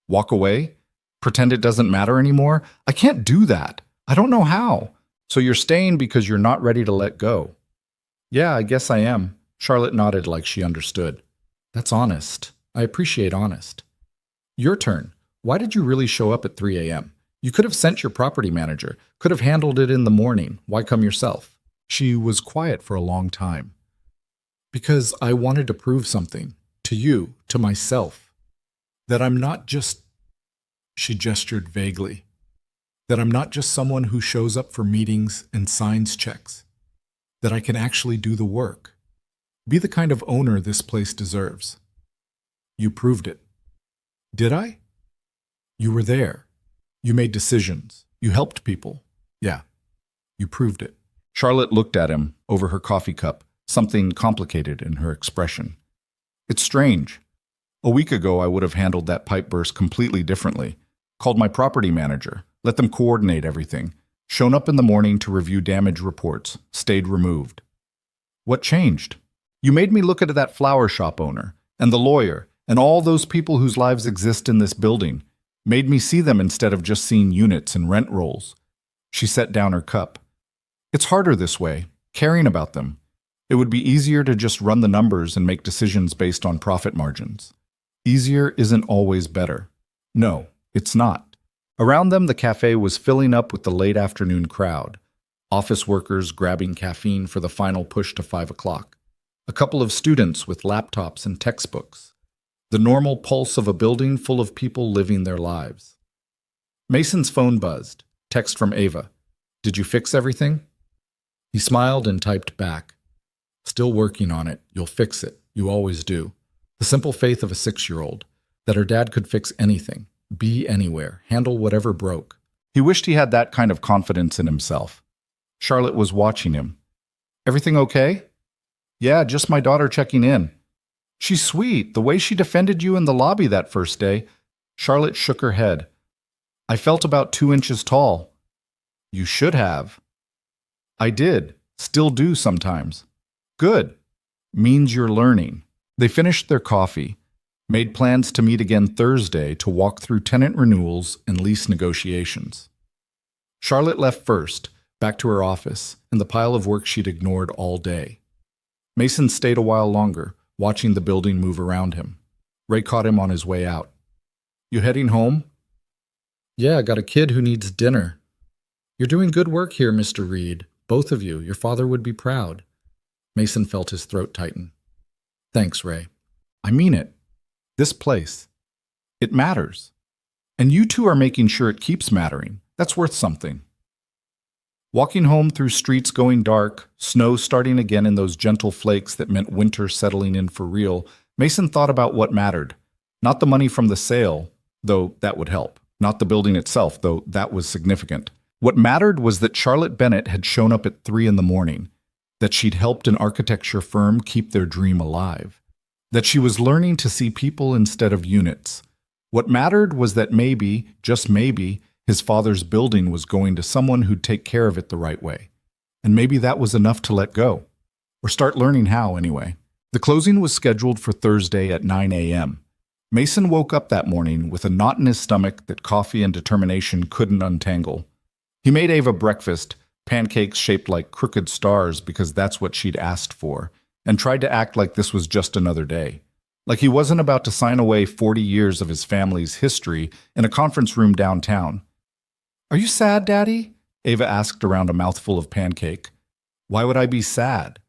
Walk away? Pretend it doesn't matter anymore? I can't do that. I don't know how. So you're staying because you're not ready to let go. Yeah, I guess I am. Charlotte nodded like she understood. That's honest. I appreciate honest. Your turn. Why did you really show up at 3 a.m.? You could have sent your property manager, could have handled it in the morning. Why come yourself? She was quiet for a long time. Because I wanted to prove something. To you, to myself. That I'm not just... She gestured vaguely. That I'm not just someone who shows up for meetings and signs checks. That I can actually do the work. Be the kind of owner this place deserves. You proved it. Did I? You were there. You made decisions. You helped people. Yeah, you proved it. Charlotte looked at him over her coffee cup, something complicated in her expression. It's strange. A week ago, I would have handled that pipe burst completely differently. Called my property manager, let them coordinate everything. Shown up in the morning to review damage reports, stayed removed. What changed? You made me look at that flower shop owner, and the lawyer, and all those people whose lives exist in this building. Made me see them instead of just seeing units and rent rolls. She set down her cup. It's harder this way, caring about them. It would be easier to just run the numbers and make decisions based on profit margins. Easier isn't always better. No, it's not. Around them, the cafe was filling up with the late afternoon crowd. Office workers grabbing caffeine for the final push to 5 o'clock. A couple of students with laptops and textbooks. The normal pulse of a building full of people living their lives. Mason's phone buzzed. Text from Ava. Did you fix everything? He smiled and typed back. Still working on it. You'll fix it. You always do. The simple faith of a 6-year-old. That her dad could fix anything. Be anywhere. Handle whatever broke. He wished he had that kind of confidence in himself. Charlotte was watching him. Everything okay? Yeah, just my daughter checking in. She's sweet. The way she defended you in the lobby that first day. Charlotte shook her head. I felt about 2 inches tall. You should have. I did. Still do sometimes. Good. Means you're learning. They finished their coffee. Made plans to meet again Thursday to walk through tenant renewals and lease negotiations. Charlotte left first, back to her office, and the pile of work she'd ignored all day. Mason stayed a while longer, watching the building move around him. Ray caught him on his way out. You heading home? Yeah, I got a kid who needs dinner. You're doing good work here, Mr. Reed. Both of you. Your father would be proud. Mason felt his throat tighten. Thanks, Ray. I mean it. This place. It matters. And you two are making sure it keeps mattering. That's worth something. Walking home through streets going dark, snow starting again in those gentle flakes that meant winter settling in for real, Mason thought about what mattered. Not the money from the sale, though that would help. Not the building itself, though that was significant. What mattered was that Charlotte Bennett had shown up at 3 in the morning, that she'd helped an architecture firm keep their dream alive, that she was learning to see people instead of units. What mattered was that maybe, just maybe, his father's building was going to someone who'd take care of it the right way. And maybe that was enough to let go. Or start learning how, anyway. The closing was scheduled for Thursday at 9 a.m. Mason woke up that morning with a knot in his stomach that coffee and determination couldn't untangle. He made Ava breakfast, pancakes shaped like crooked stars because that's what she'd asked for, and tried to act like this was just another day. Like he wasn't about to sign away 40 years of his family's history in a conference room downtown. Are you sad, Daddy? Ava asked around a mouthful of pancake. Why would I be sad?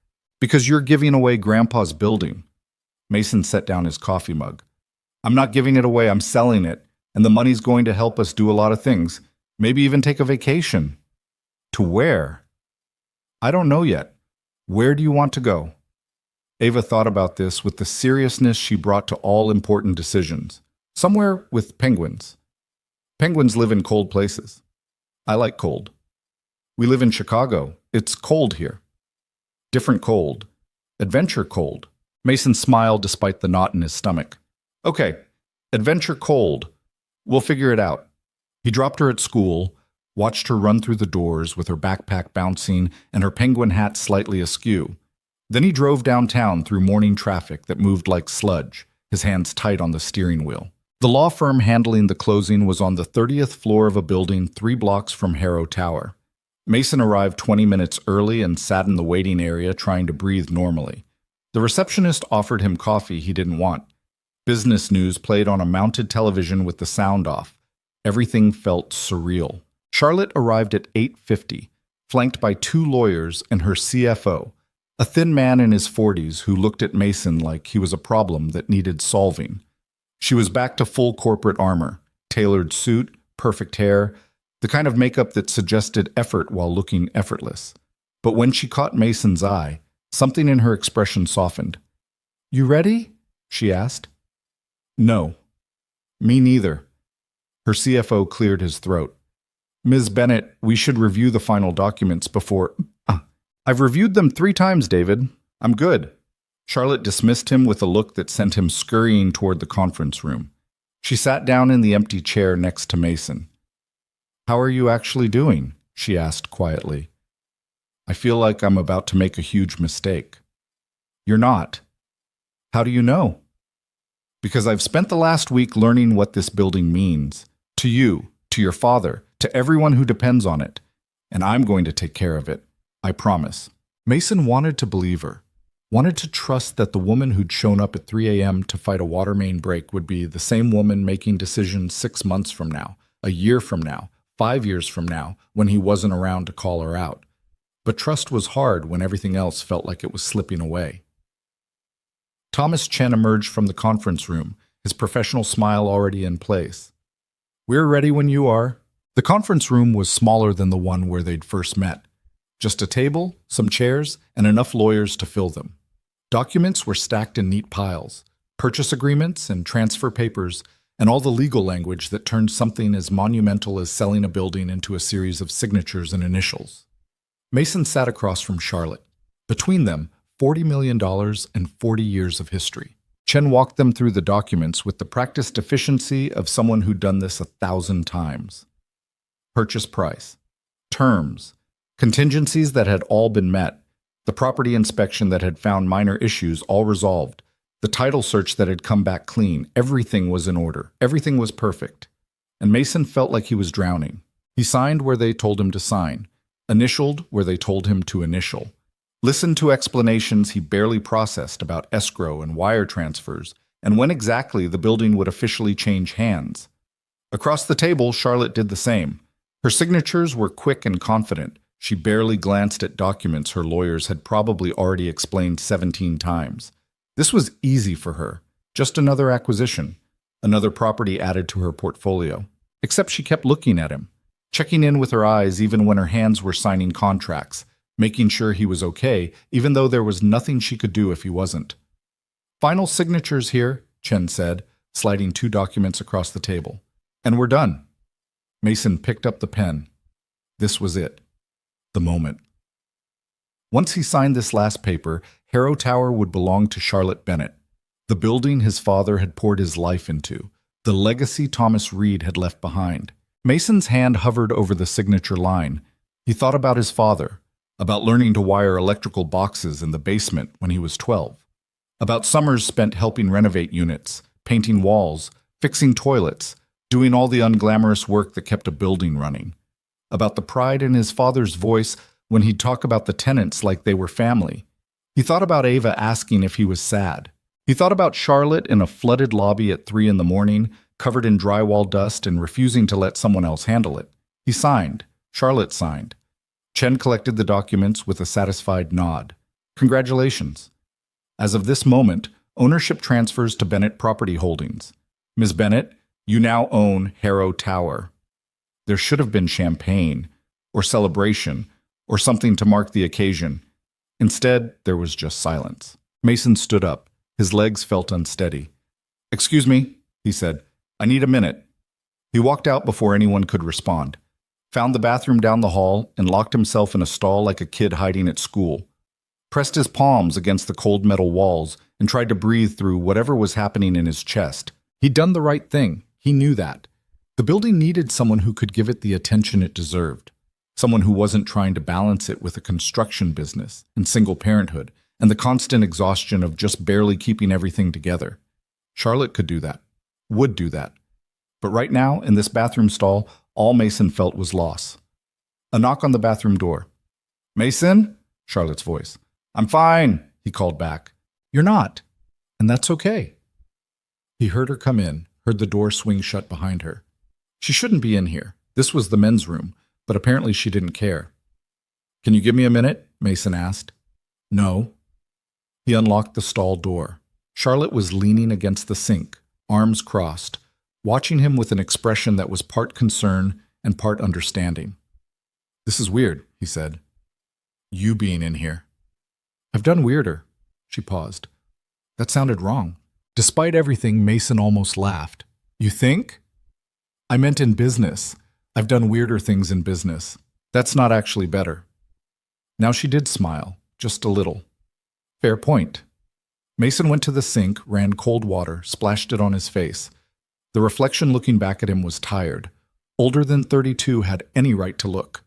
Because you're giving away Grandpa's building. Mason set down his coffee mug. I'm not giving it away, I'm selling it, and the money's going to help us do a lot of things, maybe even take a vacation. To where? I don't know yet. Where do you want to go? Ava thought about this with the seriousness she brought to all important decisions. Somewhere with penguins. Penguins live in cold places. I like cold. We live in Chicago. It's cold here. Different cold. Adventure cold. Mason smiled despite the knot in his stomach. Okay, adventure cold. We'll figure it out. He dropped her at school, watched her run through the doors with her backpack bouncing and her penguin hat slightly askew. Then he drove downtown through morning traffic that moved like sludge, his hands tight on the steering wheel. The law firm handling the closing was on the 30th floor of a building 3 blocks from Harrow Tower. Mason arrived 20 minutes early and sat in the waiting area trying to breathe normally. The receptionist offered him coffee he didn't want. Business news played on a mounted television with the sound off. Everything felt surreal. Charlotte arrived at 8:50, flanked by 2 lawyers and her CFO, a thin man in his 40s who looked at Mason like he was a problem that needed solving. She was back to full corporate armor, tailored suit, perfect hair, the kind of makeup that suggested effort while looking effortless. But when she caught Mason's eye, something in her expression softened. You ready? She asked. No. Me neither. Her CFO cleared his throat. Ms. Bennett, we should review the final documents before... I've reviewed them 3 times, David. I'm good. Charlotte dismissed him with a look that sent him scurrying toward the conference room. She sat down in the empty chair next to Mason. How are you actually doing? She asked quietly. I feel like I'm about to make a huge mistake. You're not. How do you know? Because I've spent the last week learning what this building means. To you, to your father, to everyone who depends on it. And I'm going to take care of it. I promise. Mason wanted to believe her. Wanted to trust that the woman who'd shown up at 3 a.m. to fight a water main break would be the same woman making decisions 6 months from now, a year from now, 5 years from now, when he wasn't around to call her out. But trust was hard when everything else felt like it was slipping away. Thomas Chen emerged from the conference room, his professional smile already in place. We're ready when you are. The conference room was smaller than the one where they'd first met. Just a table, some chairs, and enough lawyers to fill them. Documents were stacked in neat piles, purchase agreements and transfer papers, and all the legal language that turned something as monumental as selling a building into a series of signatures and initials. Mason sat across from Charlotte. Between them, $40 million and 40 years of history. Chen walked them through the documents with the practiced efficiency of someone who'd done this 1,000 times. Purchase price. Terms. Contingencies that had all been met. The property inspection that had found minor issues all resolved. The title search that had come back clean. Everything was in order. Everything was perfect. And Mason felt like he was drowning. He signed where they told him to sign. Initialed where they told him to initial. Listened to explanations he barely processed about escrow and wire transfers, and when exactly the building would officially change hands. Across the table, Charlotte did the same. Her signatures were quick and confident. She barely glanced at documents her lawyers had probably already explained 17 times. This was easy for her. Just another acquisition, another property added to her portfolio. Except she kept looking at him, checking in with her eyes even when her hands were signing contracts, making sure he was okay, even though there was nothing she could do if he wasn't. Final signatures here, Chen said, sliding 2 documents across the table. And we're done. Mason picked up the pen. This was it. The moment. Once he signed this last paper, Harrow Tower would belong to Charlotte Bennett. The building his father had poured his life into. The legacy Thomas Reed had left behind. Mason's hand hovered over the signature line. He thought about his father, about learning to wire electrical boxes in the basement when he was 12, about summers spent helping renovate units, painting walls, fixing toilets, doing all the unglamorous work that kept a building running, about the pride in his father's voice when he'd talk about the tenants like they were family. He thought about Ava asking if he was sad. He thought about Charlotte in a flooded lobby at 3 in the morning, covered in drywall dust and refusing to let someone else handle it. He signed. Charlotte signed. Chen collected the documents with a satisfied nod. Congratulations. As of this moment, ownership transfers to Bennett Property Holdings. Ms. Bennett, you now own Harrow Tower. There should have been champagne, or celebration, or something to mark the occasion. Instead, there was just silence. Mason stood up. His legs felt unsteady. "Excuse me," he said. "I need a minute." He walked out before anyone could respond, found the bathroom down the hall, and locked himself in a stall like a kid hiding at school. Pressed his palms against the cold metal walls and tried to breathe through whatever was happening in his chest. He'd done the right thing. He knew that. The building needed someone who could give it the attention it deserved. Someone who wasn't trying to balance it with a construction business and single parenthood and the constant exhaustion of just barely keeping everything together. Charlotte could do that, would do that. But right now, in this bathroom stall, all Mason felt was loss. A knock on the bathroom door. "Mason?" Charlotte's voice. "I'm fine," he called back. "You're not, and that's okay." He heard her come in, heard the door swing shut behind her. She shouldn't be in here. This was the men's room, but apparently she didn't care. "Can you give me a minute?" Mason asked. "No." He unlocked the stall door. Charlotte was leaning against the sink, arms crossed, watching him with an expression that was part concern and part understanding. "This is weird," he said. "You being in here." "I've done weirder." She paused. That sounded wrong. Despite everything, Mason almost laughed. "You think?" "I meant in business. I've done weirder things in business. That's not actually better." Now she did smile, just a little. "Fair point." Mason went to the sink, ran cold water, splashed it on his face. The reflection looking back at him was tired. Older than 32 had any right to look.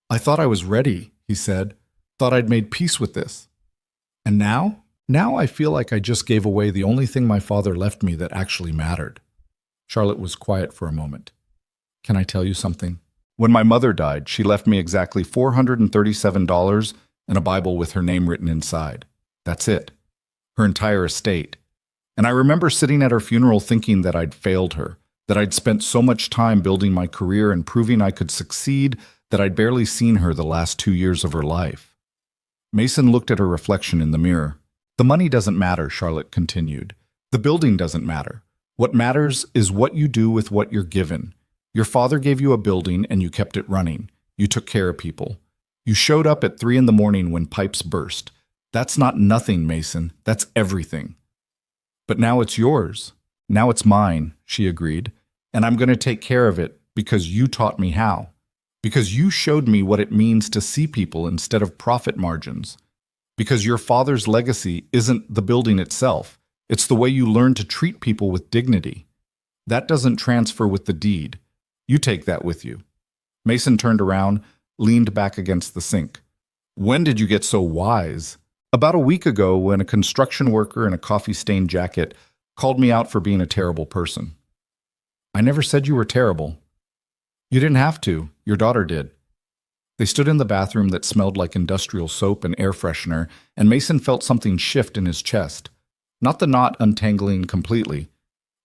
"I thought I was ready," he said. "Thought I'd made peace with this. And now? Now I feel like I just gave away the only thing my father left me that actually mattered." Charlotte was quiet for a moment. "Can I tell you something? When my mother died, she left me exactly $437 and a Bible with her name written inside. That's it. Her entire estate. And I remember sitting at her funeral thinking that I'd failed her, that I'd spent so much time building my career and proving I could succeed that I'd barely seen her the last 2 years of her life." Mason looked at her reflection in the mirror. "The money doesn't matter," Charlotte continued. "The building doesn't matter. What matters is what you do with what you're given. Your father gave you a building and you kept it running. You took care of people. You showed up at 3 in the morning when pipes burst. That's not nothing, Mason. That's everything." "But now it's yours. Now it's mine," she agreed. "And I'm going to take care of it because you taught me how. Because you showed me what it means to see people instead of profit margins. Because your father's legacy isn't the building itself. It's the way you learn to treat people with dignity. That doesn't transfer with the deed. You take that with you." Mason turned around, leaned back against the sink. "When did you get so wise?" "About a week ago when a construction worker in a coffee-stained jacket called me out for being a terrible person." "I never said you were terrible." "You didn't have to. Your daughter did." They stood in the bathroom that smelled like industrial soap and air freshener, and Mason felt something shift in his chest. Not the knot untangling completely,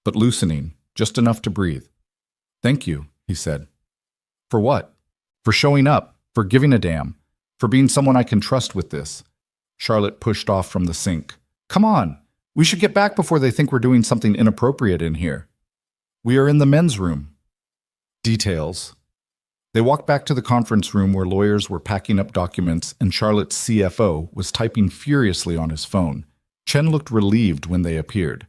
but loosening, just enough to breathe. "Thank you," he said. For what? For showing up, for giving a damn, for being someone I can trust with this. Charlotte pushed off from the sink. Come on, we should get back before they think we're doing something inappropriate in here. We are in the men's room. Details. They walked back to the conference room where lawyers were packing up documents and Charlotte's CFO was typing furiously on his phone. Chen looked relieved when they appeared.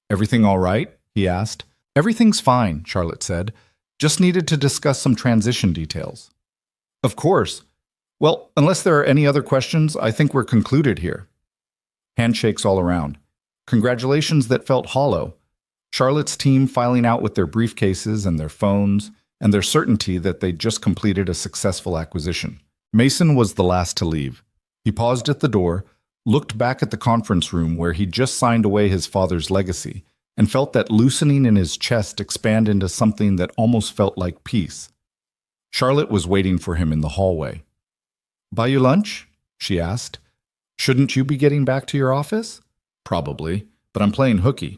Everything all right? He asked. Everything's fine, Charlotte said. Just needed to discuss some transition details. Of course. Well, unless there are any other questions, I think we're concluded here. Handshakes all around. Congratulations that felt hollow. Charlotte's team filing out with their briefcases and their phones, and their certainty that they'd just completed a successful acquisition. Mason was the last to leave. He paused at the door, looked back at the conference room where he'd just signed away his father's legacy, and felt that loosening in his chest expand into something that almost felt like peace. Charlotte was waiting for him in the hallway. Buy you lunch? She asked. Shouldn't you be getting back to your office? Probably, but I'm playing hooky.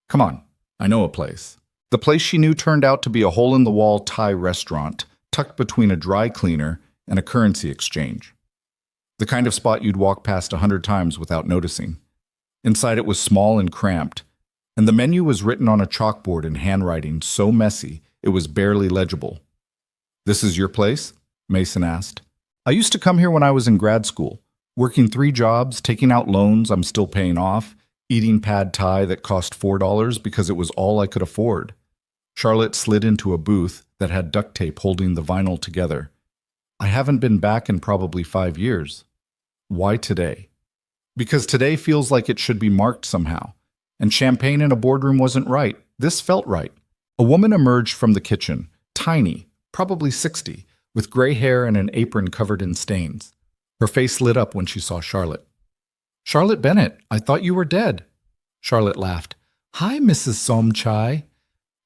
Come on, I know a place. The place she knew turned out to be a hole-in-the-wall Thai restaurant tucked between a dry cleaner and a currency exchange. The kind of spot you'd walk past 100 times without noticing. Inside it was small and cramped, and the menu was written on a chalkboard in handwriting so messy it was barely legible. This is your place? Mason asked. I used to come here when I was in grad school, working 3 jobs, taking out loans I'm still paying off, eating pad thai that cost $4 because it was all I could afford. Charlotte slid into a booth that had duct tape holding the vinyl together. I haven't been back in probably 5 years. Why today? Because today feels like it should be marked somehow. And champagne in a boardroom wasn't right. This felt right. A woman emerged from the kitchen, tiny, probably 60, with gray hair and an apron covered in stains. Her face lit up when she saw Charlotte. Charlotte Bennett, I thought you were dead. Charlotte laughed. Hi, Mrs. Somchai.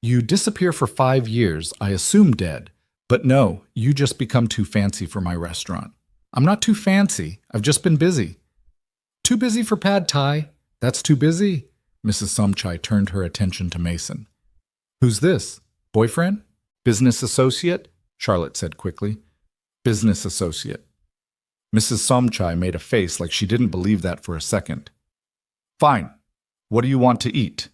You disappear for 5 years, I assume dead. But no, you just become too fancy for my restaurant. I'm not too fancy. I've just been busy. Too busy for pad thai? That's too busy. Mrs. Somchai turned her attention to Mason. Who's this? Boyfriend? Business associate? Charlotte said quickly. Business associate. Mrs. Somchai made a face like she didn't believe that for a second. Fine. What do you want to eat?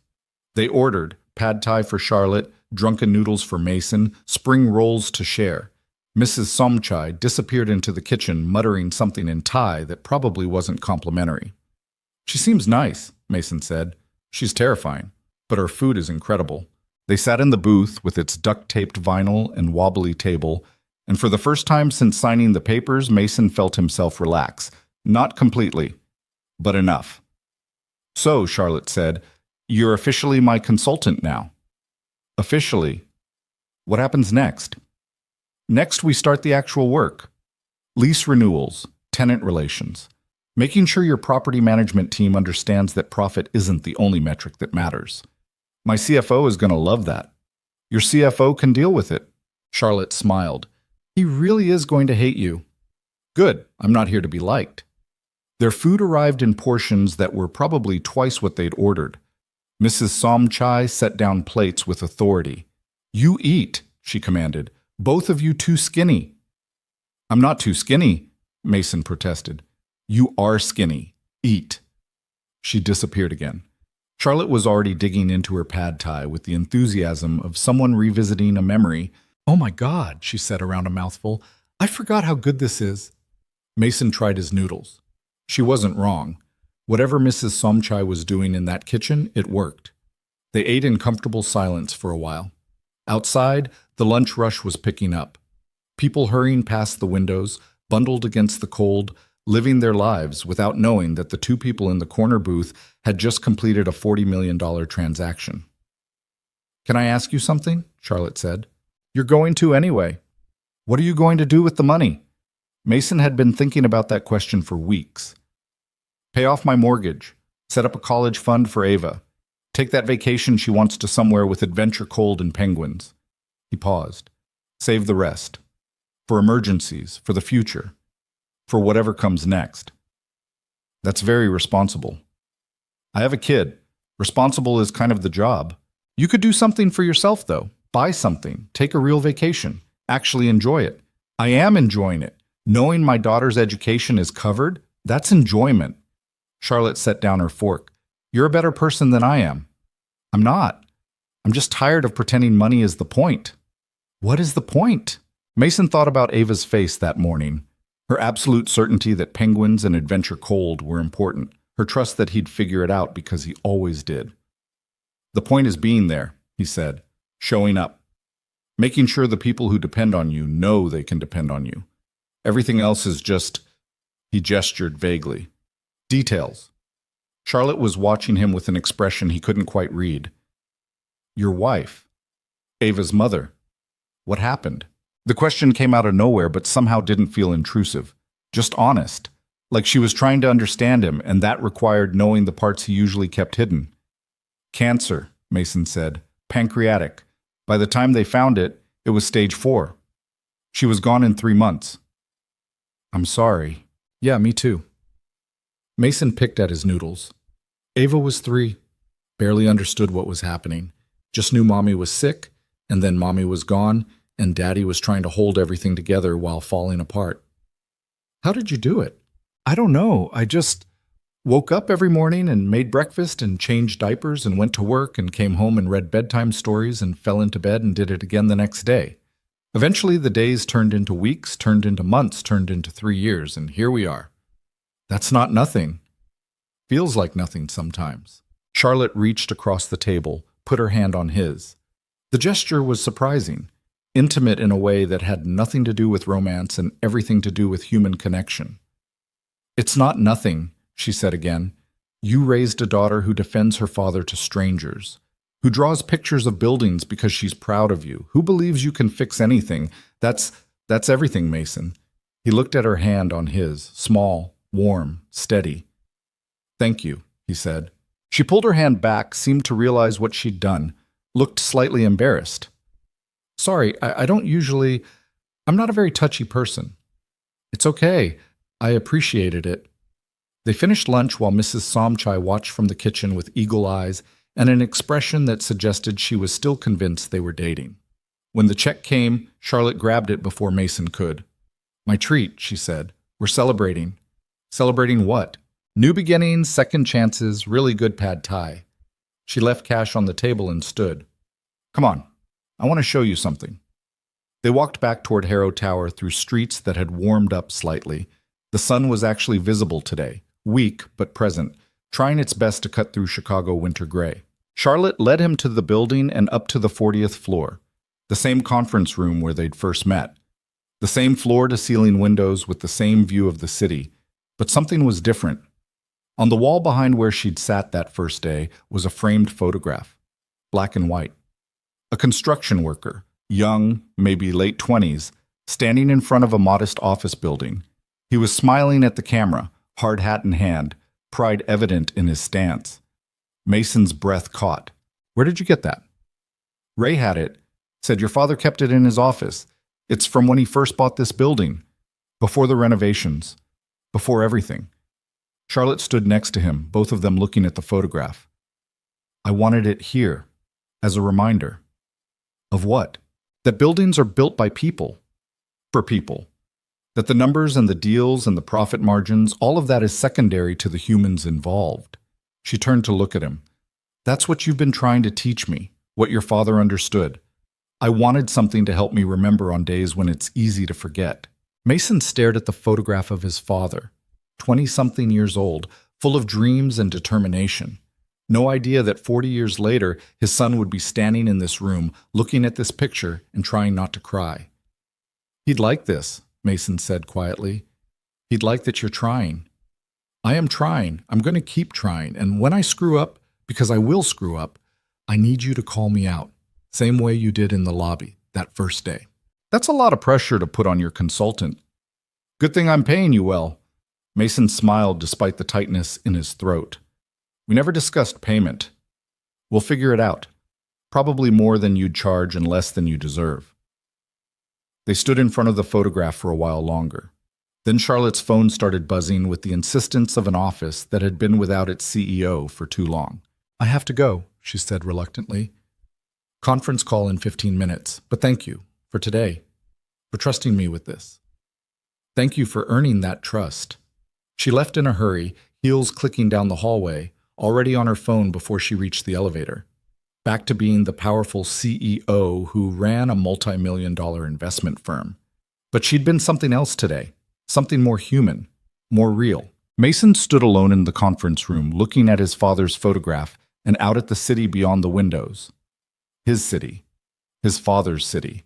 They ordered pad thai for Charlotte, drunken noodles for Mason, spring rolls to share. Mrs. Somchai disappeared into the kitchen, muttering something in Thai that probably wasn't complimentary. She seems nice, Mason said. She's terrifying, but her food is incredible. They sat in the booth with its duct-taped vinyl and wobbly table, and for the first time since signing the papers, Mason felt himself relax. Not completely, but enough. So, Charlotte said, you're officially my consultant now. Officially. What happens next? Next, we start the actual work. Lease renewals, tenant relations, making sure your property management team understands that profit isn't the only metric that matters. My CFO is going to love that. Your CFO can deal with it. Charlotte smiled. He really is going to hate you. Good, I'm not here to be liked. Their food arrived in portions that were probably twice what they'd ordered. Mrs. Somchai set down plates with authority. You eat, she commanded. Both of you too skinny. I'm not too skinny, Mason protested. You are skinny. Eat. She disappeared again. Charlotte was already digging into her pad thai with the enthusiasm of someone revisiting a memory. Oh my God, she said around a mouthful. I forgot how good this is. Mason tried his noodles. She wasn't wrong. Whatever Mrs. Somchai was doing in that kitchen, it worked. They ate in comfortable silence for a while. Outside, the lunch rush was picking up. People hurrying past the windows, bundled against the cold, living their lives without knowing that the 2 people in the corner booth had just completed a $40 million transaction. Can I ask you something? Charlotte said. You're going to anyway. What are you going to do with the money? Mason had been thinking about that question for weeks. Pay off my mortgage. Set up a college fund for Ava. Take that vacation she wants to somewhere with adventure cold and penguins. He paused. Save the rest. For emergencies, for the future. For whatever comes next. That's very responsible. I have a kid. Responsible is kind of the job. You could do something for yourself, though. Buy something. Take a real vacation. actually enjoy it. I am enjoying it. Knowing my daughter's education is covered, that's enjoyment. Charlotte set down her fork. You're a better person than I am. I'm not. I'm just tired of pretending money is the point. What is the point? Mason thought about Ava's face that morning. Her absolute certainty that penguins and Adventure Cold were important. Her trust that he'd figure it out because he always did. The point is being there, he said. Showing up. Making sure the people who depend on you know they can depend on you. Everything else is just, he gestured vaguely. Details. Charlotte was watching him with an expression he couldn't quite read. Your wife. Ava's mother. What happened? The question came out of nowhere but somehow didn't feel intrusive. Just honest. Like she was trying to understand him, and that required knowing the parts he usually kept hidden. Cancer, Mason said. Pancreatic. By the time they found it, it was stage 4. She was gone in 3 months. I'm sorry. Yeah, me too. Mason picked at his noodles. Ava was 3. Barely understood what was happening. Just knew Mommy was sick, and then Mommy was gone, and Daddy was trying to hold everything together while falling apart. How did you do it? I don't know. I just woke up every morning and made breakfast and changed diapers and went to work and came home and read bedtime stories and fell into bed and did it again the next day. Eventually the days turned into weeks, turned into months, turned into 3 years, and here we are. That's not nothing. Feels like nothing sometimes. Charlotte reached across the table, put her hand on his. The gesture was surprising, intimate in a way that had nothing to do with romance and everything to do with human connection. It's not nothing, she said again. You raised a daughter who defends her father to strangers, who draws pictures of buildings because she's proud of you, who believes you can fix anything. That's everything, Mason. He looked at her hand on his, small, warm, steady. Thank you, he said. She pulled her hand back, seemed to realize what she'd done, looked slightly embarrassed. Sorry, I don't usually... I'm not a very touchy person. It's okay. I appreciated it. They finished lunch while Mrs. Somchai watched from the kitchen with eagle eyes and an expression that suggested she was still convinced they were dating. When the check came, Charlotte grabbed it before Mason could. My treat, she said. We're celebrating. Celebrating what? New beginnings, second chances, really good pad thai. She left cash on the table and stood. Come on, I want to show you something. They walked back toward Harrow Tower through streets that had warmed up slightly. The sun was actually visible today, weak but present, trying its best to cut through Chicago winter gray. Charlotte led him to the building and up to the 40th floor, the same conference room where they'd first met. The same floor-to-ceiling windows with the same view of the city, but something was different. On the wall behind where she'd sat that first day was a framed photograph, black and white. A construction worker, young, maybe late 20s, standing in front of a modest office building. He was smiling at the camera, hard hat in hand, pride evident in his stance. Mason's breath caught. Where did you get that? Ray had it. Said your father kept it in his office. It's from when he first bought this building. Before the renovations. Before everything. Charlotte stood next to him, both of them looking at the photograph. I wanted it here, as a reminder. Of what? That buildings are built by people. For people. That the numbers and the deals and the profit margins, all of that is secondary to the humans involved. She turned to look at him. That's what you've been trying to teach me, what your father understood. I wanted something to help me remember on days when it's easy to forget. Mason stared at the photograph of his father, 20-something years old, full of dreams and determination. No idea that 40 years later, his son would be standing in this room, looking at this picture and trying not to cry. He'd like this, Mason said quietly. He'd like that you're trying. I am trying. I'm going to keep trying. And when I screw up, because I will screw up, I need you to call me out. Same way you did in the lobby, that first day. That's a lot of pressure to put on your consultant. Good thing I'm paying you well. Mason smiled despite the tightness in his throat. We never discussed payment. We'll figure it out. Probably more than you'd charge and less than you deserve. They stood in front of the photograph for a while longer. Then Charlotte's phone started buzzing with the insistence of an office that had been without its CEO for too long. I have to go, she said reluctantly. Conference call in 15 minutes, but thank you. For today. for trusting me with this. Thank you for earning that trust. She left in a hurry, heels clicking down the hallway, already on her phone before she reached the elevator. Back to being the powerful CEO who ran a multi-million-dollar investment firm. But she'd been something else today, something more human, more real. Mason stood alone in the conference room, looking at his father's photograph and out at the city beyond the windows. His city. His father's city.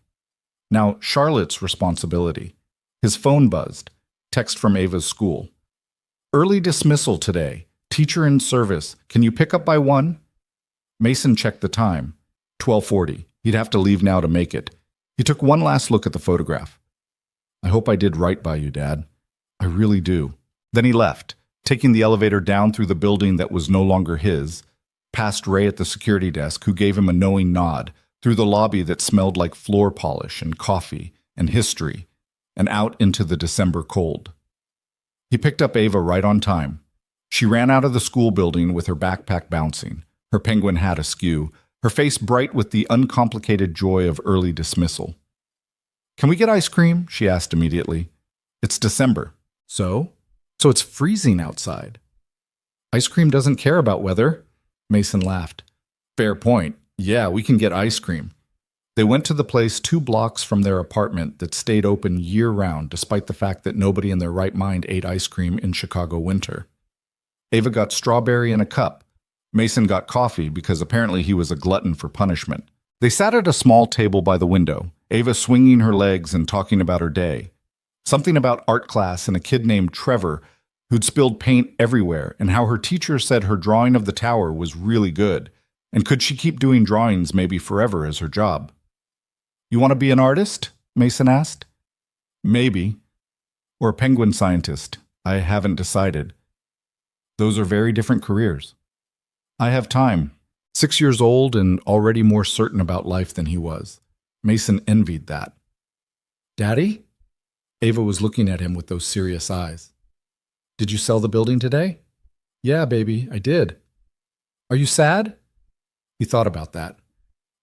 Now, Charlotte's responsibility. His phone buzzed. Text from Ava's school. Early dismissal today. Teacher in service. Can you pick up by 1? Mason checked the time. 12:40. He'd have to leave now to make it. He took one last look at the photograph. I hope I did right by you, Dad. I really do. Then he left, taking the elevator down through the building that was no longer his, past Ray at the security desk, who gave him a knowing nod, through the lobby that smelled like floor polish and coffee and history, and out into the December cold. He picked up Ava right on time. She ran out of the school building with her backpack bouncing, her penguin hat askew, her face bright with the uncomplicated joy of early dismissal. Can we get ice cream? She asked immediately. It's December. So it's freezing outside. Ice cream doesn't care about weather. Mason laughed. Fair point. Yeah, we can get ice cream. They went to the place 2 blocks from their apartment that stayed open year-round despite the fact that nobody in their right mind ate ice cream in Chicago winter. Ava got strawberry in a cup. Mason got coffee because apparently he was a glutton for punishment. They sat at a small table by the window, Ava swinging her legs and talking about her day. Something about art class and a kid named Trevor who'd spilled paint everywhere, and how her teacher said her drawing of the tower was really good, and could she keep doing drawings maybe forever as her job? You want to be an artist? Mason asked. Maybe. Or a penguin scientist. I haven't decided. Those are very different careers. I have time. 6 years old and already more certain about life than he was. Mason envied that. Daddy? Ava was looking at him with those serious eyes. Did you sell the building today? Yeah, baby, I did. Are you sad? He thought about that.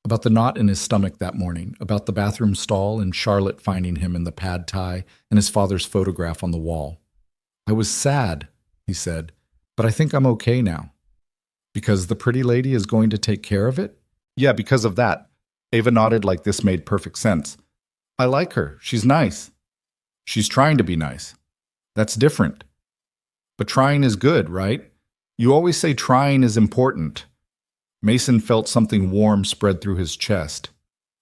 About the knot in his stomach that morning, about the bathroom stall and Charlotte finding him in the pad tie and his father's photograph on the wall. I was sad, he said, but I think I'm okay now. Because the pretty lady is going to take care of it? Yeah, because of that. Ava nodded like this made perfect sense. I like her. She's nice. She's trying to be nice. That's different. But trying is good, right? You always say trying is important. Mason felt something warm spread through his chest.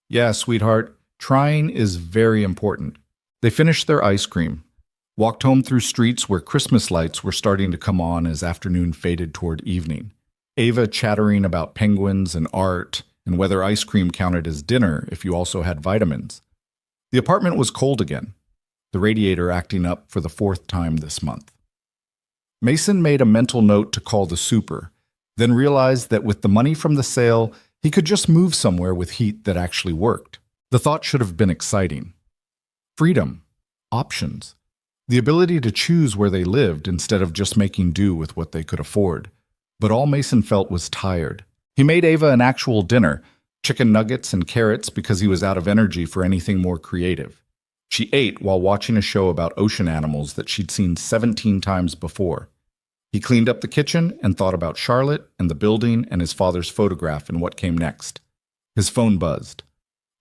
Yeah, sweetheart, trying is very important. They finished their ice cream, walked home through streets where Christmas lights were starting to come on as afternoon faded toward evening. Ava chattering about penguins and art, and whether ice cream counted as dinner if you also had vitamins. The apartment was cold again, the radiator acting up for the 4th time this month. Mason made a mental note to call the super, then realized that with the money from the sale, he could just move somewhere with heat that actually worked. The thought should have been exciting. Freedom. Options. The ability to choose where they lived instead of just making do with what they could afford. But all Mason felt was tired. He made Ava an actual dinner, chicken nuggets and carrots because he was out of energy for anything more creative. She ate while watching a show about ocean animals that she'd seen 17 times before. He cleaned up the kitchen and thought about Charlotte and the building and his father's photograph and what came next. His phone buzzed.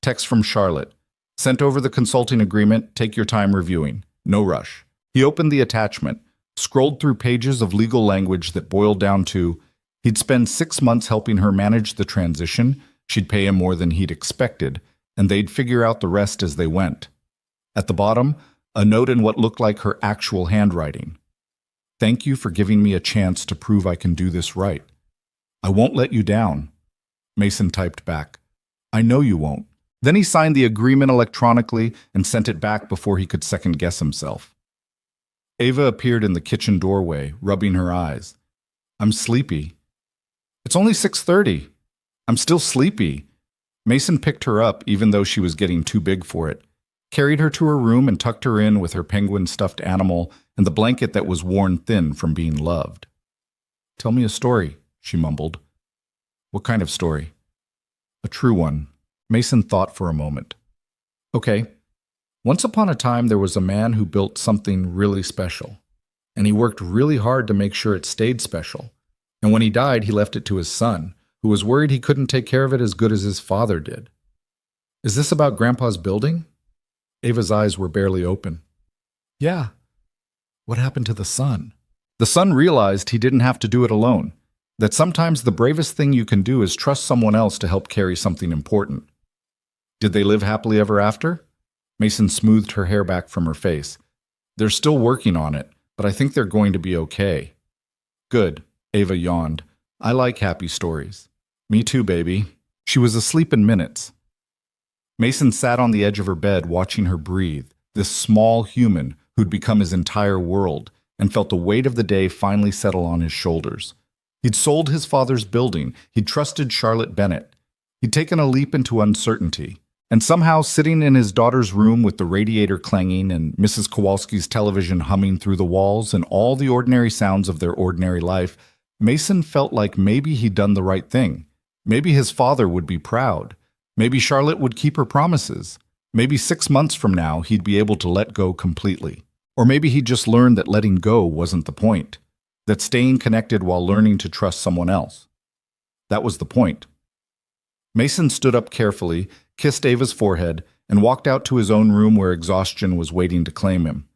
Text from Charlotte. Sent over the consulting agreement. Take your time reviewing. No rush. He opened the attachment, scrolled through pages of legal language that boiled down to, he'd spend 6 months helping her manage the transition, she'd pay him more than he'd expected, and they'd figure out the rest as they went. At the bottom, a note in what looked like her actual handwriting. Thank you for giving me a chance to prove I can do this right. I won't let you down. Mason typed back. I know you won't. Then he signed the agreement electronically and sent it back before he could second-guess himself. Ava appeared in the kitchen doorway, rubbing her eyes. I'm sleepy. It's only 6:30. I'm still sleepy. Mason picked her up even though she was getting too big for it, carried her to her room and tucked her in with her penguin stuffed animal and the blanket that was worn thin from being loved. Tell me a story, she mumbled. What kind of story? A true one. Mason thought for a moment. Okay. Once upon a time, there was a man who built something really special, and he worked really hard to make sure it stayed special. And when he died, he left it to his son, who was worried he couldn't take care of it as good as his father did. Is this about Grandpa's building? Ava's eyes were barely open. Yeah. What happened to the son? The son realized he didn't have to do it alone, that sometimes the bravest thing you can do is trust someone else to help carry something important. Did they live happily ever after? Mason smoothed her hair back from her face. They're still working on it, but I think they're going to be okay. Good, Ava yawned. I like happy stories. Me too, baby. She was asleep in minutes. Mason sat on the edge of her bed watching her breathe, this small human who'd become his entire world, and felt the weight of the day finally settle on his shoulders. He'd sold his father's building. He'd trusted Charlotte Bennett. He'd taken a leap into uncertainty. And somehow, sitting in his daughter's room with the radiator clanging and Mrs. Kowalski's television humming through the walls and all the ordinary sounds of their ordinary life, Mason felt like maybe he'd done the right thing. Maybe his father would be proud. Maybe Charlotte would keep her promises. Maybe 6 months from now, he'd be able to let go completely. Or maybe he'd just learned that letting go wasn't the point, that staying connected while learning to trust someone else. That was the point. Mason stood up carefully, kissed Ava's forehead, and walked out to his own room where exhaustion was waiting to claim him.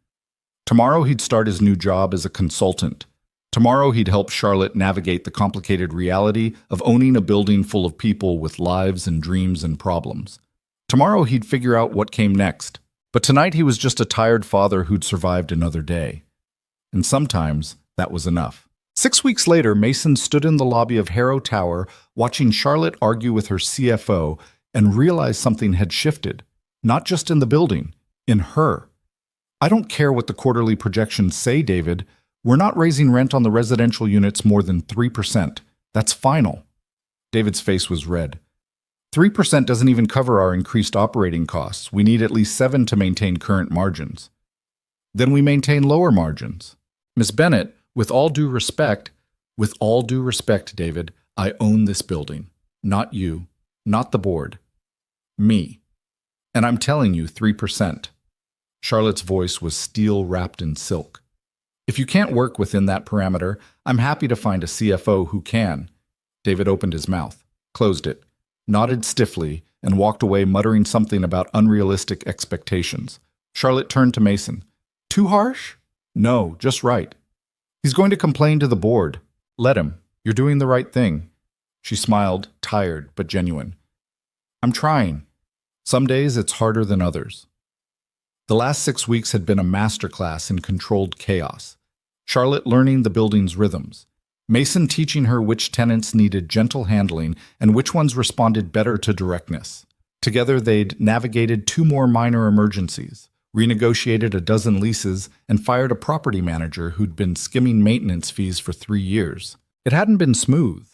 Tomorrow he'd start his new job as a consultant. Tomorrow he'd help Charlotte navigate the complicated reality of owning a building full of people with lives and dreams and problems. Tomorrow he'd figure out what came next. But tonight he was just a tired father who'd survived another day. And sometimes that was enough. 6 weeks later, Mason stood in the lobby of Harrow Tower watching Charlotte argue with her CFO and realized something had shifted, not just in the building, in her. I don't care what the quarterly projections say, David. We're not raising rent on the residential units more than 3%. That's final. David's face was red. 3% doesn't even cover our increased operating costs. We need at least 7% to maintain current margins. Then we maintain lower margins. Miss Bennett, with all due respect, David, I own this building. Not you, not the board. Me. And I'm telling you 3%. Charlotte's voice was steel wrapped in silk. If you can't work within that parameter, I'm happy to find a CFO who can. David opened his mouth, closed it, nodded stiffly, and walked away muttering something about unrealistic expectations. Charlotte turned to Mason. Too harsh? No, just right. He's going to complain to the board. Let him. You're doing the right thing. She smiled, tired but genuine. I'm trying. Some days it's harder than others. The last 6 weeks had been a masterclass in controlled chaos. Charlotte learning the building's rhythms. Mason teaching her which tenants needed gentle handling and which ones responded better to directness. Together they'd navigated 2 more minor emergencies, renegotiated a dozen leases, and fired a property manager who'd been skimming maintenance fees for 3 years. It hadn't been smooth.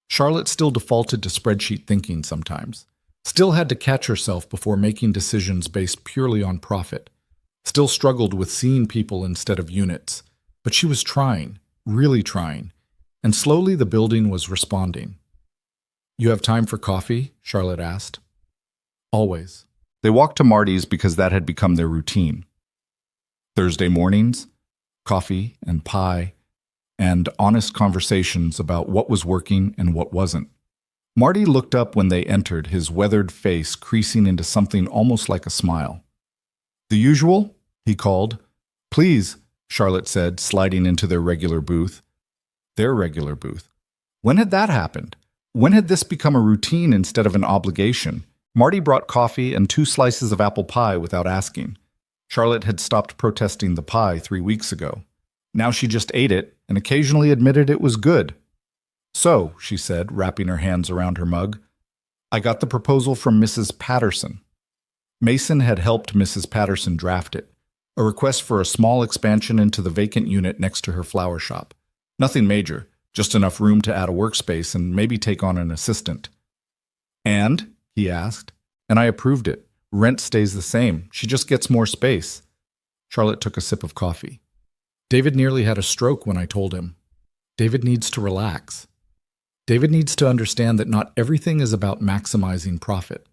Charlotte still defaulted to spreadsheet thinking sometimes. Still had to catch herself before making decisions based purely on profit. Still struggled with seeing people instead of units. But she was trying, really trying. And slowly the building was responding. You have time for coffee? Charlotte asked. Always. They walked to Marty's because that had become their routine. Thursday mornings, coffee and pie, and honest conversations about what was working and what wasn't. Marty looked up when they entered, his weathered face creasing into something almost like a smile. The usual? He called. Please, Charlotte said, sliding into their regular booth. Their regular booth. When had that happened? When had this become a routine instead of an obligation? Marty brought coffee and 2 slices of apple pie without asking. Charlotte had stopped protesting the pie 3 weeks ago. Now she just ate it and occasionally admitted it was good. So, she said, wrapping her hands around her mug, I got the proposal from Mrs. Patterson. Mason had helped Mrs. Patterson draft it, a request for a small expansion into the vacant unit next to her flower shop. Nothing major, just enough room to add a workspace and maybe take on an assistant. And? He asked. And I approved it. Rent stays the same. She just gets more space. Charlotte took a sip of coffee. David nearly had a stroke when I told him. David needs to relax. David needs to understand that not everything is about maximizing profit.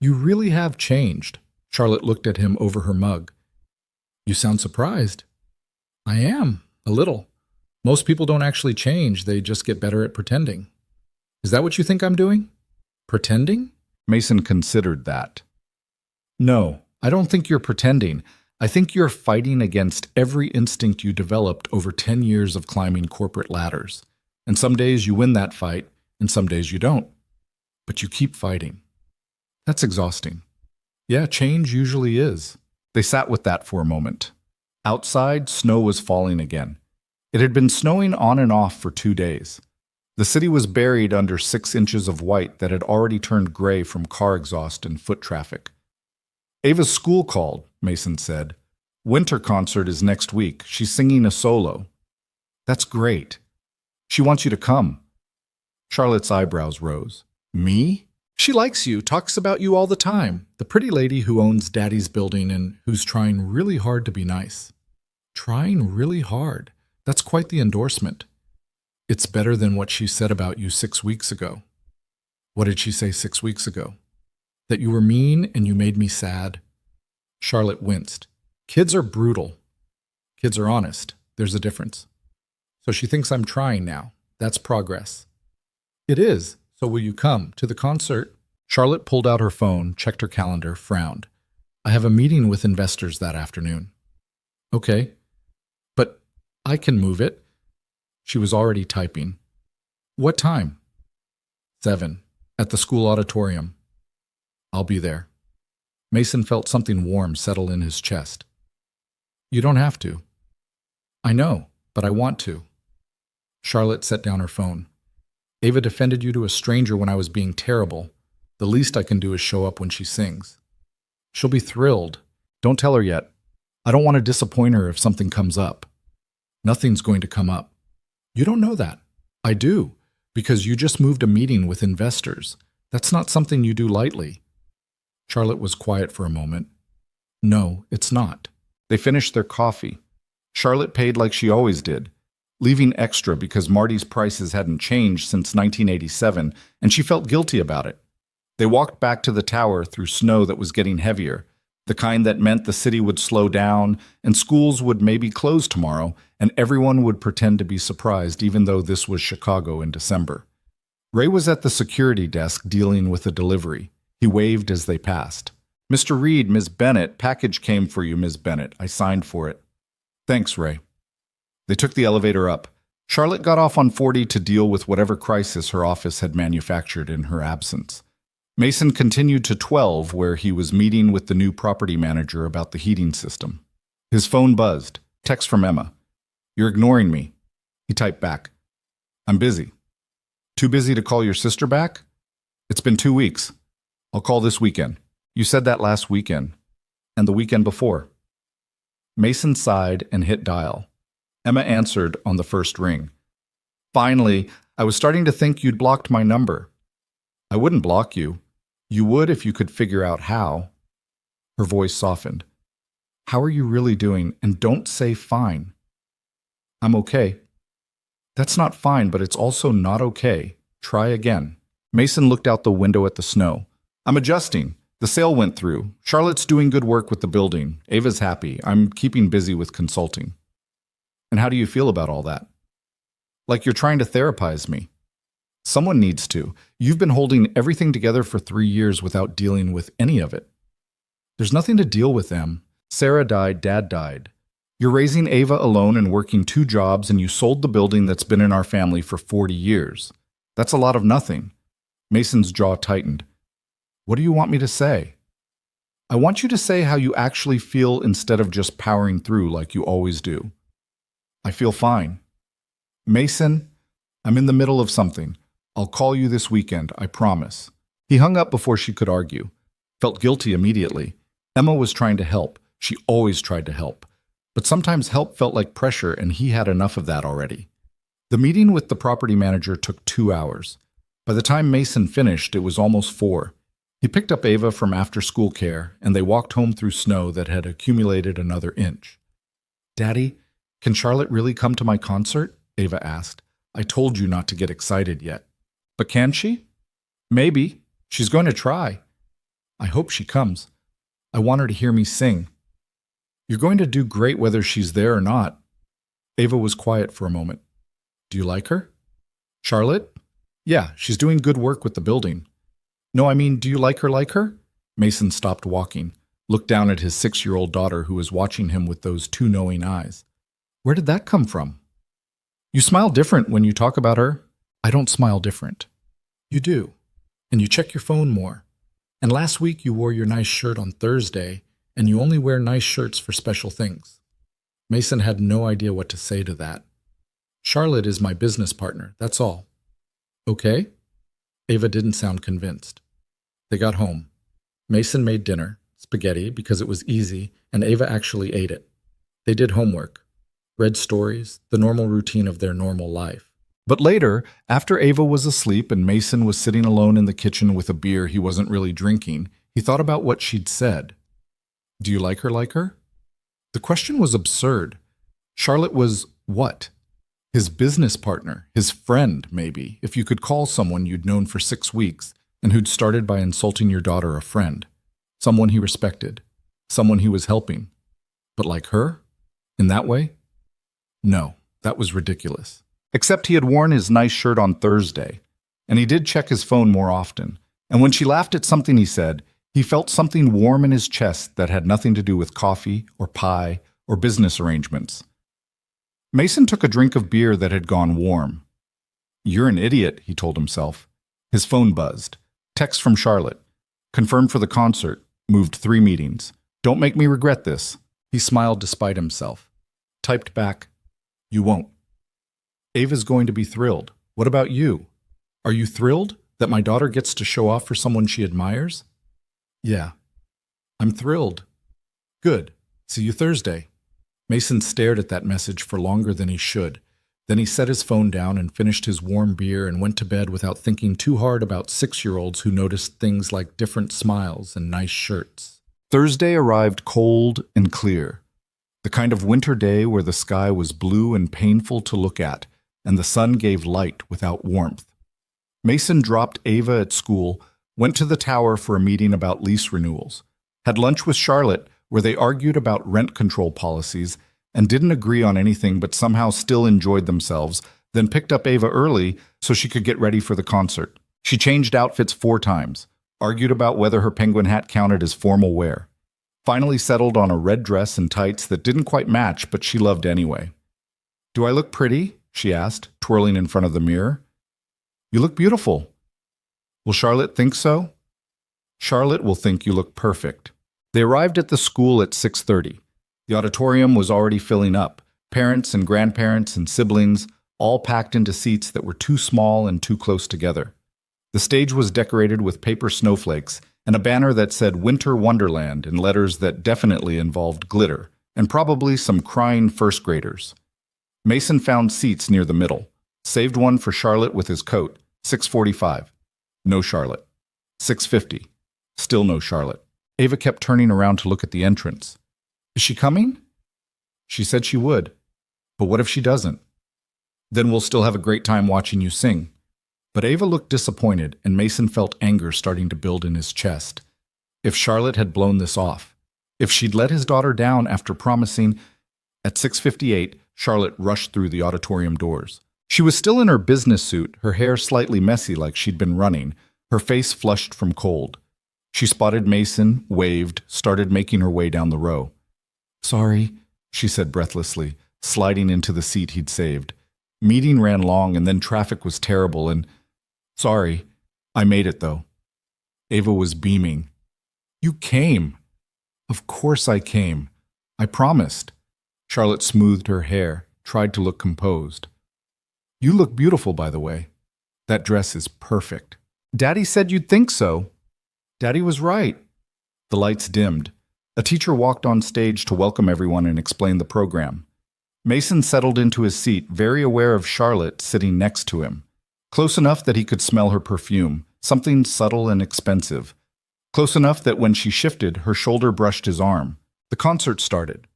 You really have changed, Charlotte looked at him over her mug. You sound surprised. I am, a little. Most people don't actually change, they just get better at pretending. Is that what you think I'm doing? Pretending? Mason considered that. No, I don't think you're pretending. I think you're fighting against every instinct you developed over 10 years of climbing corporate ladders. And some days you win that fight, and some days you don't. But you keep fighting. That's exhausting. Yeah, change usually is. They sat with that for a moment. Outside, snow was falling again. It had been snowing on and off for 2 days. The city was buried under 6 inches of white that had already turned gray from car exhaust and foot traffic. Ava's school called, Mason said. Winter concert is next week. She's singing a solo. That's great. She wants you to come. Charlotte's eyebrows rose. Me? She likes you, talks about you all the time. The pretty lady who owns Daddy's building and who's trying really hard to be nice. Trying really hard. That's quite the endorsement. It's better than what she said about you 6 weeks ago. What did she say 6 weeks ago? That you were mean and you made me sad. Charlotte winced. Kids are brutal. Kids are honest. There's a difference. So she thinks I'm trying now. That's progress. It is. So will you come to the concert? Charlotte pulled out her phone, checked her calendar, frowned. I have a meeting with investors that afternoon. Okay. But I can move it. She was already typing. What time? 7. At the school auditorium. I'll be there. Mason felt something warm settle in his chest. You don't have to. I know, but I want to. Charlotte set down her phone. Ava defended you to a stranger when I was being terrible. The least I can do is show up when she sings. She'll be thrilled. Don't tell her yet. I don't want to disappoint her if something comes up. Nothing's going to come up. You don't know that. I do, because you just moved a meeting with investors. That's not something you do lightly. Charlotte was quiet for a moment. No, it's not. They finished their coffee. Charlotte paid like she always did, leaving extra because Marty's prices hadn't changed since 1987, and she felt guilty about it. They walked back to the tower through snow that was getting heavier, the kind that meant the city would slow down and schools would maybe close tomorrow, and everyone would pretend to be surprised even though this was Chicago in December. Ray was at the security desk dealing with a delivery. He waved as they passed. Mr. Reed, Ms. Bennett, package came for you, Ms. Bennett. I signed for it. Thanks, Ray. They took the elevator up. Charlotte got off on 40 to deal with whatever crisis her office had manufactured in her absence. Mason continued to 12, where he was meeting with the new property manager about the heating system. His phone buzzed. Text from Emma. You're ignoring me. He typed back. I'm busy. Too busy to call your sister back? It's been 2 weeks. I'll call this weekend. You said that last weekend. And the weekend before. Mason sighed and hit dial. Emma answered on the first ring. Finally, I was starting to think you'd blocked my number. I wouldn't block you. You would if you could figure out how. Her voice softened. How are you really doing? And don't say fine. I'm okay. That's not fine, but it's also not okay. Try again. Mason looked out the window at the snow. I'm adjusting. The sale went through. Charlotte's doing good work with the building. Ava's happy. I'm keeping busy with consulting. And how do you feel about all that? Like you're trying to therapize me. Someone needs to. You've been holding everything together for 3 years without dealing with any of it. There's nothing to deal with, Em. Sarah died, Dad died. You're raising Ava alone and working 2 jobs, and you sold the building that's been in our family for 40 years. That's a lot of nothing. Mason's jaw tightened. What do you want me to say? I want you to say how you actually feel instead of just powering through like you always do. I feel fine. Mason, I'm in the middle of something. I'll call you this weekend, I promise. He hung up before she could argue. Felt guilty immediately. Emma was trying to help. She always tried to help. But sometimes help felt like pressure, and he had enough of that already. The meeting with the property manager took 2 hours. By the time Mason finished, it was almost 4. He picked up Ava from after-school care, and they walked home through snow that had accumulated another inch. Daddy, can Charlotte really come to my concert? Ava asked. I told you not to get excited yet. But can she? Maybe. She's going to try. I hope she comes. I want her to hear me sing. You're going to do great whether she's there or not. Ava was quiet for a moment. Do you like her? Charlotte? Yeah, she's doing good work with the building. No, I mean, do you like her like her? Mason stopped walking, looked down at his 6-year-old daughter who was watching him with those two knowing eyes. Where did that come from? You smile different when you talk about her. I don't smile different. You do. And you check your phone more. And last week you wore your nice shirt on Thursday, and you only wear nice shirts for special things. Mason had no idea what to say to that. Charlotte is my business partner, that's all. Okay? Ava didn't sound convinced. They got home. Mason made dinner, spaghetti, because it was easy, and Ava actually ate it. They did homework, read stories, the normal routine of their normal life. But later, after Ava was asleep and Mason was sitting alone in the kitchen with a beer he wasn't really drinking, he thought about what she'd said. Do you like her like her? The question was absurd. Charlotte was what? His business partner, his friend, maybe, if you could call someone you'd known for 6 weeks and who'd started by insulting your daughter a friend. Someone he respected. Someone he was helping. But like her? In that way? No, that was ridiculous. Except he had worn his nice shirt on Thursday, and he did check his phone more often. And when she laughed at something he said, he felt something warm in his chest that had nothing to do with coffee or pie or business arrangements. Mason took a drink of beer that had gone warm. You're an idiot, he told himself. His phone buzzed. Text from Charlotte. Confirmed for the concert. Moved 3 meetings. Don't make me regret this. He smiled despite himself. Typed back, you won't. Ava's going to be thrilled. What about you? Are you thrilled that my daughter gets to show off for someone she admires? Yeah. I'm thrilled. Good. See you Thursday. Mason stared at that message for longer than he should. Then he set his phone down and finished his warm beer and went to bed without thinking too hard about 6-year-olds who noticed things like different smiles and nice shirts. Thursday arrived cold and clear. The kind of winter day where the sky was blue and painful to look at, and the sun gave light without warmth. Mason dropped Ava at school, went to the tower for a meeting about lease renewals, had lunch with Charlotte where they argued about rent control policies and didn't agree on anything but somehow still enjoyed themselves, then picked up Ava early so she could get ready for the concert. She changed outfits 4 times, argued about whether her penguin hat counted as formal wear, finally settled on a red dress and tights that didn't quite match but she loved anyway. Do I look pretty? She asked, twirling in front of the mirror. You look beautiful. Will Charlotte think so? Charlotte will think you look perfect. They arrived at the school at 6:30. The auditorium was already filling up, parents and grandparents and siblings all packed into seats that were too small and too close together. The stage was decorated with paper snowflakes and a banner that said Winter Wonderland in letters that definitely involved glitter, and probably some crying first graders. Mason found seats near the middle, saved one for Charlotte with his coat, 6:45. No Charlotte. 6:50. Still no Charlotte. Ava kept turning around to look at the entrance. Is she coming? She said she would. But what if she doesn't? Then we'll still have a great time watching you sing. But Ava looked disappointed, and Mason felt anger starting to build in his chest. If Charlotte had blown this off, if she'd let his daughter down after promising... At 6:58, Charlotte rushed through the auditorium doors. She was still in her business suit, her hair slightly messy like she'd been running, her face flushed from cold. She spotted Mason, waved, started making her way down the row. Sorry, she said breathlessly, sliding into the seat he'd saved. Meeting ran long and then traffic was terrible and... Sorry, I made it though. Ava was beaming. You came. Of course I came. I promised. Charlotte smoothed her hair, tried to look composed. You look beautiful, by the way. That dress is perfect. Daddy said you'd think so. Daddy was right. The lights dimmed. A teacher walked on stage to welcome everyone and explain the program. Mason settled into his seat, very aware of Charlotte sitting next to him. Close enough that he could smell her perfume, something subtle and expensive. Close enough that when she shifted, her shoulder brushed his arm. The concert started.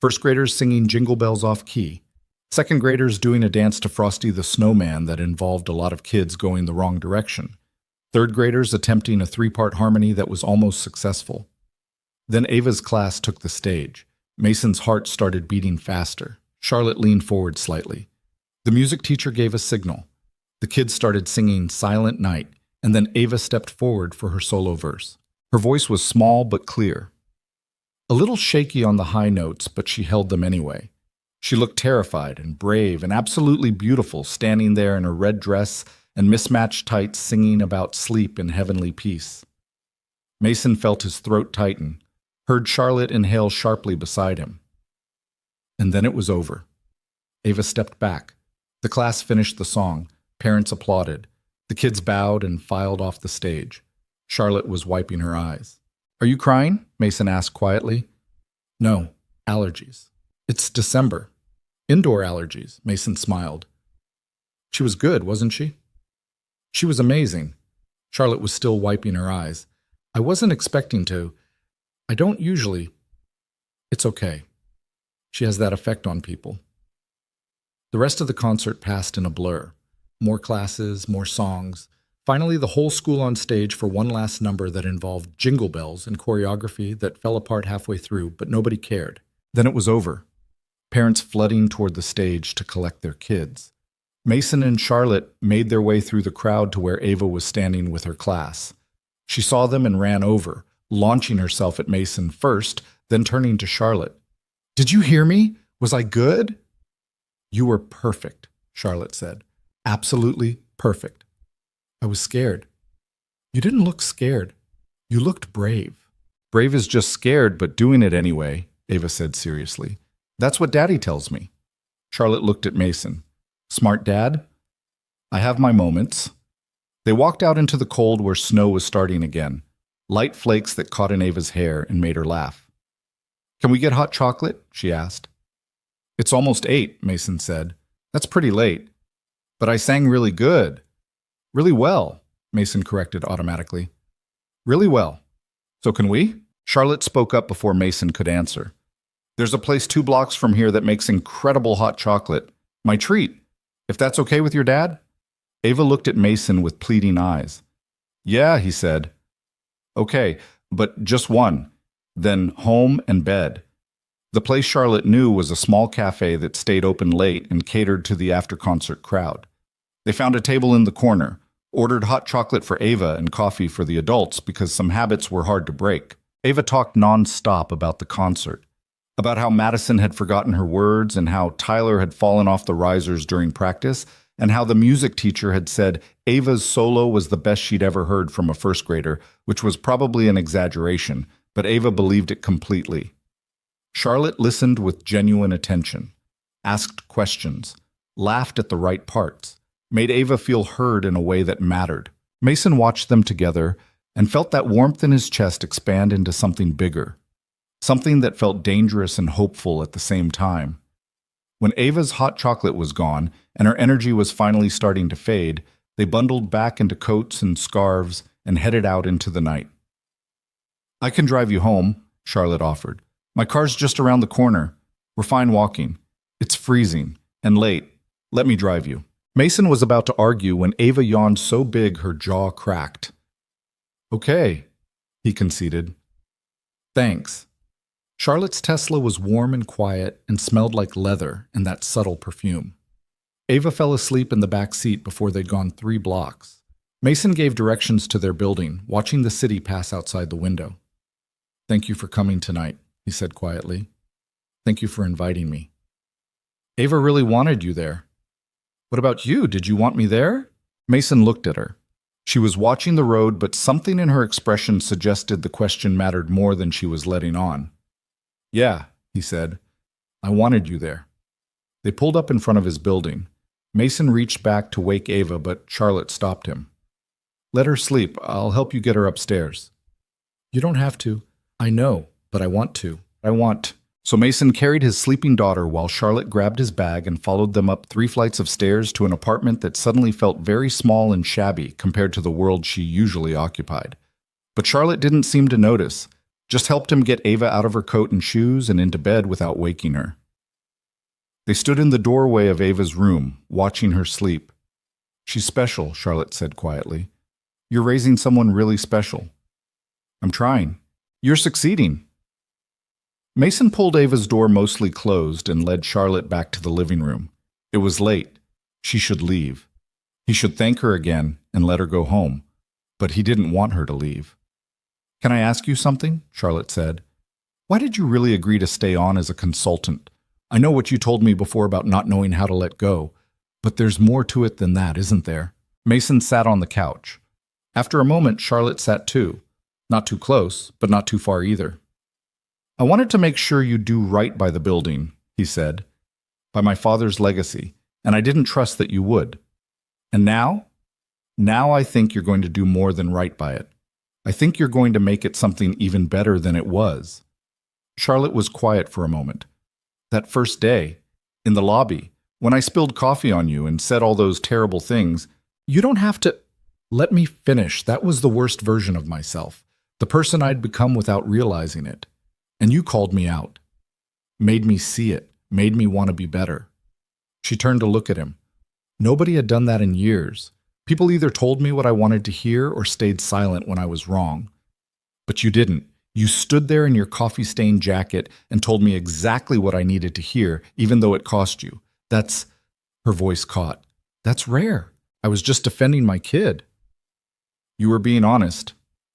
First graders singing Jingle Bells off key. Second graders doing a dance to Frosty the Snowman that involved a lot of kids going the wrong direction. Third graders attempting a 3-part harmony that was almost successful. Then Ava's class took the stage. Mason's heart started beating faster. Charlotte leaned forward slightly. The music teacher gave a signal. The kids started singing Silent Night, and then Ava stepped forward for her solo verse. Her voice was small but clear. A little shaky on the high notes, but she held them anyway. She looked terrified and brave and absolutely beautiful, standing there in her red dress and mismatched tights singing about sleep and heavenly peace. Mason felt his throat tighten, heard Charlotte inhale sharply beside him. And then it was over. Ava stepped back. The class finished the song. Parents applauded. The kids bowed and filed off the stage. Charlotte was wiping her eyes. "Are you crying?" Mason asked quietly. "No, allergies. It's December. Indoor allergies," Mason smiled. "She was good, wasn't she?" "She was amazing." Charlotte was still wiping her eyes. "I wasn't expecting to. I don't usually. It's okay. She has that effect on people." The rest of the concert passed in a blur. More classes, more songs. Finally, the whole school on stage for one last number that involved jingle bells and choreography that fell apart halfway through, but nobody cared. Then it was over. Parents flooding toward the stage to collect their kids. Mason and Charlotte made their way through the crowd to where Ava was standing with her class. She saw them and ran over, launching herself at Mason first, then turning to Charlotte. "Did you hear me? Was I good?" "You were perfect," Charlotte said. "Absolutely perfect." "I was scared." "You didn't look scared. You looked brave." "Brave is just scared, but doing it anyway," Ava said seriously. "That's what Daddy tells me." Charlotte looked at Mason. "Smart dad?" "I have my moments." They walked out into the cold where snow was starting again, light flakes that caught in Ava's hair and made her laugh. "Can we get hot chocolate?" she asked. "It's almost 8, Mason said. "That's pretty late." "But I sang really good." "Really well," Mason corrected automatically. "Really well. So can we?" Charlotte spoke up before Mason could answer. "There's a place 2 blocks from here that makes incredible hot chocolate. My treat. If that's okay with your dad?" Ava looked at Mason with pleading eyes. "Yeah," he said. "Okay, but just one. Then home and bed." The place Charlotte knew was a small cafe that stayed open late and catered to the after-concert crowd. They found a table in the corner, ordered hot chocolate for Ava and coffee for the adults because some habits were hard to break. Ava talked non-stop about the concert, about how Madison had forgotten her words and how Tyler had fallen off the risers during practice, and how the music teacher had said Ava's solo was the best she'd ever heard from a first grader, which was probably an exaggeration, but Ava believed it completely. Charlotte listened with genuine attention, asked questions, laughed at the right parts, made Ava feel heard in a way that mattered. Mason watched them together and felt that warmth in his chest expand into something bigger, something that felt dangerous and hopeful at the same time. When Ava's hot chocolate was gone and her energy was finally starting to fade, they bundled back into coats and scarves and headed out into the night. "I can drive you home," Charlotte offered. "My car's just around the corner. We're fine walking. It's freezing and late. Let me drive you." Mason was about to argue when Ava yawned so big her jaw cracked. "Okay," he conceded. "Thanks." Charlotte's Tesla was warm and quiet and smelled like leather and that subtle perfume. Ava fell asleep in the back seat before they'd gone 3 blocks. Mason gave directions to their building, watching the city pass outside the window. "Thank you for coming tonight," he said quietly. "Thank you for inviting me." "Ava really wanted you there." "What about you? Did you want me there?" Mason looked at her. She was watching the road, but something in her expression suggested the question mattered more than she was letting on. "Yeah," he said. "I wanted you there." They pulled up in front of his building. Mason reached back to wake Ava, but Charlotte stopped him. "Let her sleep. I'll help you get her upstairs." "You don't have to." "I know, but I want to. I want..." So Mason carried his sleeping daughter while Charlotte grabbed his bag and followed them up 3 flights of stairs to an apartment that suddenly felt very small and shabby compared to the world she usually occupied. But Charlotte didn't seem to notice, just helped him get Ava out of her coat and shoes and into bed without waking her. They stood in the doorway of Ava's room, watching her sleep. "She's special," Charlotte said quietly. "You're raising someone really special." "I'm trying." "You're succeeding." Mason pulled Ava's door mostly closed and led Charlotte back to the living room. It was late. She should leave. He should thank her again and let her go home. But he didn't want her to leave. "Can I ask you something?" Charlotte said. "Why did you really agree to stay on as a consultant? I know what you told me before about not knowing how to let go, but there's more to it than that, isn't there?" Mason sat on the couch. After a moment, Charlotte sat too. Not too close, but not too far either. "I wanted to make sure you do right by the building," he said, "by my father's legacy, and I didn't trust that you would. And now? Now I think you're going to do more than right by it. I think you're going to make it something even better than it was." Charlotte was quiet for a moment. "That first day, in the lobby, when I spilled coffee on you and said all those terrible things, you don't have to—" "Let me finish. That was the worst version of myself, the person I'd become without realizing it. And you called me out. Made me see it, made me want to be better." She turned to look at him. Nobody had done that in years. People either told me what I wanted to hear or stayed silent when I was wrong. But you didn't. You stood there in your coffee-stained jacket and told me exactly what I needed to hear, even though it cost you. That's— Her voice caught. "That's rare. I was just defending my kid." "You were being honest.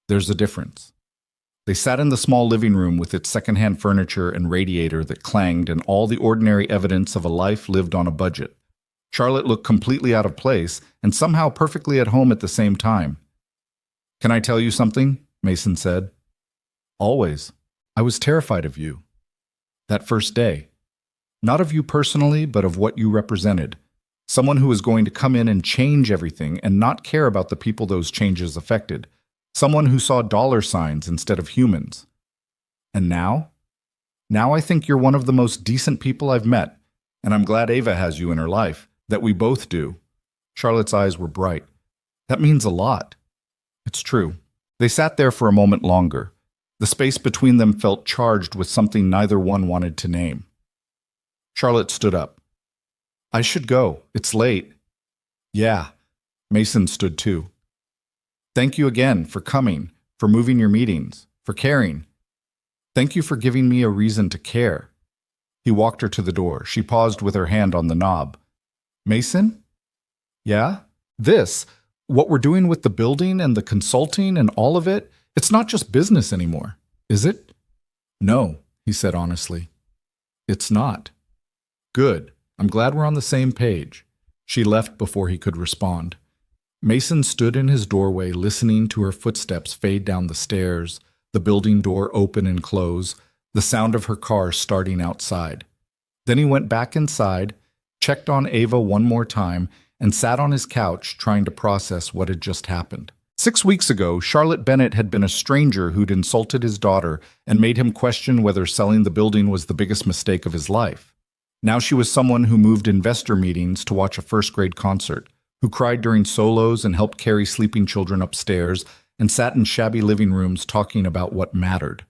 There's a difference." They sat in the small living room with its secondhand furniture and radiator that clanged and all the ordinary evidence of a life lived on a budget. Charlotte looked completely out of place and somehow perfectly at home at the same time. "Can I tell you something?" Mason said. "Always. I was terrified of you. That first day. Not of you personally, but of what you represented. Someone who was going to come in and change everything and not care about the people those changes affected. Someone who saw dollar signs instead of humans. And now? Now I think you're one of the most decent people I've met, and I'm glad Ava has you in her life, that we both do." Charlotte's eyes were bright. "That means a lot." "It's true." They sat there for a moment longer. The space between them felt charged with something neither one wanted to name. Charlotte stood up. "I should go. It's late." "Yeah." Mason stood too. "Thank you again for coming, for moving your meetings, for caring. Thank you for giving me a reason to care." He walked her to the door. She paused with her hand on the knob. "Mason?" "Yeah? This, what we're doing with the building and the consulting and all of it, it's not just business anymore, is it?" "No," he said honestly. "It's not." "Good. I'm glad we're on the same page." She left before he could respond. Mason stood in his doorway listening to her footsteps fade down the stairs, the building door open and close, the sound of her car starting outside. Then he went back inside, checked on Ava one more time, and sat on his couch trying to process what had just happened. 6 weeks ago, Charlotte Bennett had been a stranger who'd insulted his daughter and made him question whether selling the building was the biggest mistake of his life. Now she was someone who moved investor meetings to watch a first-grade concert, who cried during solos and helped carry sleeping children upstairs, and sat in shabby living rooms talking about what mattered.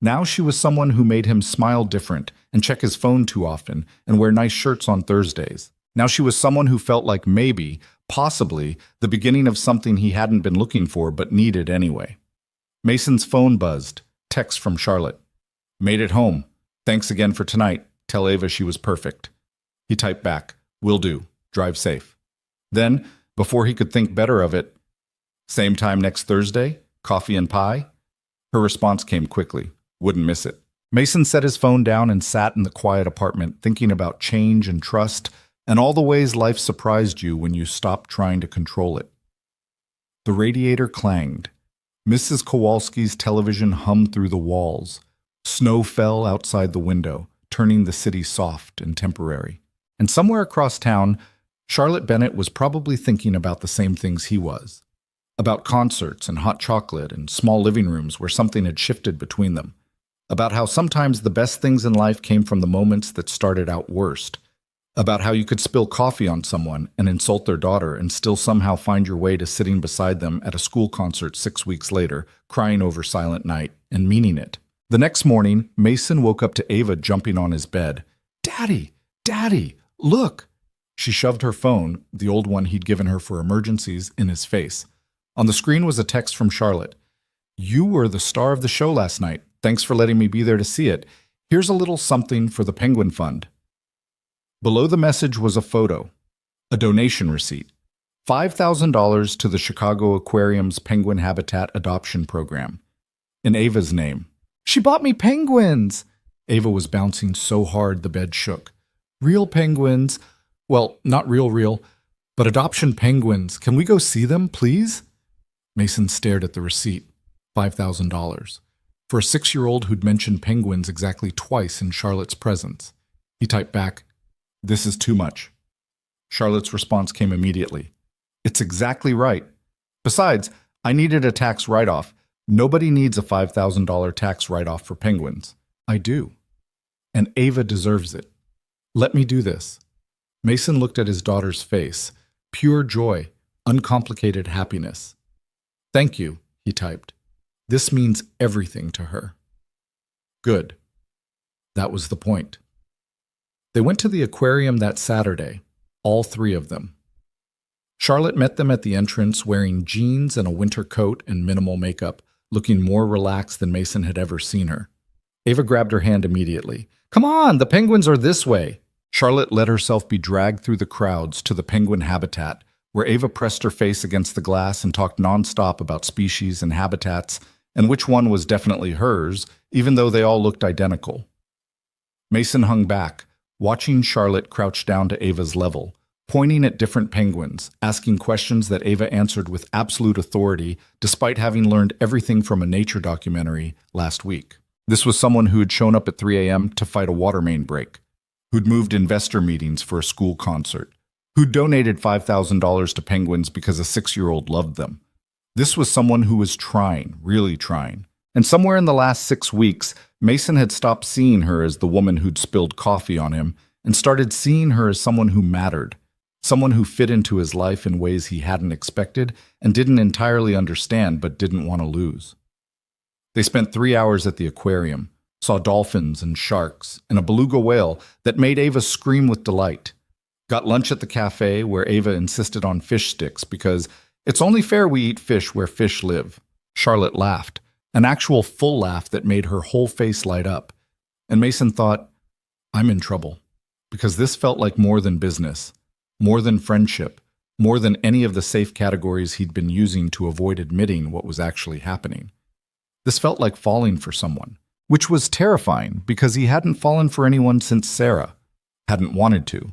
Now she was someone who made him smile different and check his phone too often and wear nice shirts on Thursdays. Now she was someone who felt like maybe, possibly, the beginning of something he hadn't been looking for but needed anyway. Mason's phone buzzed. Text from Charlotte. "Made it home. Thanks again for tonight. Tell Ava she was perfect." He typed back, "Will do. Drive safe." Then, before he could think better of it, "Same time next Thursday? Coffee and pie?" Her response came quickly. Wouldn't miss it. Mason set his phone down and sat in the quiet apartment, thinking about change and trust, and all the ways life surprised you when you stopped trying to control it. The radiator clanged. Mrs. Kowalski's television hummed through the walls. Snow fell outside the window, turning the city soft and temporary. And somewhere across town, Charlotte Bennett was probably thinking about the same things he was. About concerts and hot chocolate and small living rooms where something had shifted between them. About how sometimes the best things in life came from the moments that started out worst. About how you could spill coffee on someone and insult their daughter and still somehow find your way to sitting beside them at a school concert 6 weeks later, crying over Silent Night, and meaning it. The next morning, Mason woke up to Ava jumping on his bed. "Daddy! Daddy! Look!" She shoved her phone, the old one he'd given her for emergencies, in his face. On the screen was a text from Charlotte. "You were the star of the show last night. Thanks for letting me be there to see it. Here's a little something for the Penguin Fund. Below the message was a photo, a donation receipt. $5,000 to the Chicago Aquarium's Penguin Habitat Adoption Program. In Ava's name. She bought me penguins! Ava was bouncing so hard the bed shook. Real penguins. Well, not real, but adoption penguins. Can we go see them, please? Mason stared at the receipt. $5,000. For a 6-year-old who'd mentioned penguins exactly twice in Charlotte's presence. He typed back, "This is too much." Charlotte's response came immediately. "It's exactly right. Besides, I needed a tax write-off. Nobody needs a $5,000 tax write-off for penguins. I do. And Ava deserves it. Let me do this." Mason looked at his daughter's face. Pure joy, uncomplicated happiness. "Thank you," he typed. "This means everything to her." Good. That was the point. They went to the aquarium that Saturday, all 3 of them. Charlotte met them at the entrance wearing jeans and a winter coat and minimal makeup, looking more relaxed than Mason had ever seen her. Ava grabbed her hand immediately. "Come on, the penguins are this way." Charlotte let herself be dragged through the crowds to the penguin habitat, where Ava pressed her face against the glass and talked nonstop about species and habitats and which one was definitely hers, even though they all looked identical. Mason hung back, watching Charlotte crouch down to Ava's level, pointing at different penguins, asking questions that Ava answered with absolute authority, despite having learned everything from a nature documentary last week. This was someone who had shown up at 3 a.m. to fight a water main break, who'd moved investor meetings for a school concert, who'd donated $5,000 to penguins because a 6-year-old loved them. This was someone who was trying, really trying. And somewhere in the last 6 weeks, Mason had stopped seeing her as the woman who'd spilled coffee on him and started seeing her as someone who mattered, someone who fit into his life in ways he hadn't expected and didn't entirely understand but didn't want to lose. They spent 3 hours at the aquarium, saw dolphins and sharks and a beluga whale that made Ava scream with delight. Got lunch at the cafe where Ava insisted on fish sticks because it's only fair we eat fish where fish live. Charlotte laughed, an actual full laugh that made her whole face light up. And Mason thought, I'm in trouble, because this felt like more than business, more than friendship, more than any of the safe categories he'd been using to avoid admitting what was actually happening. This felt like falling for someone, which was terrifying because he hadn't fallen for anyone since Sarah, hadn't wanted to.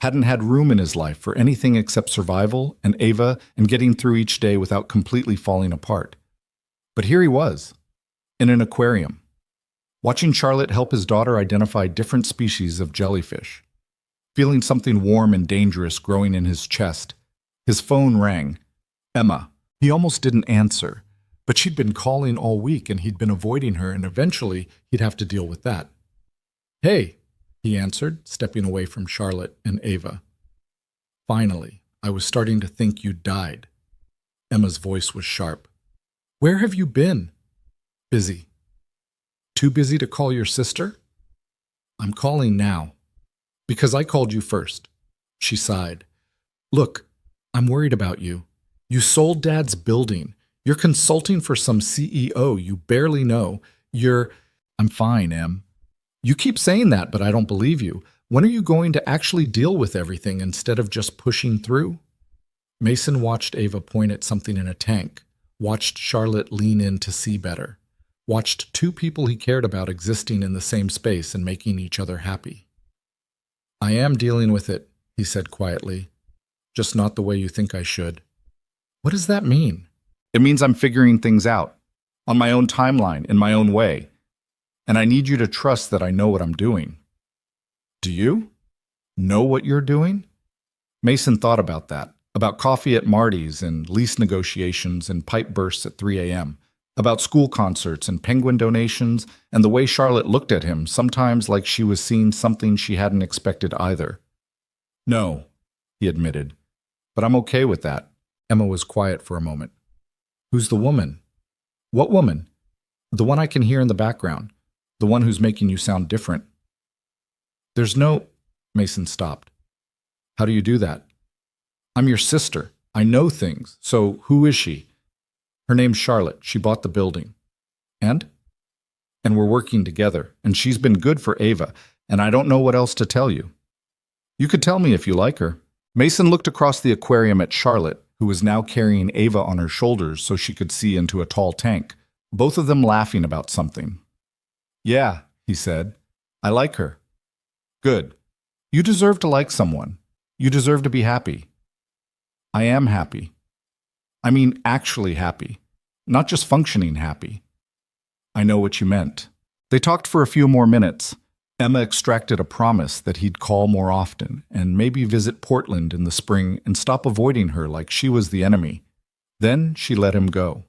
Hadn't had room in his life for anything except survival and Ava and getting through each day without completely falling apart. But here he was, in an aquarium, watching Charlotte help his daughter identify different species of jellyfish, feeling something warm and dangerous growing in his chest. His phone rang. Emma. He almost didn't answer, but she'd been calling all week and he'd been avoiding her, and eventually he'd have to deal with that. Hey, he answered, stepping away from Charlotte and Ava. Finally, I was starting to think you'd died. Emma's voice was sharp. Where have you been? Busy. Too busy to call your sister? I'm calling now. Because I called you first. She sighed. Look, I'm worried about you. You sold Dad's building. You're consulting for some CEO you barely know. I'm fine, Em. You keep saying that, but I don't believe you. When are you going to actually deal with everything instead of just pushing through? Mason watched Ava point at something in a tank, watched Charlotte lean in to see better, watched 2 people he cared about existing in the same space and making each other happy. I am dealing with it, he said quietly, just not the way you think I should. What does that mean? It means I'm figuring things out, on my own timeline, in my own way. And I need you to trust that I know what I'm doing. Do you? Know what you're doing? Mason thought about that, about coffee at Marty's and lease negotiations and pipe bursts at 3 a.m., about school concerts and penguin donations, and the way Charlotte looked at him, sometimes like she was seeing something she hadn't expected either. No, he admitted, but I'm okay with that. Emma was quiet for a moment. Who's the woman? What woman? The one I can hear in the background. The one who's making you sound different. There's no... Mason stopped. How do you do that? I'm your sister. I know things. So who is she? Her name's Charlotte. She bought the building. And? and we're working together, and she's been good for Ava, and I don't know what else to tell you. You could tell me if you like her." Mason looked across the aquarium at Charlotte, who was now carrying Ava on her shoulders so she could see into a tall tank, both of them laughing about something. "Yeah," he said. "I like her." "Good. You deserve to like someone. You deserve to be happy." "I am happy. I mean, actually happy. Not just functioning happy." "I know what you meant." They talked for a few more minutes. Emma extracted a promise that he'd call more often and maybe visit Portland in the spring and stop avoiding her like she was the enemy. Then she let him go.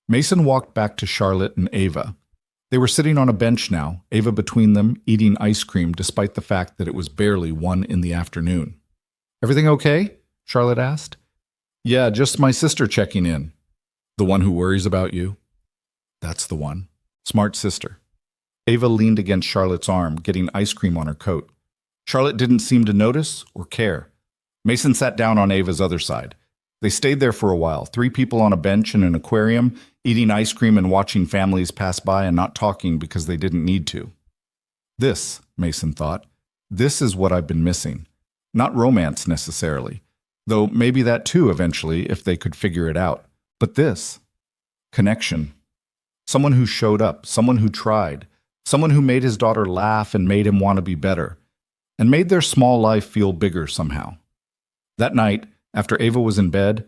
Mason walked back to Charlotte and Ava. They were sitting on a bench now, Ava between them, eating ice cream despite the fact that it was barely 1 in the afternoon. "Everything okay?" Charlotte asked. "Yeah, just my sister checking in." "The one who worries about you?" "That's the one. Smart sister." Ava leaned against Charlotte's arm, getting ice cream on her coat. Charlotte didn't seem to notice or care. Mason sat down on Ava's other side. They stayed there for a while, 3 people on a bench in an aquarium, eating ice cream and watching families pass by and not talking because they didn't need to. This, Mason thought, this is what I've been missing. Not romance necessarily, though maybe that too eventually if they could figure it out. But this, connection. Someone who showed up, someone who tried, someone who made his daughter laugh and made him want to be better, and made their small life feel bigger somehow. That night, after Ava was in bed,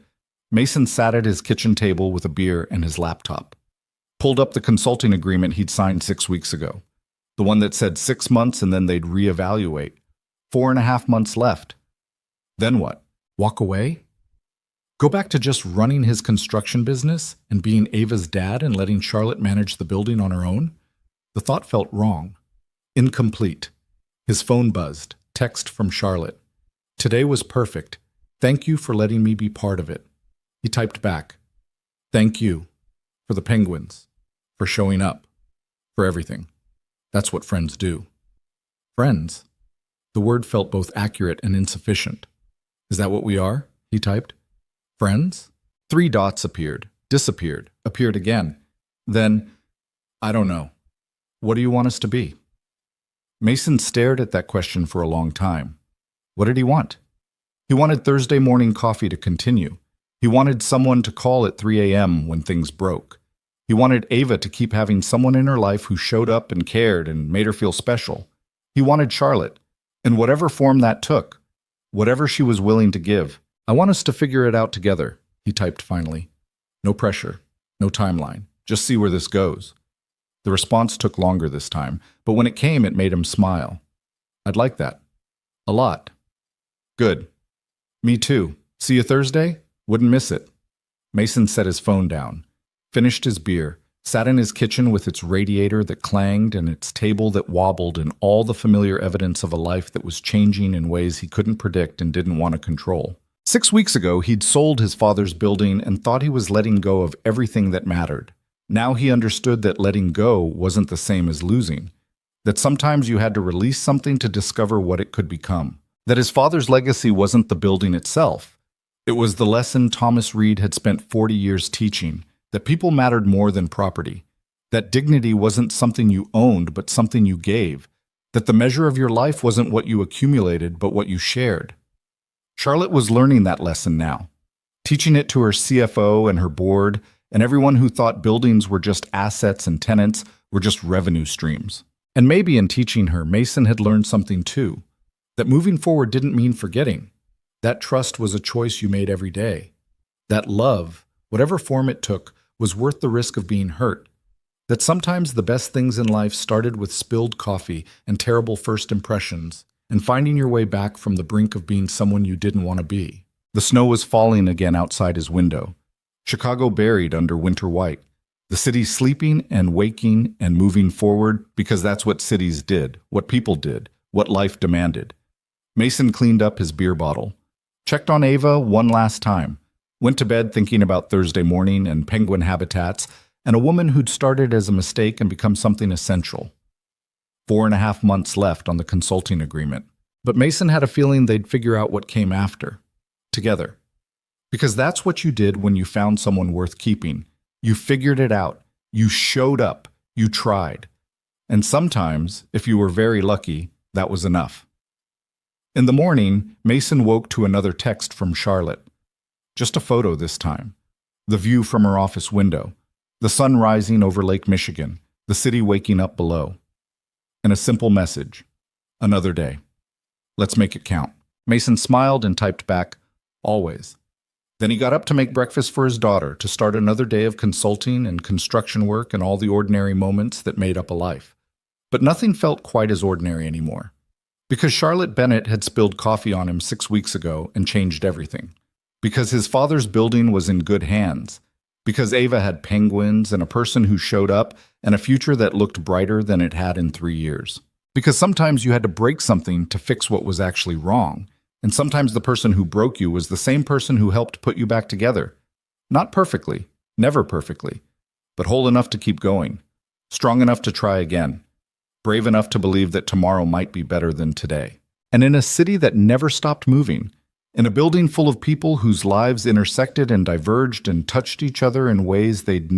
Mason sat at his kitchen table with a beer and his laptop. Pulled up the consulting agreement he'd signed 6 weeks ago. The one that said 6 months and then they'd reevaluate. 4.5 months left. Then what? Walk away? Go back to just running his construction business and being Ava's dad and letting Charlotte manage the building on her own? The thought felt wrong. Incomplete. His phone buzzed. Text from Charlotte. "Today was perfect. Thank you for letting me be part of it." He typed back. "Thank you. For the penguins. For showing up. For everything. That's what friends do." Friends? The word felt both accurate and insufficient. "Is that what we are?" he typed. "Friends?" 3 dots appeared, disappeared, appeared again. Then, "I don't know. What do you want us to be?" Mason stared at that question for a long time. What did he want? He wanted Thursday morning coffee to continue. He wanted someone to call at 3 a.m. when things broke. He wanted Ava to keep having someone in her life who showed up and cared and made her feel special. He wanted Charlotte, in whatever form that took, whatever she was willing to give. "I want us to figure it out together," he typed finally. No pressure, no timeline, just see where this goes. The response took longer this time, but when it came, it made him smile. "I'd like that. A lot." "Good. Me too. See you Thursday? Wouldn't miss it." Mason set his phone down, finished his beer, sat in his kitchen with its radiator that clanged and its table that wobbled and all the familiar evidence of a life that was changing in ways he couldn't predict and didn't want to control. 6 weeks ago, he'd sold his father's building and thought he was letting go of everything that mattered. Now he understood that letting go wasn't the same as losing, that sometimes you had to release something to discover what it could become, that his father's legacy wasn't the building itself. It was the lesson Thomas Reed had spent 40 years teaching, that people mattered more than property, that dignity wasn't something you owned but something you gave, that the measure of your life wasn't what you accumulated but what you shared. Charlotte was learning that lesson now, teaching it to her CFO and her board, and everyone who thought buildings were just assets and tenants were just revenue streams. And maybe in teaching her, Mason had learned something too, that moving forward didn't mean forgetting. That trust was a choice you made every day. That love, whatever form it took, was worth the risk of being hurt. That sometimes the best things in life started with spilled coffee and terrible first impressions, and finding your way back from the brink of being someone you didn't want to be. The snow was falling again outside his window. Chicago buried under winter white. The city sleeping and waking and moving forward because that's what cities did, what people did, what life demanded. Mason cleaned up his beer bottle, checked on Ava one last time, went to bed thinking about Thursday morning and penguin habitats and a woman who'd started as a mistake and become something essential. 4.5 months left on the consulting agreement, but Mason had a feeling they'd figure out what came after, together. Because that's what you did when you found someone worth keeping. You figured it out. You showed up. You tried. And sometimes, if you were very lucky, that was enough. In the morning, Mason woke to another text from Charlotte. Just a photo this time. The view from her office window. The sun rising over Lake Michigan. The city waking up below. And a simple message. Another day. Let's make it count. Mason smiled and typed back, always. Then he got up to make breakfast for his daughter, to start another day of consulting and construction work and all the ordinary moments that made up a life. But nothing felt quite as ordinary anymore. Because Charlotte Bennett had spilled coffee on him 6 weeks ago and changed everything. Because his father's building was in good hands. Because Ava had penguins and a person who showed up and a future that looked brighter than it had in 3 years. Because sometimes you had to break something to fix what was actually wrong. And sometimes the person who broke you was the same person who helped put you back together. Not perfectly, never perfectly, but whole enough to keep going. Strong enough to try again. Brave enough to believe that tomorrow might be better than today. And in a city that never stopped moving, in a building full of people whose lives intersected and diverged and touched each other in ways they'd never